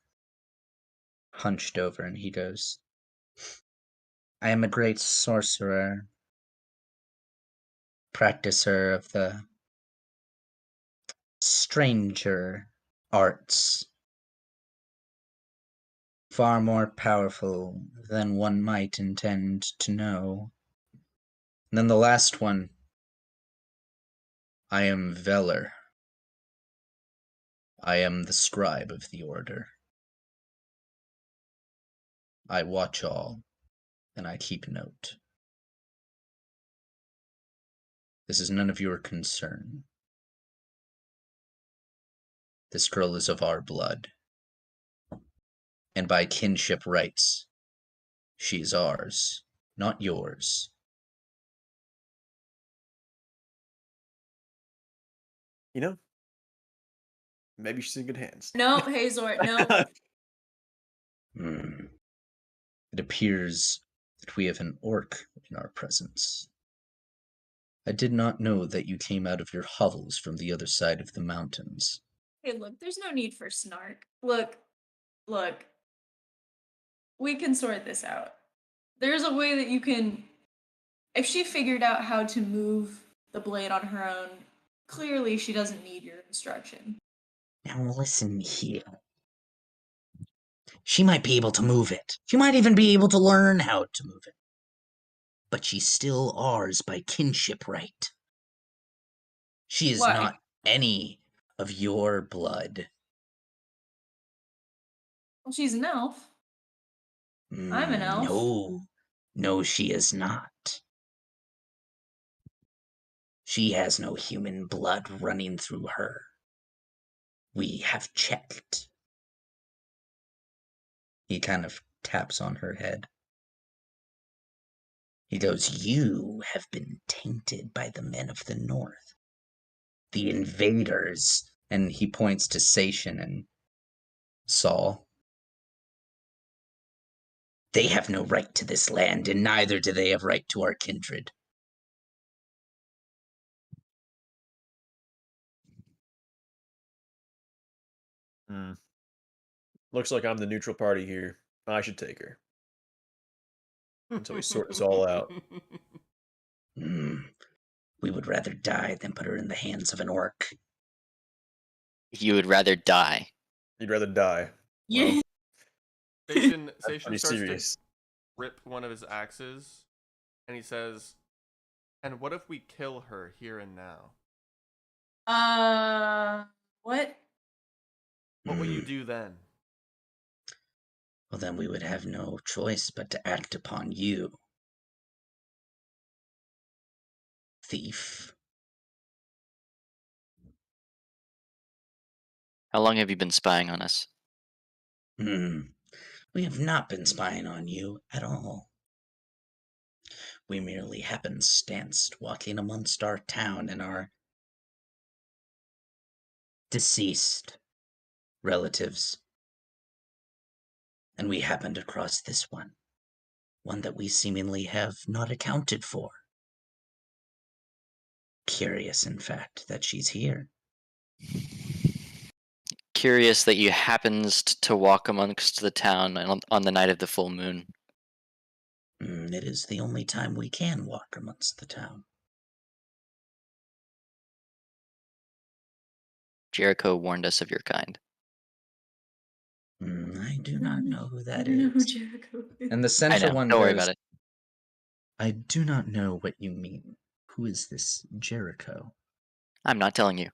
hunched over, and he goes, I am a great sorcerer, practicer of the stranger arts, far more powerful than one might intend to know. And then the last one, I am Veller. I am the scribe of the order. I watch all, and I keep note. This is none of your concern. This girl is of our blood, and by kinship rights, she is ours, not yours. You know, maybe she's in good hands. No, Hazor, no. It appears that we have an orc in our presence. I did not know that you came out of your hovels from the other side of the mountains. Hey, look, there's no need for snark. Look. We can sort this out. There's a way that you can. If she figured out how to move the blade on her own, clearly she doesn't need your instruction. Now listen here. She might be able to move it. She might even be able to learn how to move it. But she's still ours by kinship right. She is Why? not any of your blood. Well, she's an elf. I'm an elf. No, she is not. She has no human blood running through her. We have checked. He kind of taps on her head. He goes, you have been tainted by the men of the north. The invaders. And he points to Seishin and Saul. They have no right to this land, and neither do they have right to our kindred. Looks like I'm the neutral party here. I should take her until we sort this all out. We would rather die than put her in the hands of an orc. You would rather die. You'd rather die. Yeah. Seishin Pretty starts serious. to rip one of his axes, and he says, "And what if we kill her here and now? What? What will you do then?" Well, then we would have no choice but to act upon you. Thief. How long have you been spying on us? We have not been spying on you at all. We merely happenstanced walking amongst our town and our deceased relatives. And we happened across this one that we seemingly have not accounted for. Curious, in fact, that she's here. Curious that you happened to walk amongst the town on the night of the full moon. It is the only time we can walk amongst the town. Jericho warned us of your kind. I do not know who I that don't know who is. Jericho is. And the I central know. one Don't worry goes, about it. I do not know what you mean. Who is this Jericho? I'm not telling you.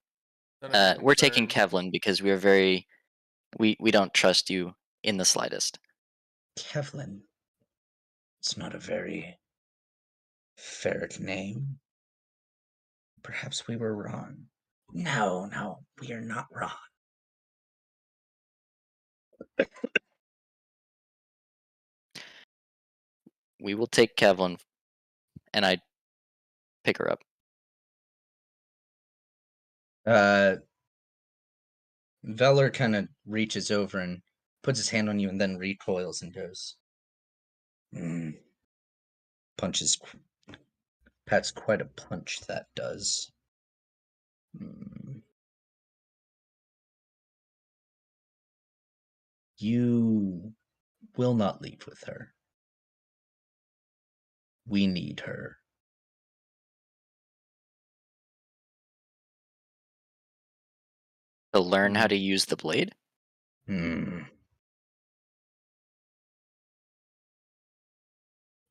None of your We're taking concern. Kevlin because we are very. We don't trust you in the slightest. Kevlin. It's not a very ferric name. Perhaps we were wrong. No, we are not wrong. We will take Kevlin, and I pick her up. Veller kind of reaches over and puts his hand on you and then recoils and goes. Punches. Pats quite a punch, that does. You will not leave with her. We need her. To learn how to use the blade?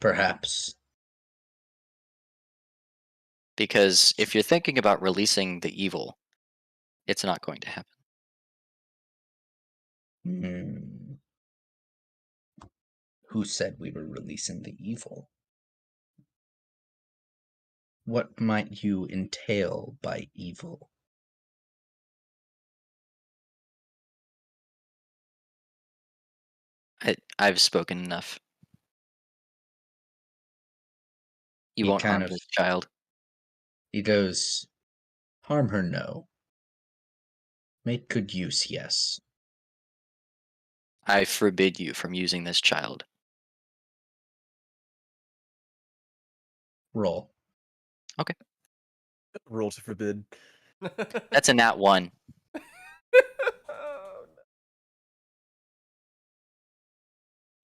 Perhaps. Because if you're thinking about releasing the evil, it's not going to happen. Who said we were releasing the evil? What might you entail by evil? I've spoken enough. You won't harm this child. He goes, harm her, no. Make good use, yes. I forbid you from using this child. Roll. Okay. Roll to forbid. That's a nat 1.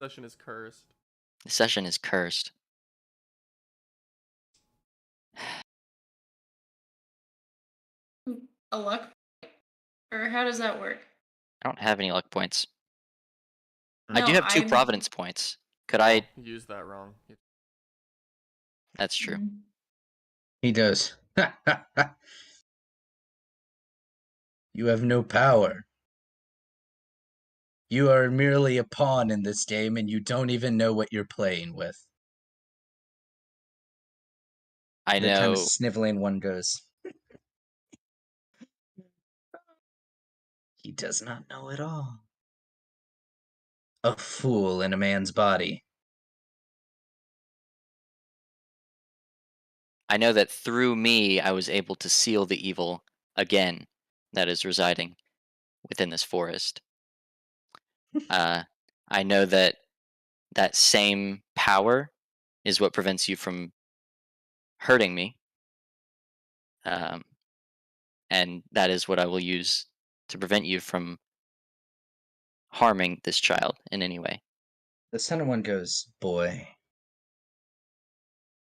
Session is cursed. The session is cursed. A luck? Or how does that work? I don't have any luck points. No, I do have 2 providence points. Could I use that wrong? That's true. He does. You have no power. You are merely a pawn in this game, and you don't even know what you're playing with. I The know. kind of sniveling one goes. He does not know at all. A fool in a man's body. I know that through me, I was able to seal the evil again that is residing within this forest. I know that that same power is what prevents you from hurting me. And that is what I will use to prevent you from harming this child in any way. The center one goes, boy,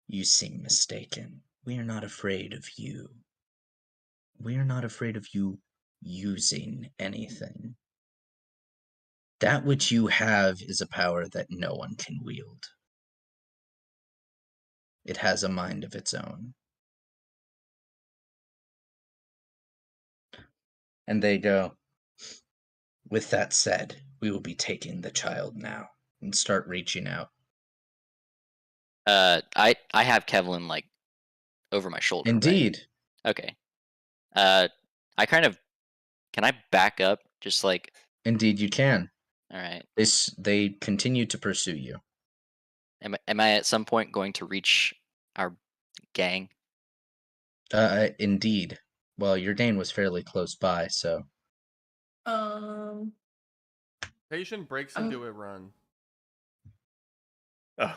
you seem mistaken. We are not afraid of you. We are not afraid of you using anything. That which you have is a power that no one can wield. It has a mind of its own. And they go, with that said, we will be taking the child now, and start reaching out. I have Kevlin like over my shoulder. Indeed. Right? Okay. I kind of can I back up just like. Indeed, you can. All right. They continue to pursue you. Am I at some point going to reach our gang? Indeed. Well, your Dane was fairly close by, so. Patient breaks into a run. Oh.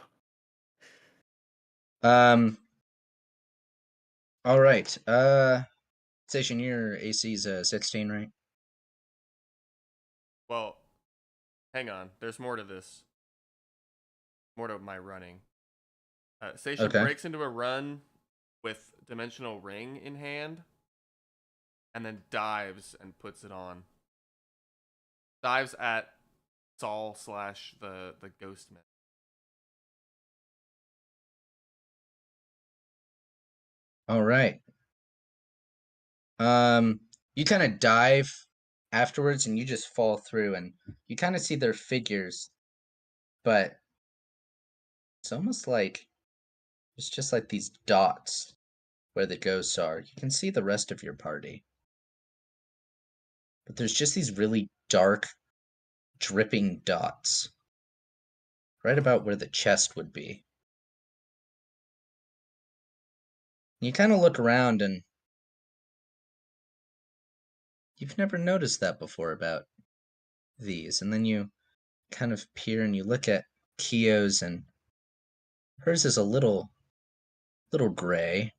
All right. Seishin, your AC's 16, right? Well, hang on. There's more to this. More to my running. Seishin breaks into a run with Dimensional Ring in hand, and then dives and puts it on. Dives at Saul / the ghost man. All right. You kind of dive afterwards, and you just fall through, and you kind of see their figures, but it's almost like it's just like these dots where the ghosts are. You can see the rest of your party, but there's just these really dark, dripping dots right about where the chest would be. You kind of look around and you've never noticed that before about these. And then you kind of peer and you look at Kyo's, and hers is a little gray.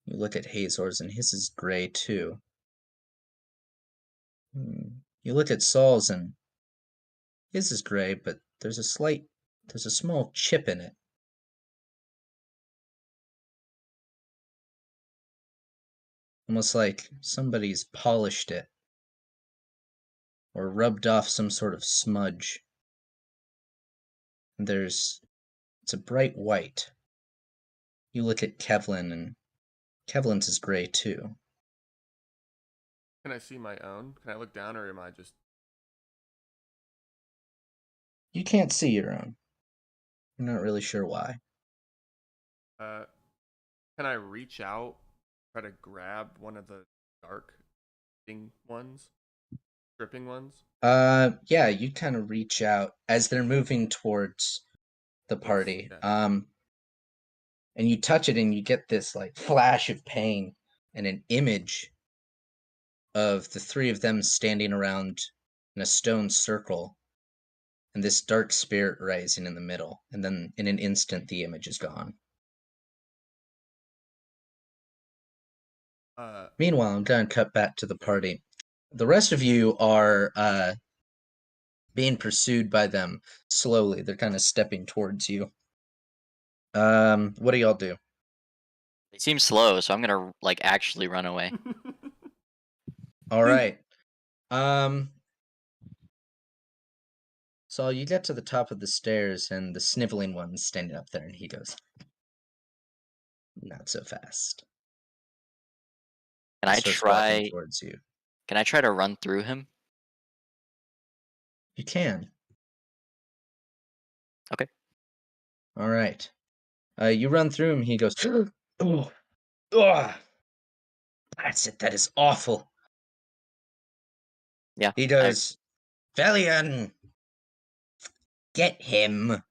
You look at Hazor's, and his is gray too. You look at Saul's, and his is gray, but there's a small chip in it. Almost like somebody's polished it or rubbed off some sort of smudge. And it's a bright white. You look at Kevlin, and Kevlin's is gray too. Can I see my own? Can I look down, or am I just... You can't see your own. You're not really sure why. Can I reach out, try to grab one of the dark ones? Dripping ones? Yeah, you kind of reach out as they're moving towards the party. Yeah. And you touch it, and you get this like flash of pain and an image of the three of them standing around in a stone circle, and this dark spirit rising in the middle. And then in an instant, the image is gone. Meanwhile, I'm going to cut back to the party. The rest of you are being pursued by them slowly. They're kind of stepping towards you. What do y'all do? They seem slow, so I'm gonna like actually run away. All right. So you get to the top of the stairs, and the sniveling one's standing up there, and he goes, "Not so fast." Can He I starts walking try? towards you? Can I try to run through him? You can. Okay. All right. You run through him. He goes, "Oh, ugh. That's it. That is awful." Yeah. He goes, "Valian, get him."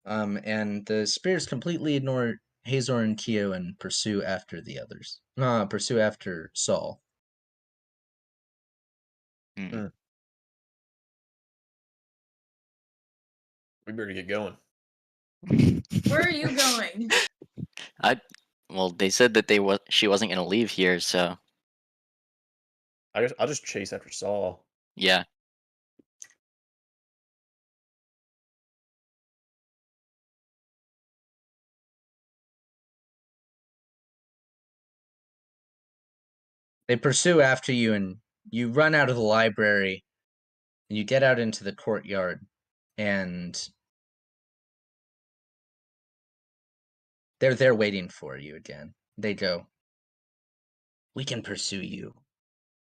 And the spears completely ignore Hazor and Kyo and pursue after the others. Pursue after Saul. Hmm. We better get going. Where are you going? Well, they said that she wasn't gonna leave here, so I'll just chase after Saul. yeah. They pursue after you, and you run out of the library, and you get out into the courtyard, and they're there waiting for you again. They go, "We can pursue you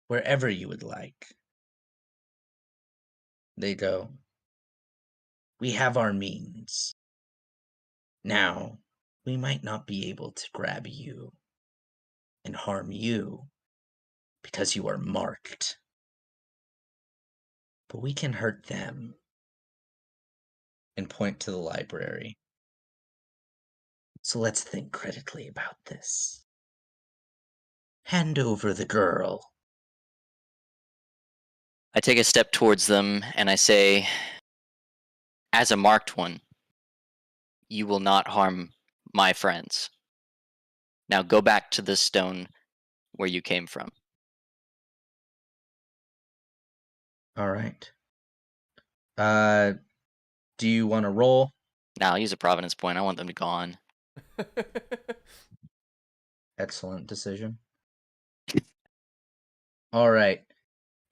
wherever you would like." They go, "We have our means. Now, we might not be able to grab you and harm you because you are marked, but we can hurt them," and point to the library. "So let's think critically about this. Hand over the girl." I take a step towards them and I say, as a marked one, you will not harm my friends. Now go back to the stone where you came from. All right. Do you want to roll? Now I'll use a Providence point. I want them to go on. Excellent decision. All right.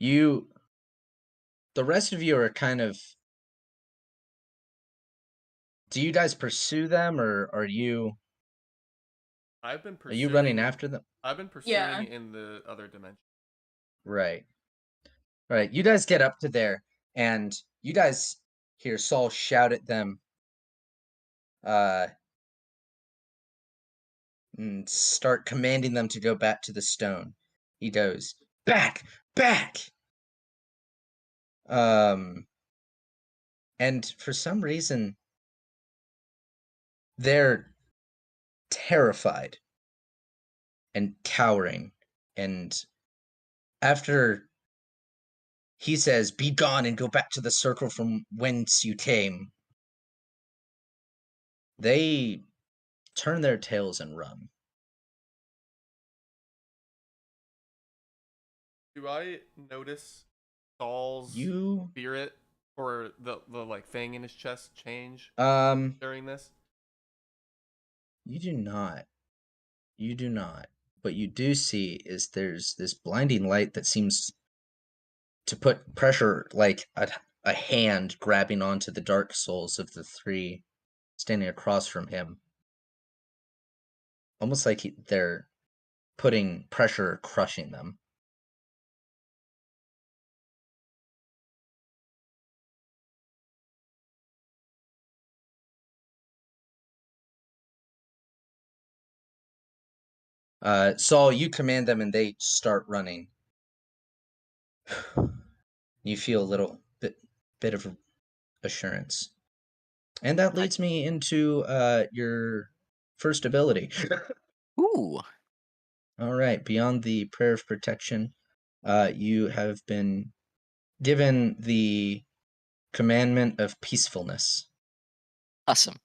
The rest of you are kind of... Do you guys pursue them, or are you running after them? I've been pursuing in the other dimension. Right. Right. You guys get up to there, and you guys hear Saul shout at them, and start commanding them to go back to the stone. He goes, "Back! Back!" And for some reason, they're terrified and cowering, and after he says, "Be gone and go back to the circle from whence you came," they turn their tails and run. Do I notice Saul's You spirit or the like thing in his chest change during this? You do not. You do not. What you do see is there's this blinding light that seems to put pressure, like a hand grabbing onto the dark souls of the three standing across from him. Almost like they're putting pressure, crushing them. Saul, you command them and they start running. You feel a little bit of assurance. And that leads me into your first ability. Ooh. All right. Beyond the prayer of protection, you have been given the commandment of peacefulness. Awesome.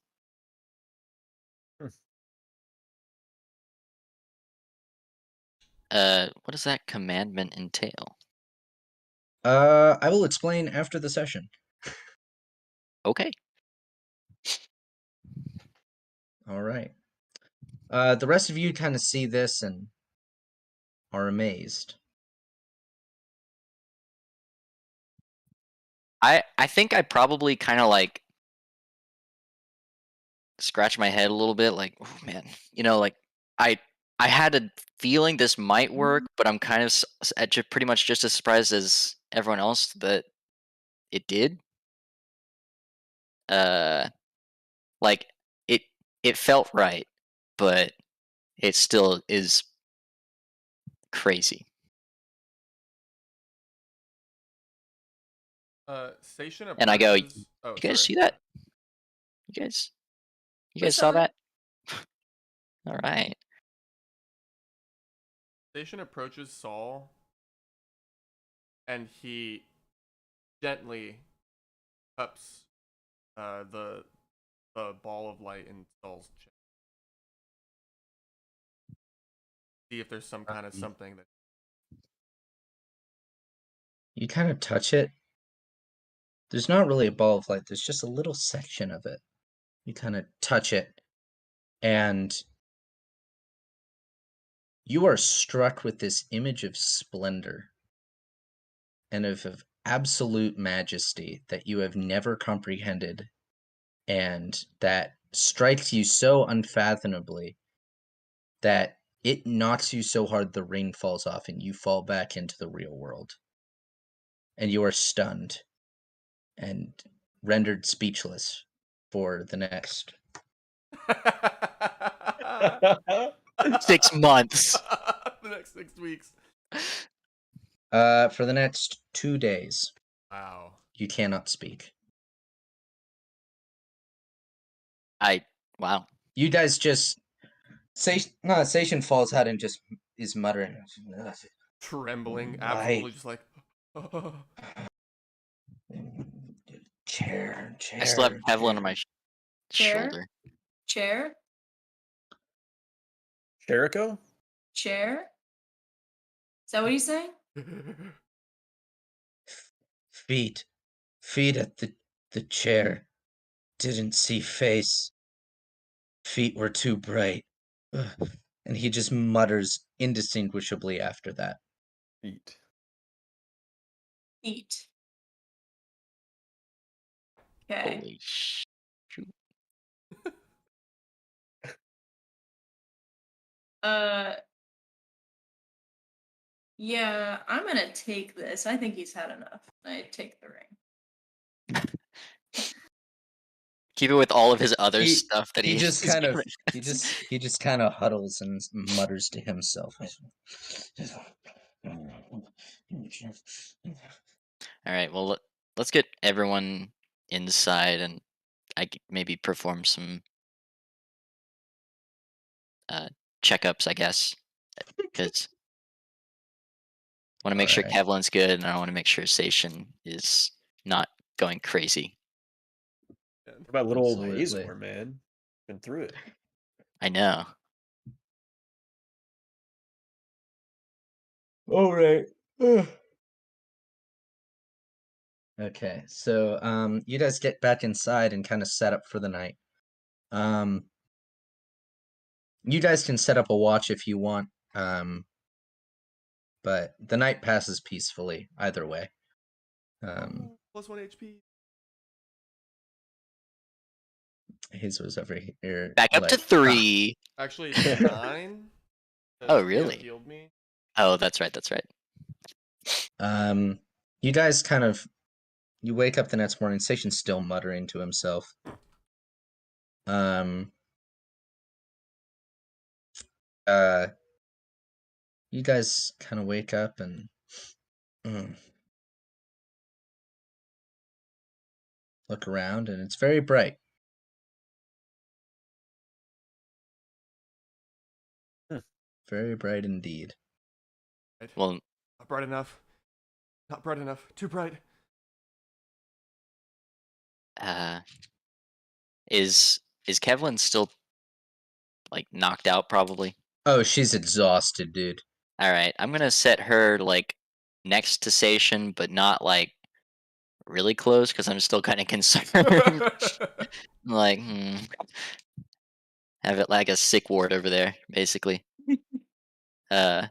What does that commandment entail? I will explain after the session. Okay. All right. The rest of you kind of see this and are amazed. I think I probably kind of like scratch my head a little bit, like, oh man, like I I had a feeling this might work, but I'm kind of pretty much just as surprised as everyone else that it did. Uh, like it it felt right, but it still is crazy. Seishin And I go, you approaches. Oh, guys sorry. see that? You guys saw saw that? All right. Seishin approaches Saul, and he gently cups the ball of light in Saul's chest. See if there's some kind of something that. You kind of touch it. There's not really a ball of light. There's just a little section of it. You kind of touch it, and you are struck with this image of splendor and of absolute majesty that you have never comprehended, and that strikes you so unfathomably that it knocks you so hard the ring falls off and you fall back into the real world. And you are stunned and rendered speechless for the next 6 months. The next 6 weeks. for the next 2 days. Wow. You cannot speak. Wow. You guys just Seishin falls out and just is muttering. Trembling, Right. absolutely just like. Chair. I still have Pevil under my Chair? shoulder. Chair? Jericho? Chair? Is that what he's saying? Feet at the chair. Didn't see face. Feet were too bright. Ugh. And he just mutters indistinguishably after that. Eat. Eat. Okay. Holy shoot. Yeah, I'm gonna take this. I think he's had enough. I take the ring. Keep it with all of his other He- stuff that He he just is kind of gonna- he just kind of huddles and mutters to himself. All right, well, let's get everyone inside and maybe perform some checkups, I guess, because I want to make sure Alright. Kevlin's good, and I want to make sure Seishin is not going crazy. What about little old Absolutely. Hazor, man? Been through it. I know. Alright. Okay, so you guys get back inside and kind of set up for the night. You guys can set up a watch if you want, but the night passes peacefully either way. Plus 1 HP. His was over here. Back up to like, 3. Actually, it's 9. Oh, Theo really? healed me. Oh, that's right. That's right. You guys you wake up the next morning. Seishin's still muttering to himself. You guys kind of wake up and look around, and it's very bright. Very bright indeed. Well, Not bright enough. Not bright enough. Too bright. is Kevlin still like knocked out? Probably. Oh, she's exhausted, dude. All right, I'm gonna set her like next to Seishin, but not like really close because I'm still kind of concerned. Like, have it like a sick ward over there, basically. And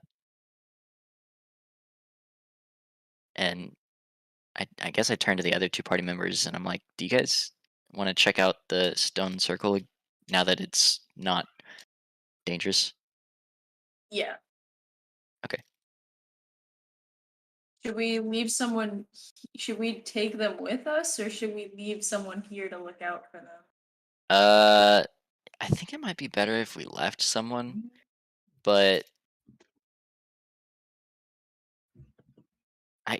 I guess I turn to the other 2 party members and I'm like, do you guys want to check out the stone circle now that it's not dangerous? Yeah. Okay. Should we leave someone? Should we take them with us, or should we leave someone here to look out for them? I think it might be better if we left someone, but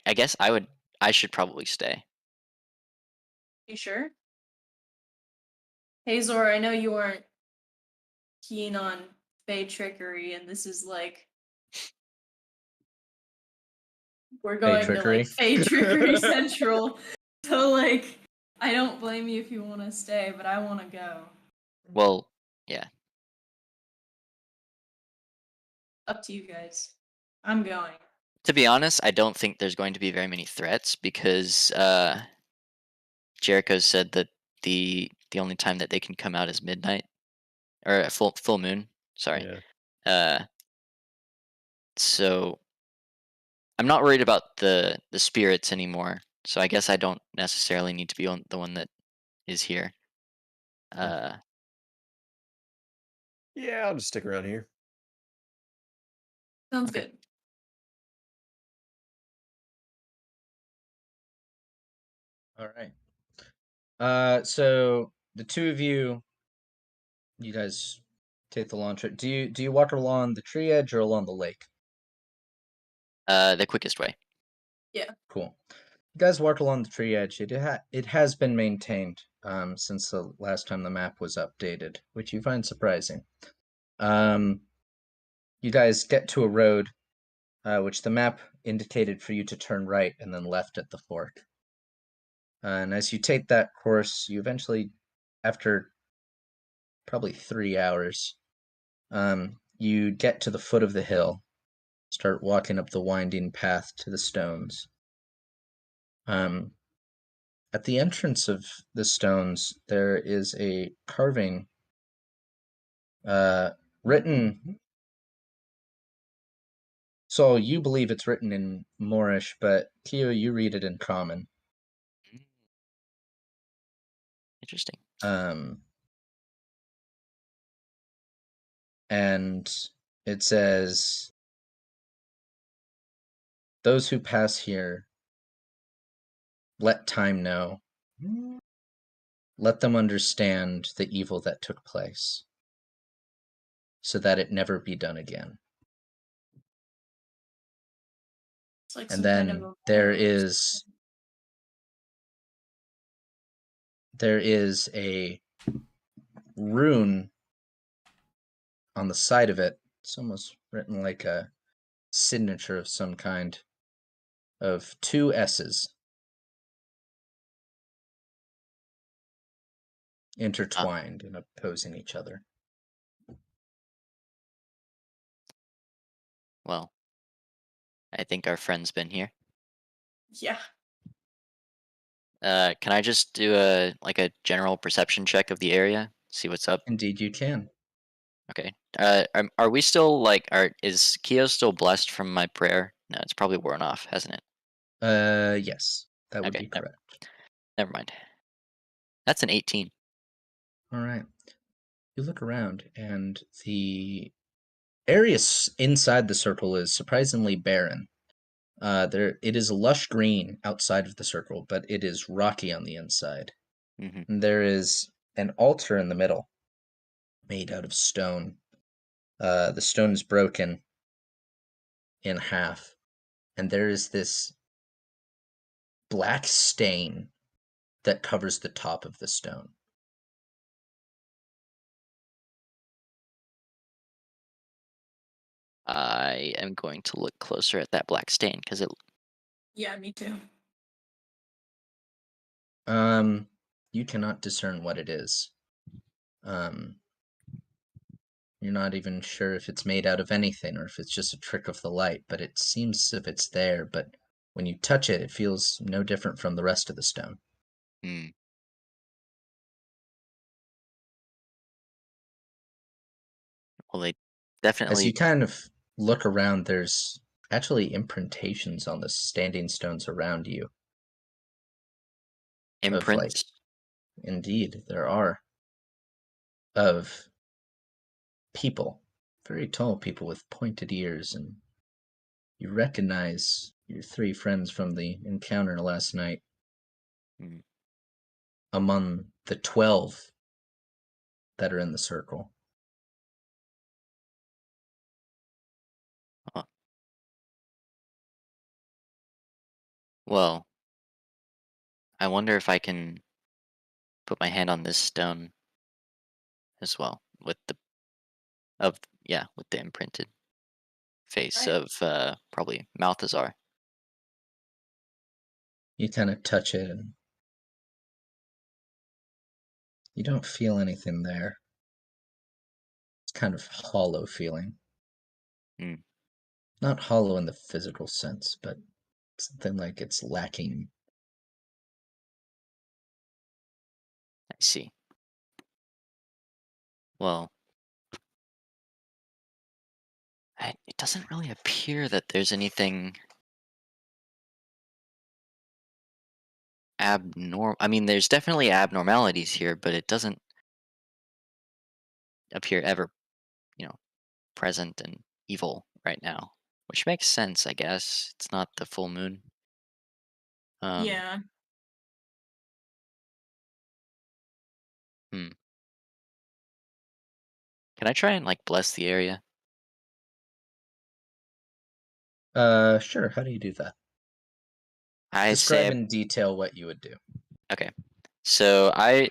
I guess I should probably stay. You sure? Hazor, I know you weren't keen on Fey trickery, and this is like we're going to trickery? like Fey trickery central. So like, I don't blame you if you want to stay, but I want to go. Well, yeah. Up to you guys. I'm going. To be honest, I don't think there's going to be very many threats because Jericho said that the only time that they can come out is midnight or a full moon. Sorry. Yeah. So I'm not worried about the spirits anymore. So I guess I don't necessarily need to be the one that is here. Yeah, I'll just stick around here. Sounds Okay. good. All right. So the 2 of you guys take the long trip. Do you walk along the tree edge or along the lake? The quickest way. Yeah. Cool. You guys walk along the tree edge. It has been maintained since the last time the map was updated, which you find surprising. You guys get to a road, which the map indicated for you to turn right and then left at the fork. And as you take that course, you eventually, after probably 3 hours, you get to the foot of the hill, start walking up the winding path to the stones. At the entrance of the stones, there is a carving written. So you believe it's written in Moorish, but Kyo, you read it in Common. Interesting. And it says, "Those who pass here, let time know. Let them understand the evil that took place, so that it never be done again." It's like And some kind of then a there is a rune on the side of it, it's almost written like a signature of some kind of two S's intertwined and opposing each other. Well, I think our friend's been here. Yeah. Can I just do a general perception check of the area? See what's up? Indeed, you can. Okay. Are we still is Keo still blessed from my prayer? No, it's probably worn off, hasn't it? Yes, that would Okay, be correct. never mind. That's an 18. All right. You look around, and the area inside the circle is surprisingly barren. It is lush green outside of the circle, but it is rocky on the inside. Mm-hmm. And there is an altar in the middle, made out of stone. The stone is broken in half, and there is this black stain that covers the top of the stone. I am going to look closer at that black stain because it. Yeah, me too. You cannot discern what it is. You're not even sure if it's made out of anything or if it's just a trick of the light, but it seems as if it's there, but when you touch it, it feels no different from the rest of the stone. Hmm. Well, they As you definitely kind of look around, there's actually imprintations on the standing stones around you of imprints. indeed, there are, of people, very tall people with pointed ears, and you recognize your three friends from the encounter last night Hmm. among the 12 that are in the circle. Huh. Well, I wonder if I can put my hand on this stone as well with the with the imprinted face Right. of probably Malthazar. You kind of touch it and you don't feel anything there. It's kind of hollow feeling. Hmm. Not hollow in the physical sense, but something like it's lacking. I see. Well, it doesn't really appear that there's anything abnormal. I mean, there's definitely abnormalities here, but it doesn't appear ever, you know, present and evil right now, which makes sense, I guess. It's not the full moon. Um, Yeah. hmm. Can I try and bless the area? Sure, how do you do that? I'd Describe say in detail what you would do. okay. So I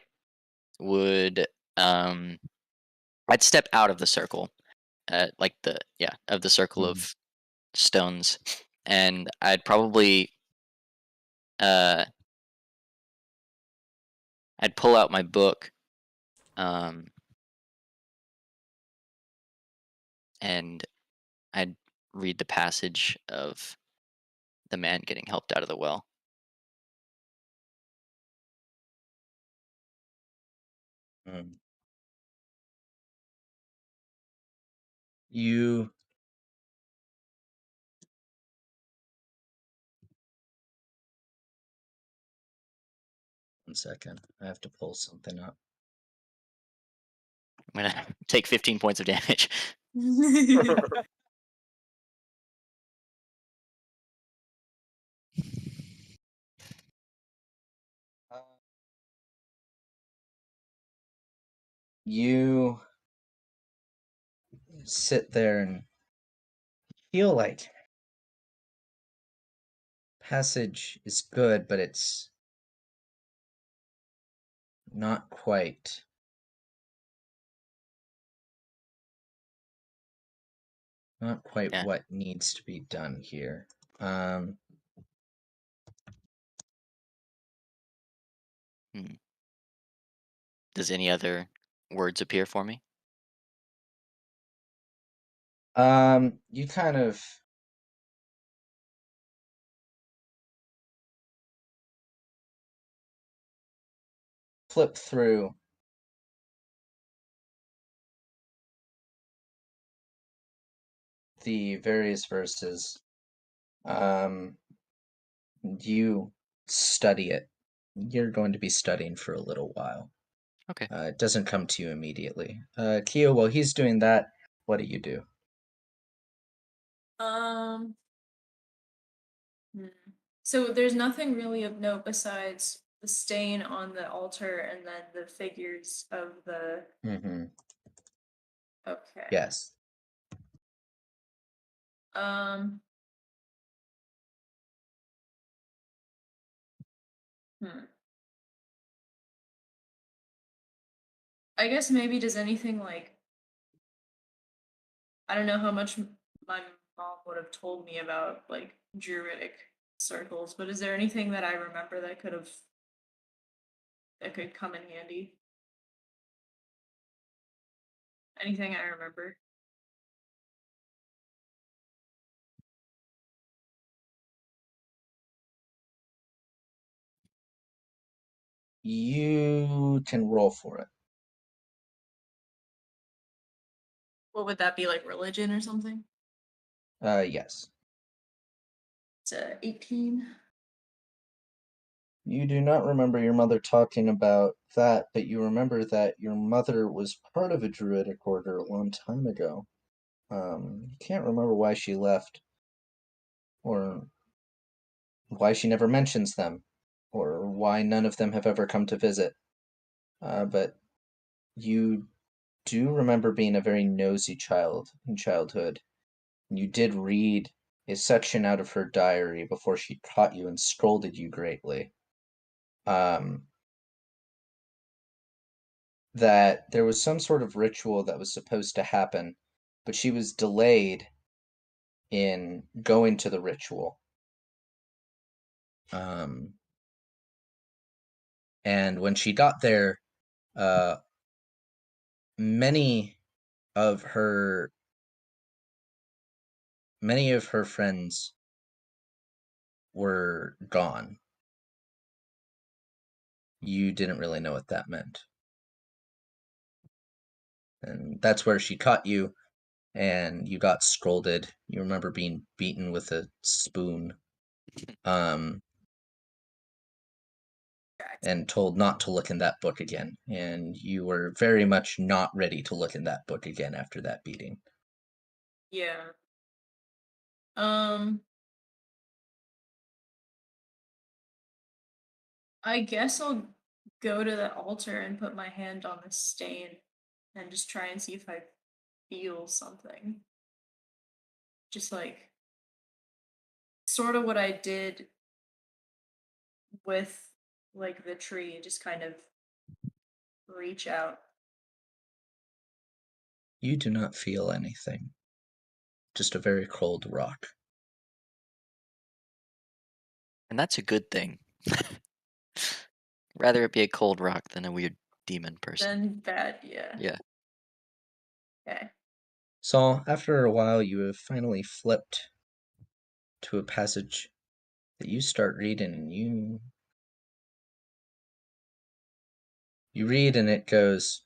would I'd step out of the circle, of the circle Mhm. of stones, and I'd probably uh I'd pull out my book, um, and I'd read the passage of the man getting helped out of the well. Mm. You 1 second. I have to pull something up. I'm gonna take 15 points of damage. Uh, You sit there and feel like passage is good, but it's not quite not quite Yeah. what needs to be done here. Does any other words appear for me? You kind of flip through the various verses. You study it. You're going to be studying for a little while. Okay. It doesn't come to you immediately. Keo, while he's doing that, what do you do? Hmm. So there's nothing really of note besides the stain on the altar and then the figures of the. Mm-hmm. Okay. Yes. Um. Hmm. I guess maybe does anything like I don't know how much my mom would have told me about like druidic circles, but is there anything that I remember that could come in handy? Anything I remember? You can roll for it. What would that be, like religion or something? Yes. It's 18. You do not remember your mother talking about that, but you remember that your mother was part of a druidic order a long time ago. You can't remember why she left, or why she never mentions them, or why none of them have ever come to visit. But you do remember being a very nosy child in childhood. You did read a section out of her diary before she caught you and scolded you greatly. That there was some sort of ritual that was supposed to happen, but she was delayed in going to the ritual. And when she got there, uh, many of her friends were gone. You didn't really know what that meant. And that's where she caught you, and you got scolded. You remember being beaten with a spoon. And told not to look in that book again. And you were very much not ready to look in that book again after that beating. Yeah. Um. I guess I'll go to the altar and put my hand on the stain and just try and see if I feel something. Just like sort of what I did with like the tree, just kind of reach out. You do not feel anything. Just a very cold rock. And that's a good thing. Rather it be a cold rock than a weird demon person. Then bad, yeah. Yeah. Okay. So, after a while, you have finally flipped to a passage that you start reading, and you read, and it goes,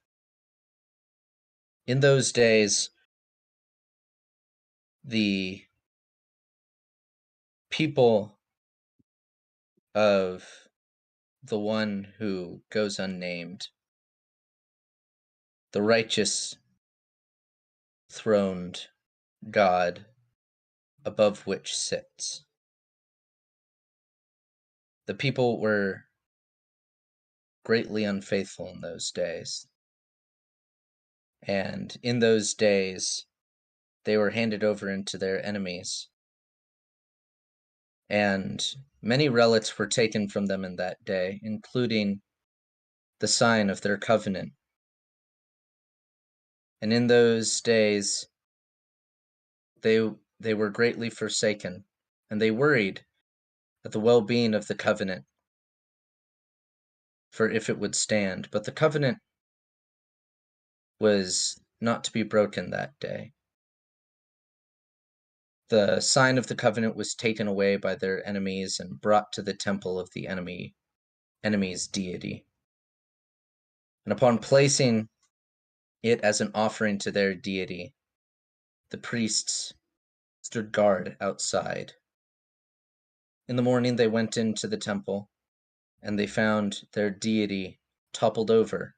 "In those days, the people of the one who goes unnamed, the righteous throned God above which sits. The people were greatly unfaithful in those days. And in those days, they were handed over into their enemies. And many relics were taken from them in that day, including the sign of their covenant. And in those days, they were greatly forsaken, and they worried at the well-being of the covenant, for if it would stand. But the covenant was not to be broken that day. The sign of the covenant was taken away by their enemies and brought to the temple of the enemy's deity. And upon placing it as an offering to their deity, the priests stood guard outside. In the morning they went into the temple, and they found their deity toppled over,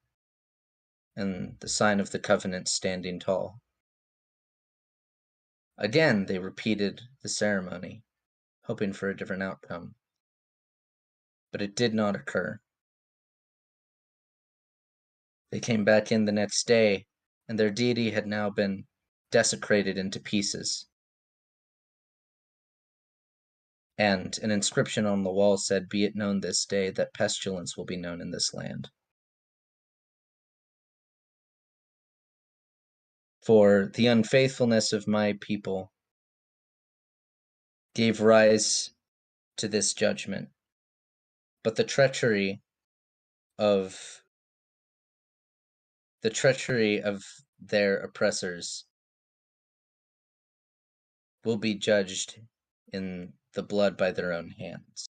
and the sign of the covenant standing tall. Again they repeated the ceremony, hoping for a different outcome. But it did not occur. They came back in the next day, and their deity had now been desecrated into pieces. And an inscription on the wall said, "Be it known this day that pestilence will be known in this land." For the unfaithfulness of my people gave rise to this judgment, but the treachery of their oppressors will be judged in the blood by their own hands.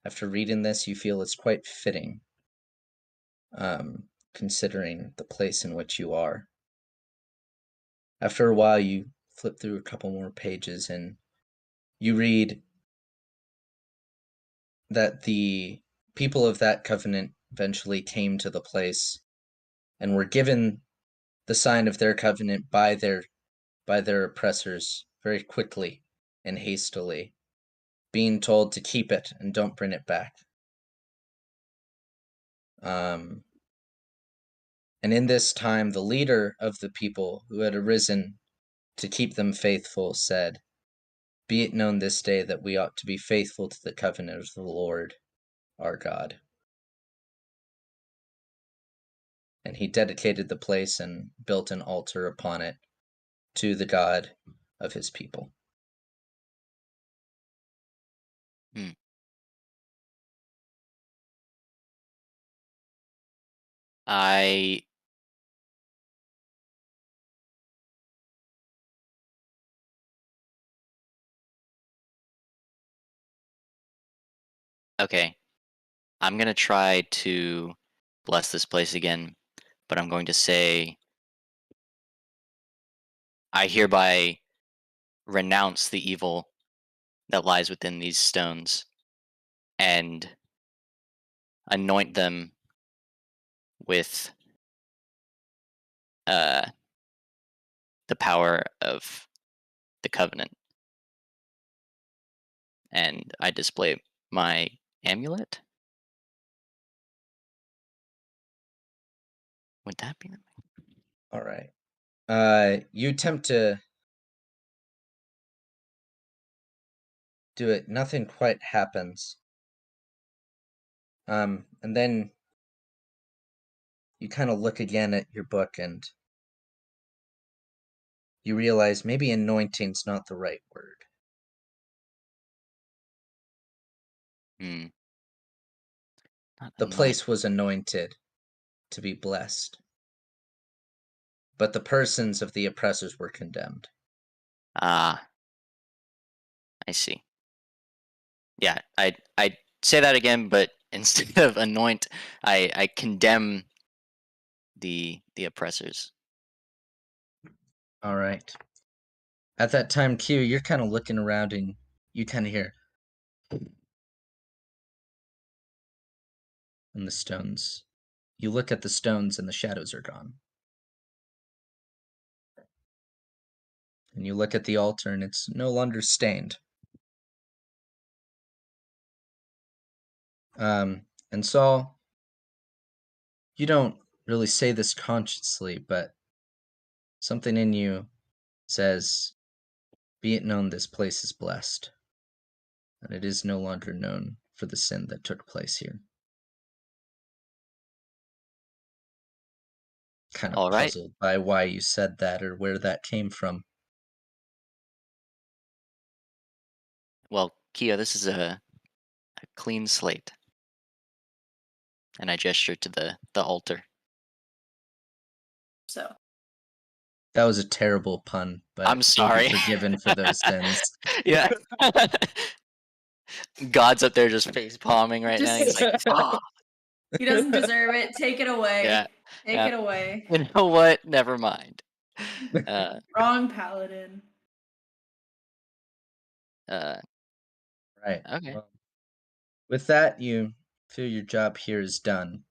After reading this, you feel it's quite fitting, considering the place in which you are. After a while, you flip through a couple more pages and you read that the people of that covenant eventually came to the place and were given the sign of their covenant by their oppressors very quickly and hastily, being told to keep it and don't bring it back. And in this time, the leader of the people who had arisen to keep them faithful said, "Be it known this day that we ought to be faithful to the covenant of the Lord our God." And he dedicated the place and built an altar upon it to the God of his people. Hmm. Okay. I'm gonna try to bless this place again, but I'm going to say, I hereby renounce the evil that lies within these stones and anoint them with uh, the power of the covenant. And I display my amulet. Would that be? All right. You attempt to do it. Nothing quite happens. And then you kind of look again at your book and you realize maybe anointing's not the right word. Hmm. Not The anoint. place was anointed to be blessed, but the persons of the oppressors were condemned. Ah, I see. Yeah, I say that again, but instead of anoint, I condemn the oppressors. All right. At that time, Q, you're kind of looking around and you kind of hear, and the stones. You look at the stones and the shadows are gone. And you look at the altar and it's no longer stained. And Saul, you don't really say this consciously, but something in you says, "Be it known this place is blessed, and it is no longer known for the sin that took place here." kind of All right. puzzled by why you said that or where that came from. Well, Kia, this is a clean slate. And I gesture to the altar. So That was a terrible pun, but I'm you'll sorry. be forgiven for those sins. Yeah. God's up there just face palming right now. He's like, oh, he doesn't deserve it. Take it away. yeah. Take yeah. it away. You know what? Never mind. Wrong paladin. Right. Okay. Well, with that, you feel your job here is done.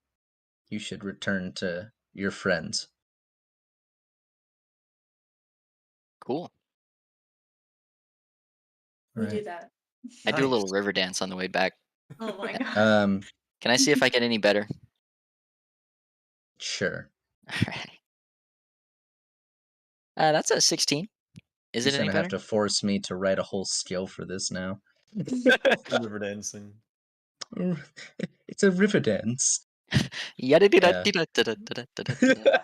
You should return to your friends. Cool. We do Right. that. I do a little Nice. river dance on the way back. Oh my god. Can I see if I get any better? Sure. Alright. That's a 16. Is You're it any gonna have better? to force me to write a whole skill for this now. River dancing. It's a river dance. Yada-dee-da-dee-da-da-da-da-da-da.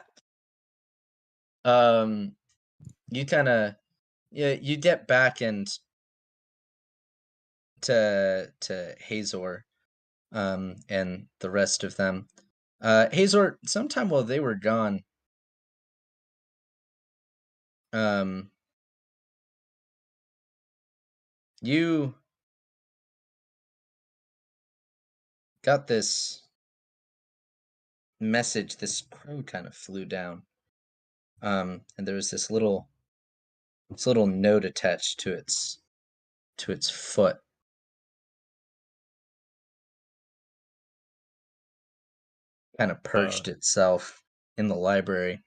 You kind of you get back and to Hazor, and the rest of them. Hazor, sometime while they were gone, you got this message. This crow kind of flew down, and there was this little note attached to its foot. Kind of perched itself in the library.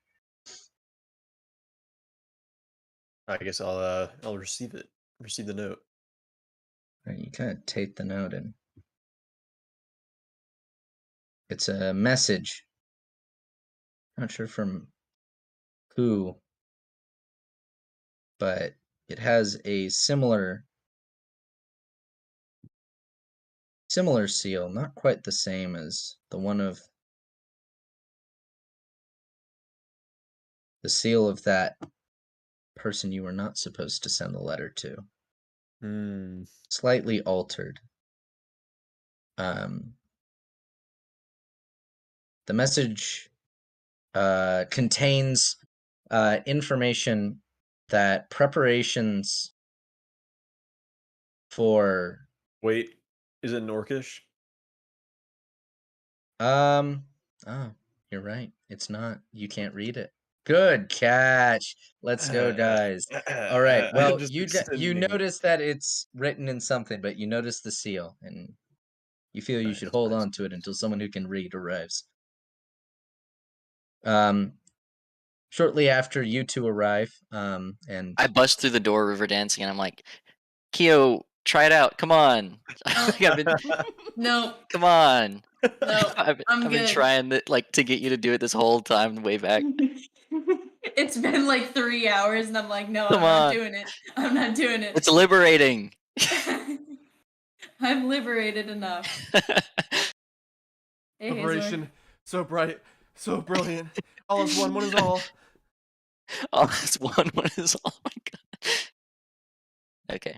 I guess I'll receive it. Receive the note. And you kind of take the note, and it's a message. Not sure from who, but it has a similar seal, not quite the same as the one of the seal of that person you were not supposed to send the letter to. Slightly altered. The message contains information that preparations for Wait, is it Norkish? oh, you're right. It's not. You can't read it. Good catch. Let's go, guys. All right. Well, Just you extending. notice that it's written in something, but you notice the seal, and you feel you should Nice, hold nice. on to it until someone who can read arrives. Shortly after you two arrive, and I bust through the door river dancing and I'm like, Kyo, try it out. Come on. I've been, No, come on. no, I've been good. trying to get you to do it this whole time way back. It's been like 3 hours, and I'm like, no, Come I'm not on. doing it. I'm not doing it. It's liberating. I'm liberated enough. Hey, Hazor. Liberation, so bright, so brilliant. All is one, one is all. All is one is all. Oh my god. Okay.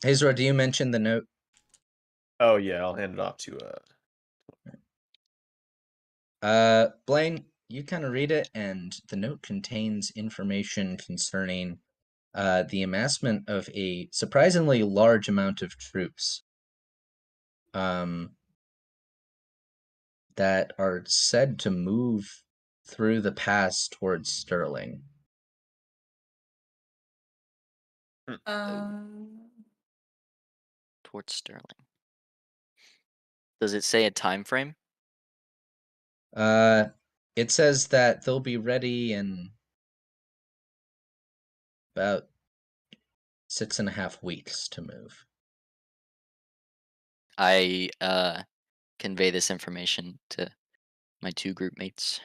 Hazor, do you mention the note? Oh yeah, I'll hand it off to Blaine, you kind of read it, and the note contains information concerning the amassment of a surprisingly large amount of troops that are said to move through the pass towards Sterling. Towards Sterling. Does it say a time frame? It says that they'll be ready in about 6.5 weeks to move. I convey this information to my two group mates.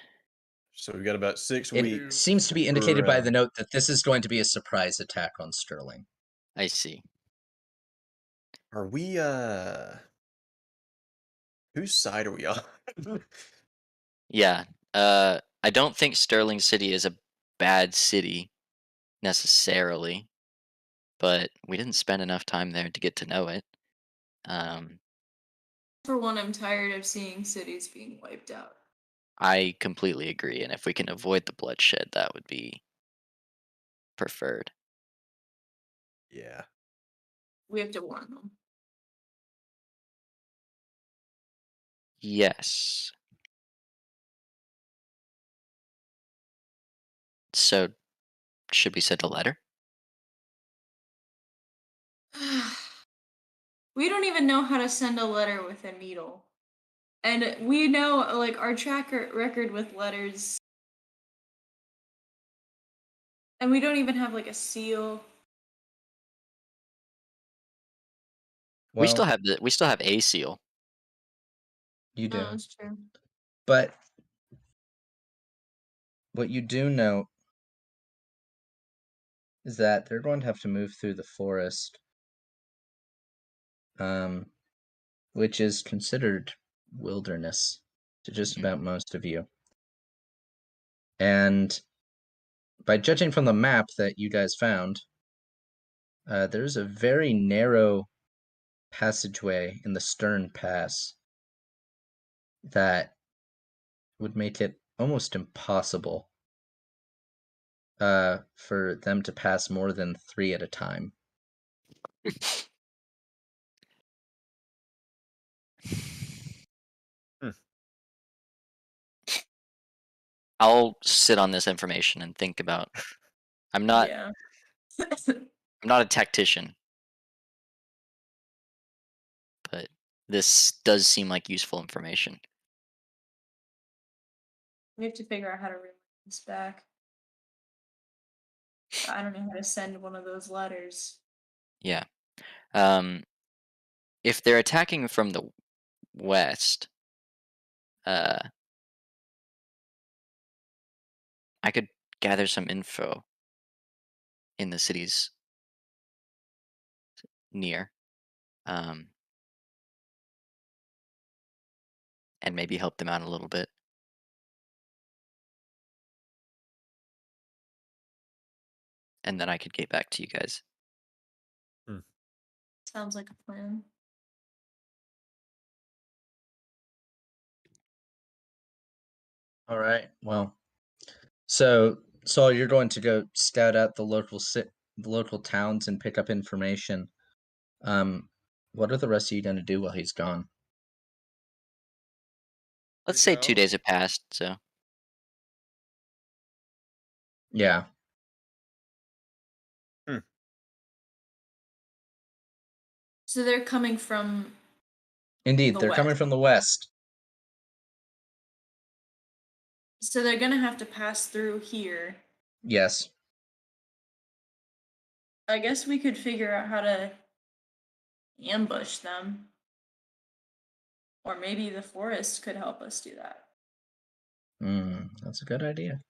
So we've got about 6 It weeks. seems to be indicated by the note that this is going to be a surprise attack on Sterling. I see. Are we whose side are we on? Yeah, I don't think Sterling City is a bad city necessarily, but we didn't spend enough time there to get to know it. Um, For one, I'm tired of seeing cities being wiped out. I completely agree, and if we can avoid the bloodshed, that would be preferred. Yeah. We have to warn them. Yes. So, should we send a letter? We don't even know how to send a letter with a needle. And we know, like, our record with letters. And we don't even have, like, a seal. Well, We still have a seal. you No, do. that's true. But what you do know is that they're going to have to move through the forest, which is considered wilderness to just Mhm. about most of you. And by judging from the map that you guys found, there's a very narrow passageway in the Stern Pass that would make it almost impossible for them to pass more than 3 at a time. Hmm. I'll sit on this information and think about. I'm not. Yeah. I'm not a tactician, but this does seem like useful information. We have to figure out how to relay this back. I don't know how to send one of those letters. Yeah. Um, if they're attacking from the west, uh, I could gather some info in the cities near, um, and maybe help them out a little bit. And then I could get back to you guys. Sounds like a plan. All right. Well, so Saul, you're going to go scout out the local towns and pick up information. What are the rest of you going to do while he's gone? Let's We say 2 go. days have passed, so Yeah, So they're coming from indeed, the they're coming west. from the west. So they're gonna have to pass through here. Yes. I guess we could figure out how to ambush them. Or maybe the forest could help us do that. That's a good idea.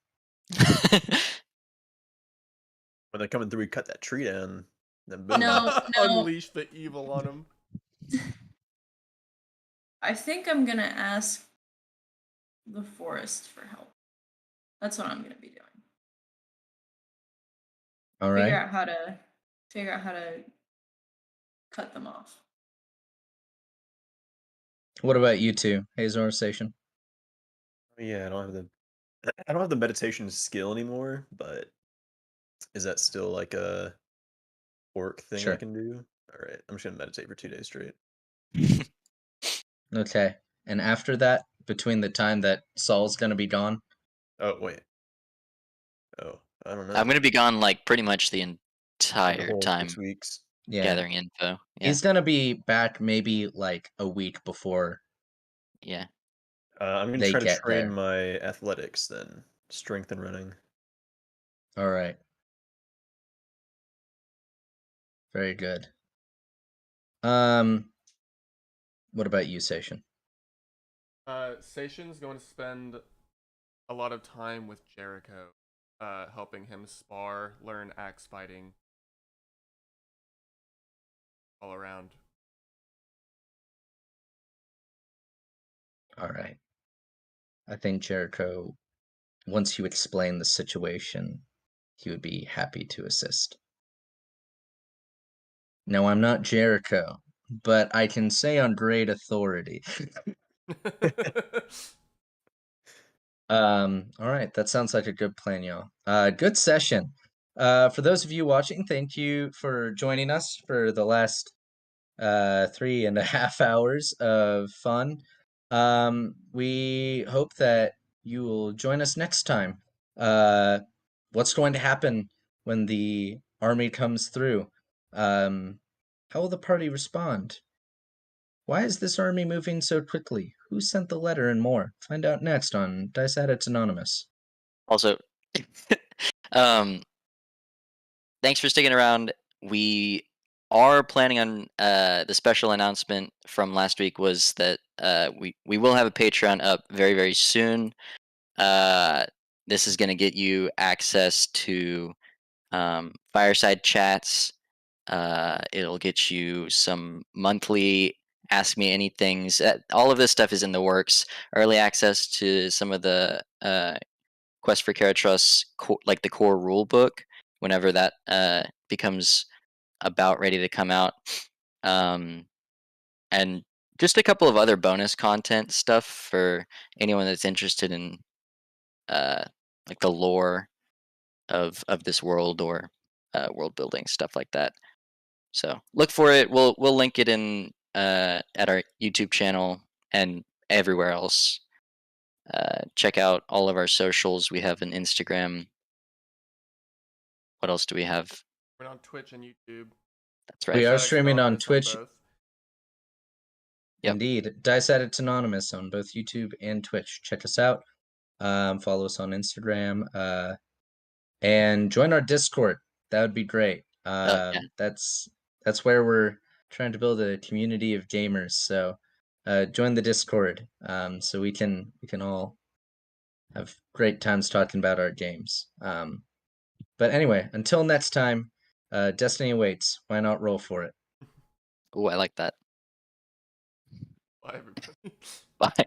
When they're coming through, we cut that tree down. Then boom. No, no. Unleash the evil on him. I think I'm gonna ask the forest for help. That's what I'm gonna be doing. All Figure right. out how to cut them off. What about you two, Hazor Station? Yeah, I don't have the meditation skill anymore, but is that still like a orc thing I Sure. can do? All right, I'm just gonna meditate for 2 days straight. Okay. And after that, between the time that Saul's going to be gone, Oh wait. Oh, I don't know. I'm gonna be gone like pretty much the The entire whole time 6 weeks. yeah, gathering info. Yeah, he's going to be back maybe like a week before yeah. I'm gonna they try to get train there. my athletics then, strength and running. All right. Very good. What about you, Station? Seishin's going to spend a lot of time with Jericho, helping him spar, learn axe fighting, all around. All right. I think Jericho, once you explain the situation, he would be happy to assist. No, I'm not Jericho, but I can say on great authority. All right, that sounds like a good plan, y'all. Good session. For those of you watching, thank you for joining us for the last 3.5 hours of fun. We hope that you will join us next time. What's going to happen when the army comes through? How will the party respond? Why is this army moving so quickly? Who sent the letter and more? Find out next on Dice Addicts Anonymous. Also, thanks for sticking around. We are planning on the special announcement from last week was that we will have a Patreon up very, very soon. This is going to get you access to fireside chats. It'll get you some monthly Ask Me Anythings. All of this stuff is in the works. Early access to some of the Quest for Karatrus, like the core rule book, whenever that becomes about ready to come out. And just a couple of other bonus content stuff for anyone that's interested in like the lore of this world or world building, stuff like that. So look for it. We'll link it in at our YouTube channel and everywhere else. Check out all of our socials. We have an Instagram. What else do we have? We're on Twitch and YouTube. That's right. We are Addicts streaming on Anonymous Twitch. both. Yep. Indeed. Dice Addicts Anonymous on both YouTube and Twitch. Check us out. Follow us on Instagram. And join our Discord. That would be great. Yeah. That's where we're trying to build a community of gamers. So join the Discord so we can all have great times talking about our games. But anyway, until next time, Destiny awaits. Why not roll for it? Oh, I like that. Bye, everybody. Bye.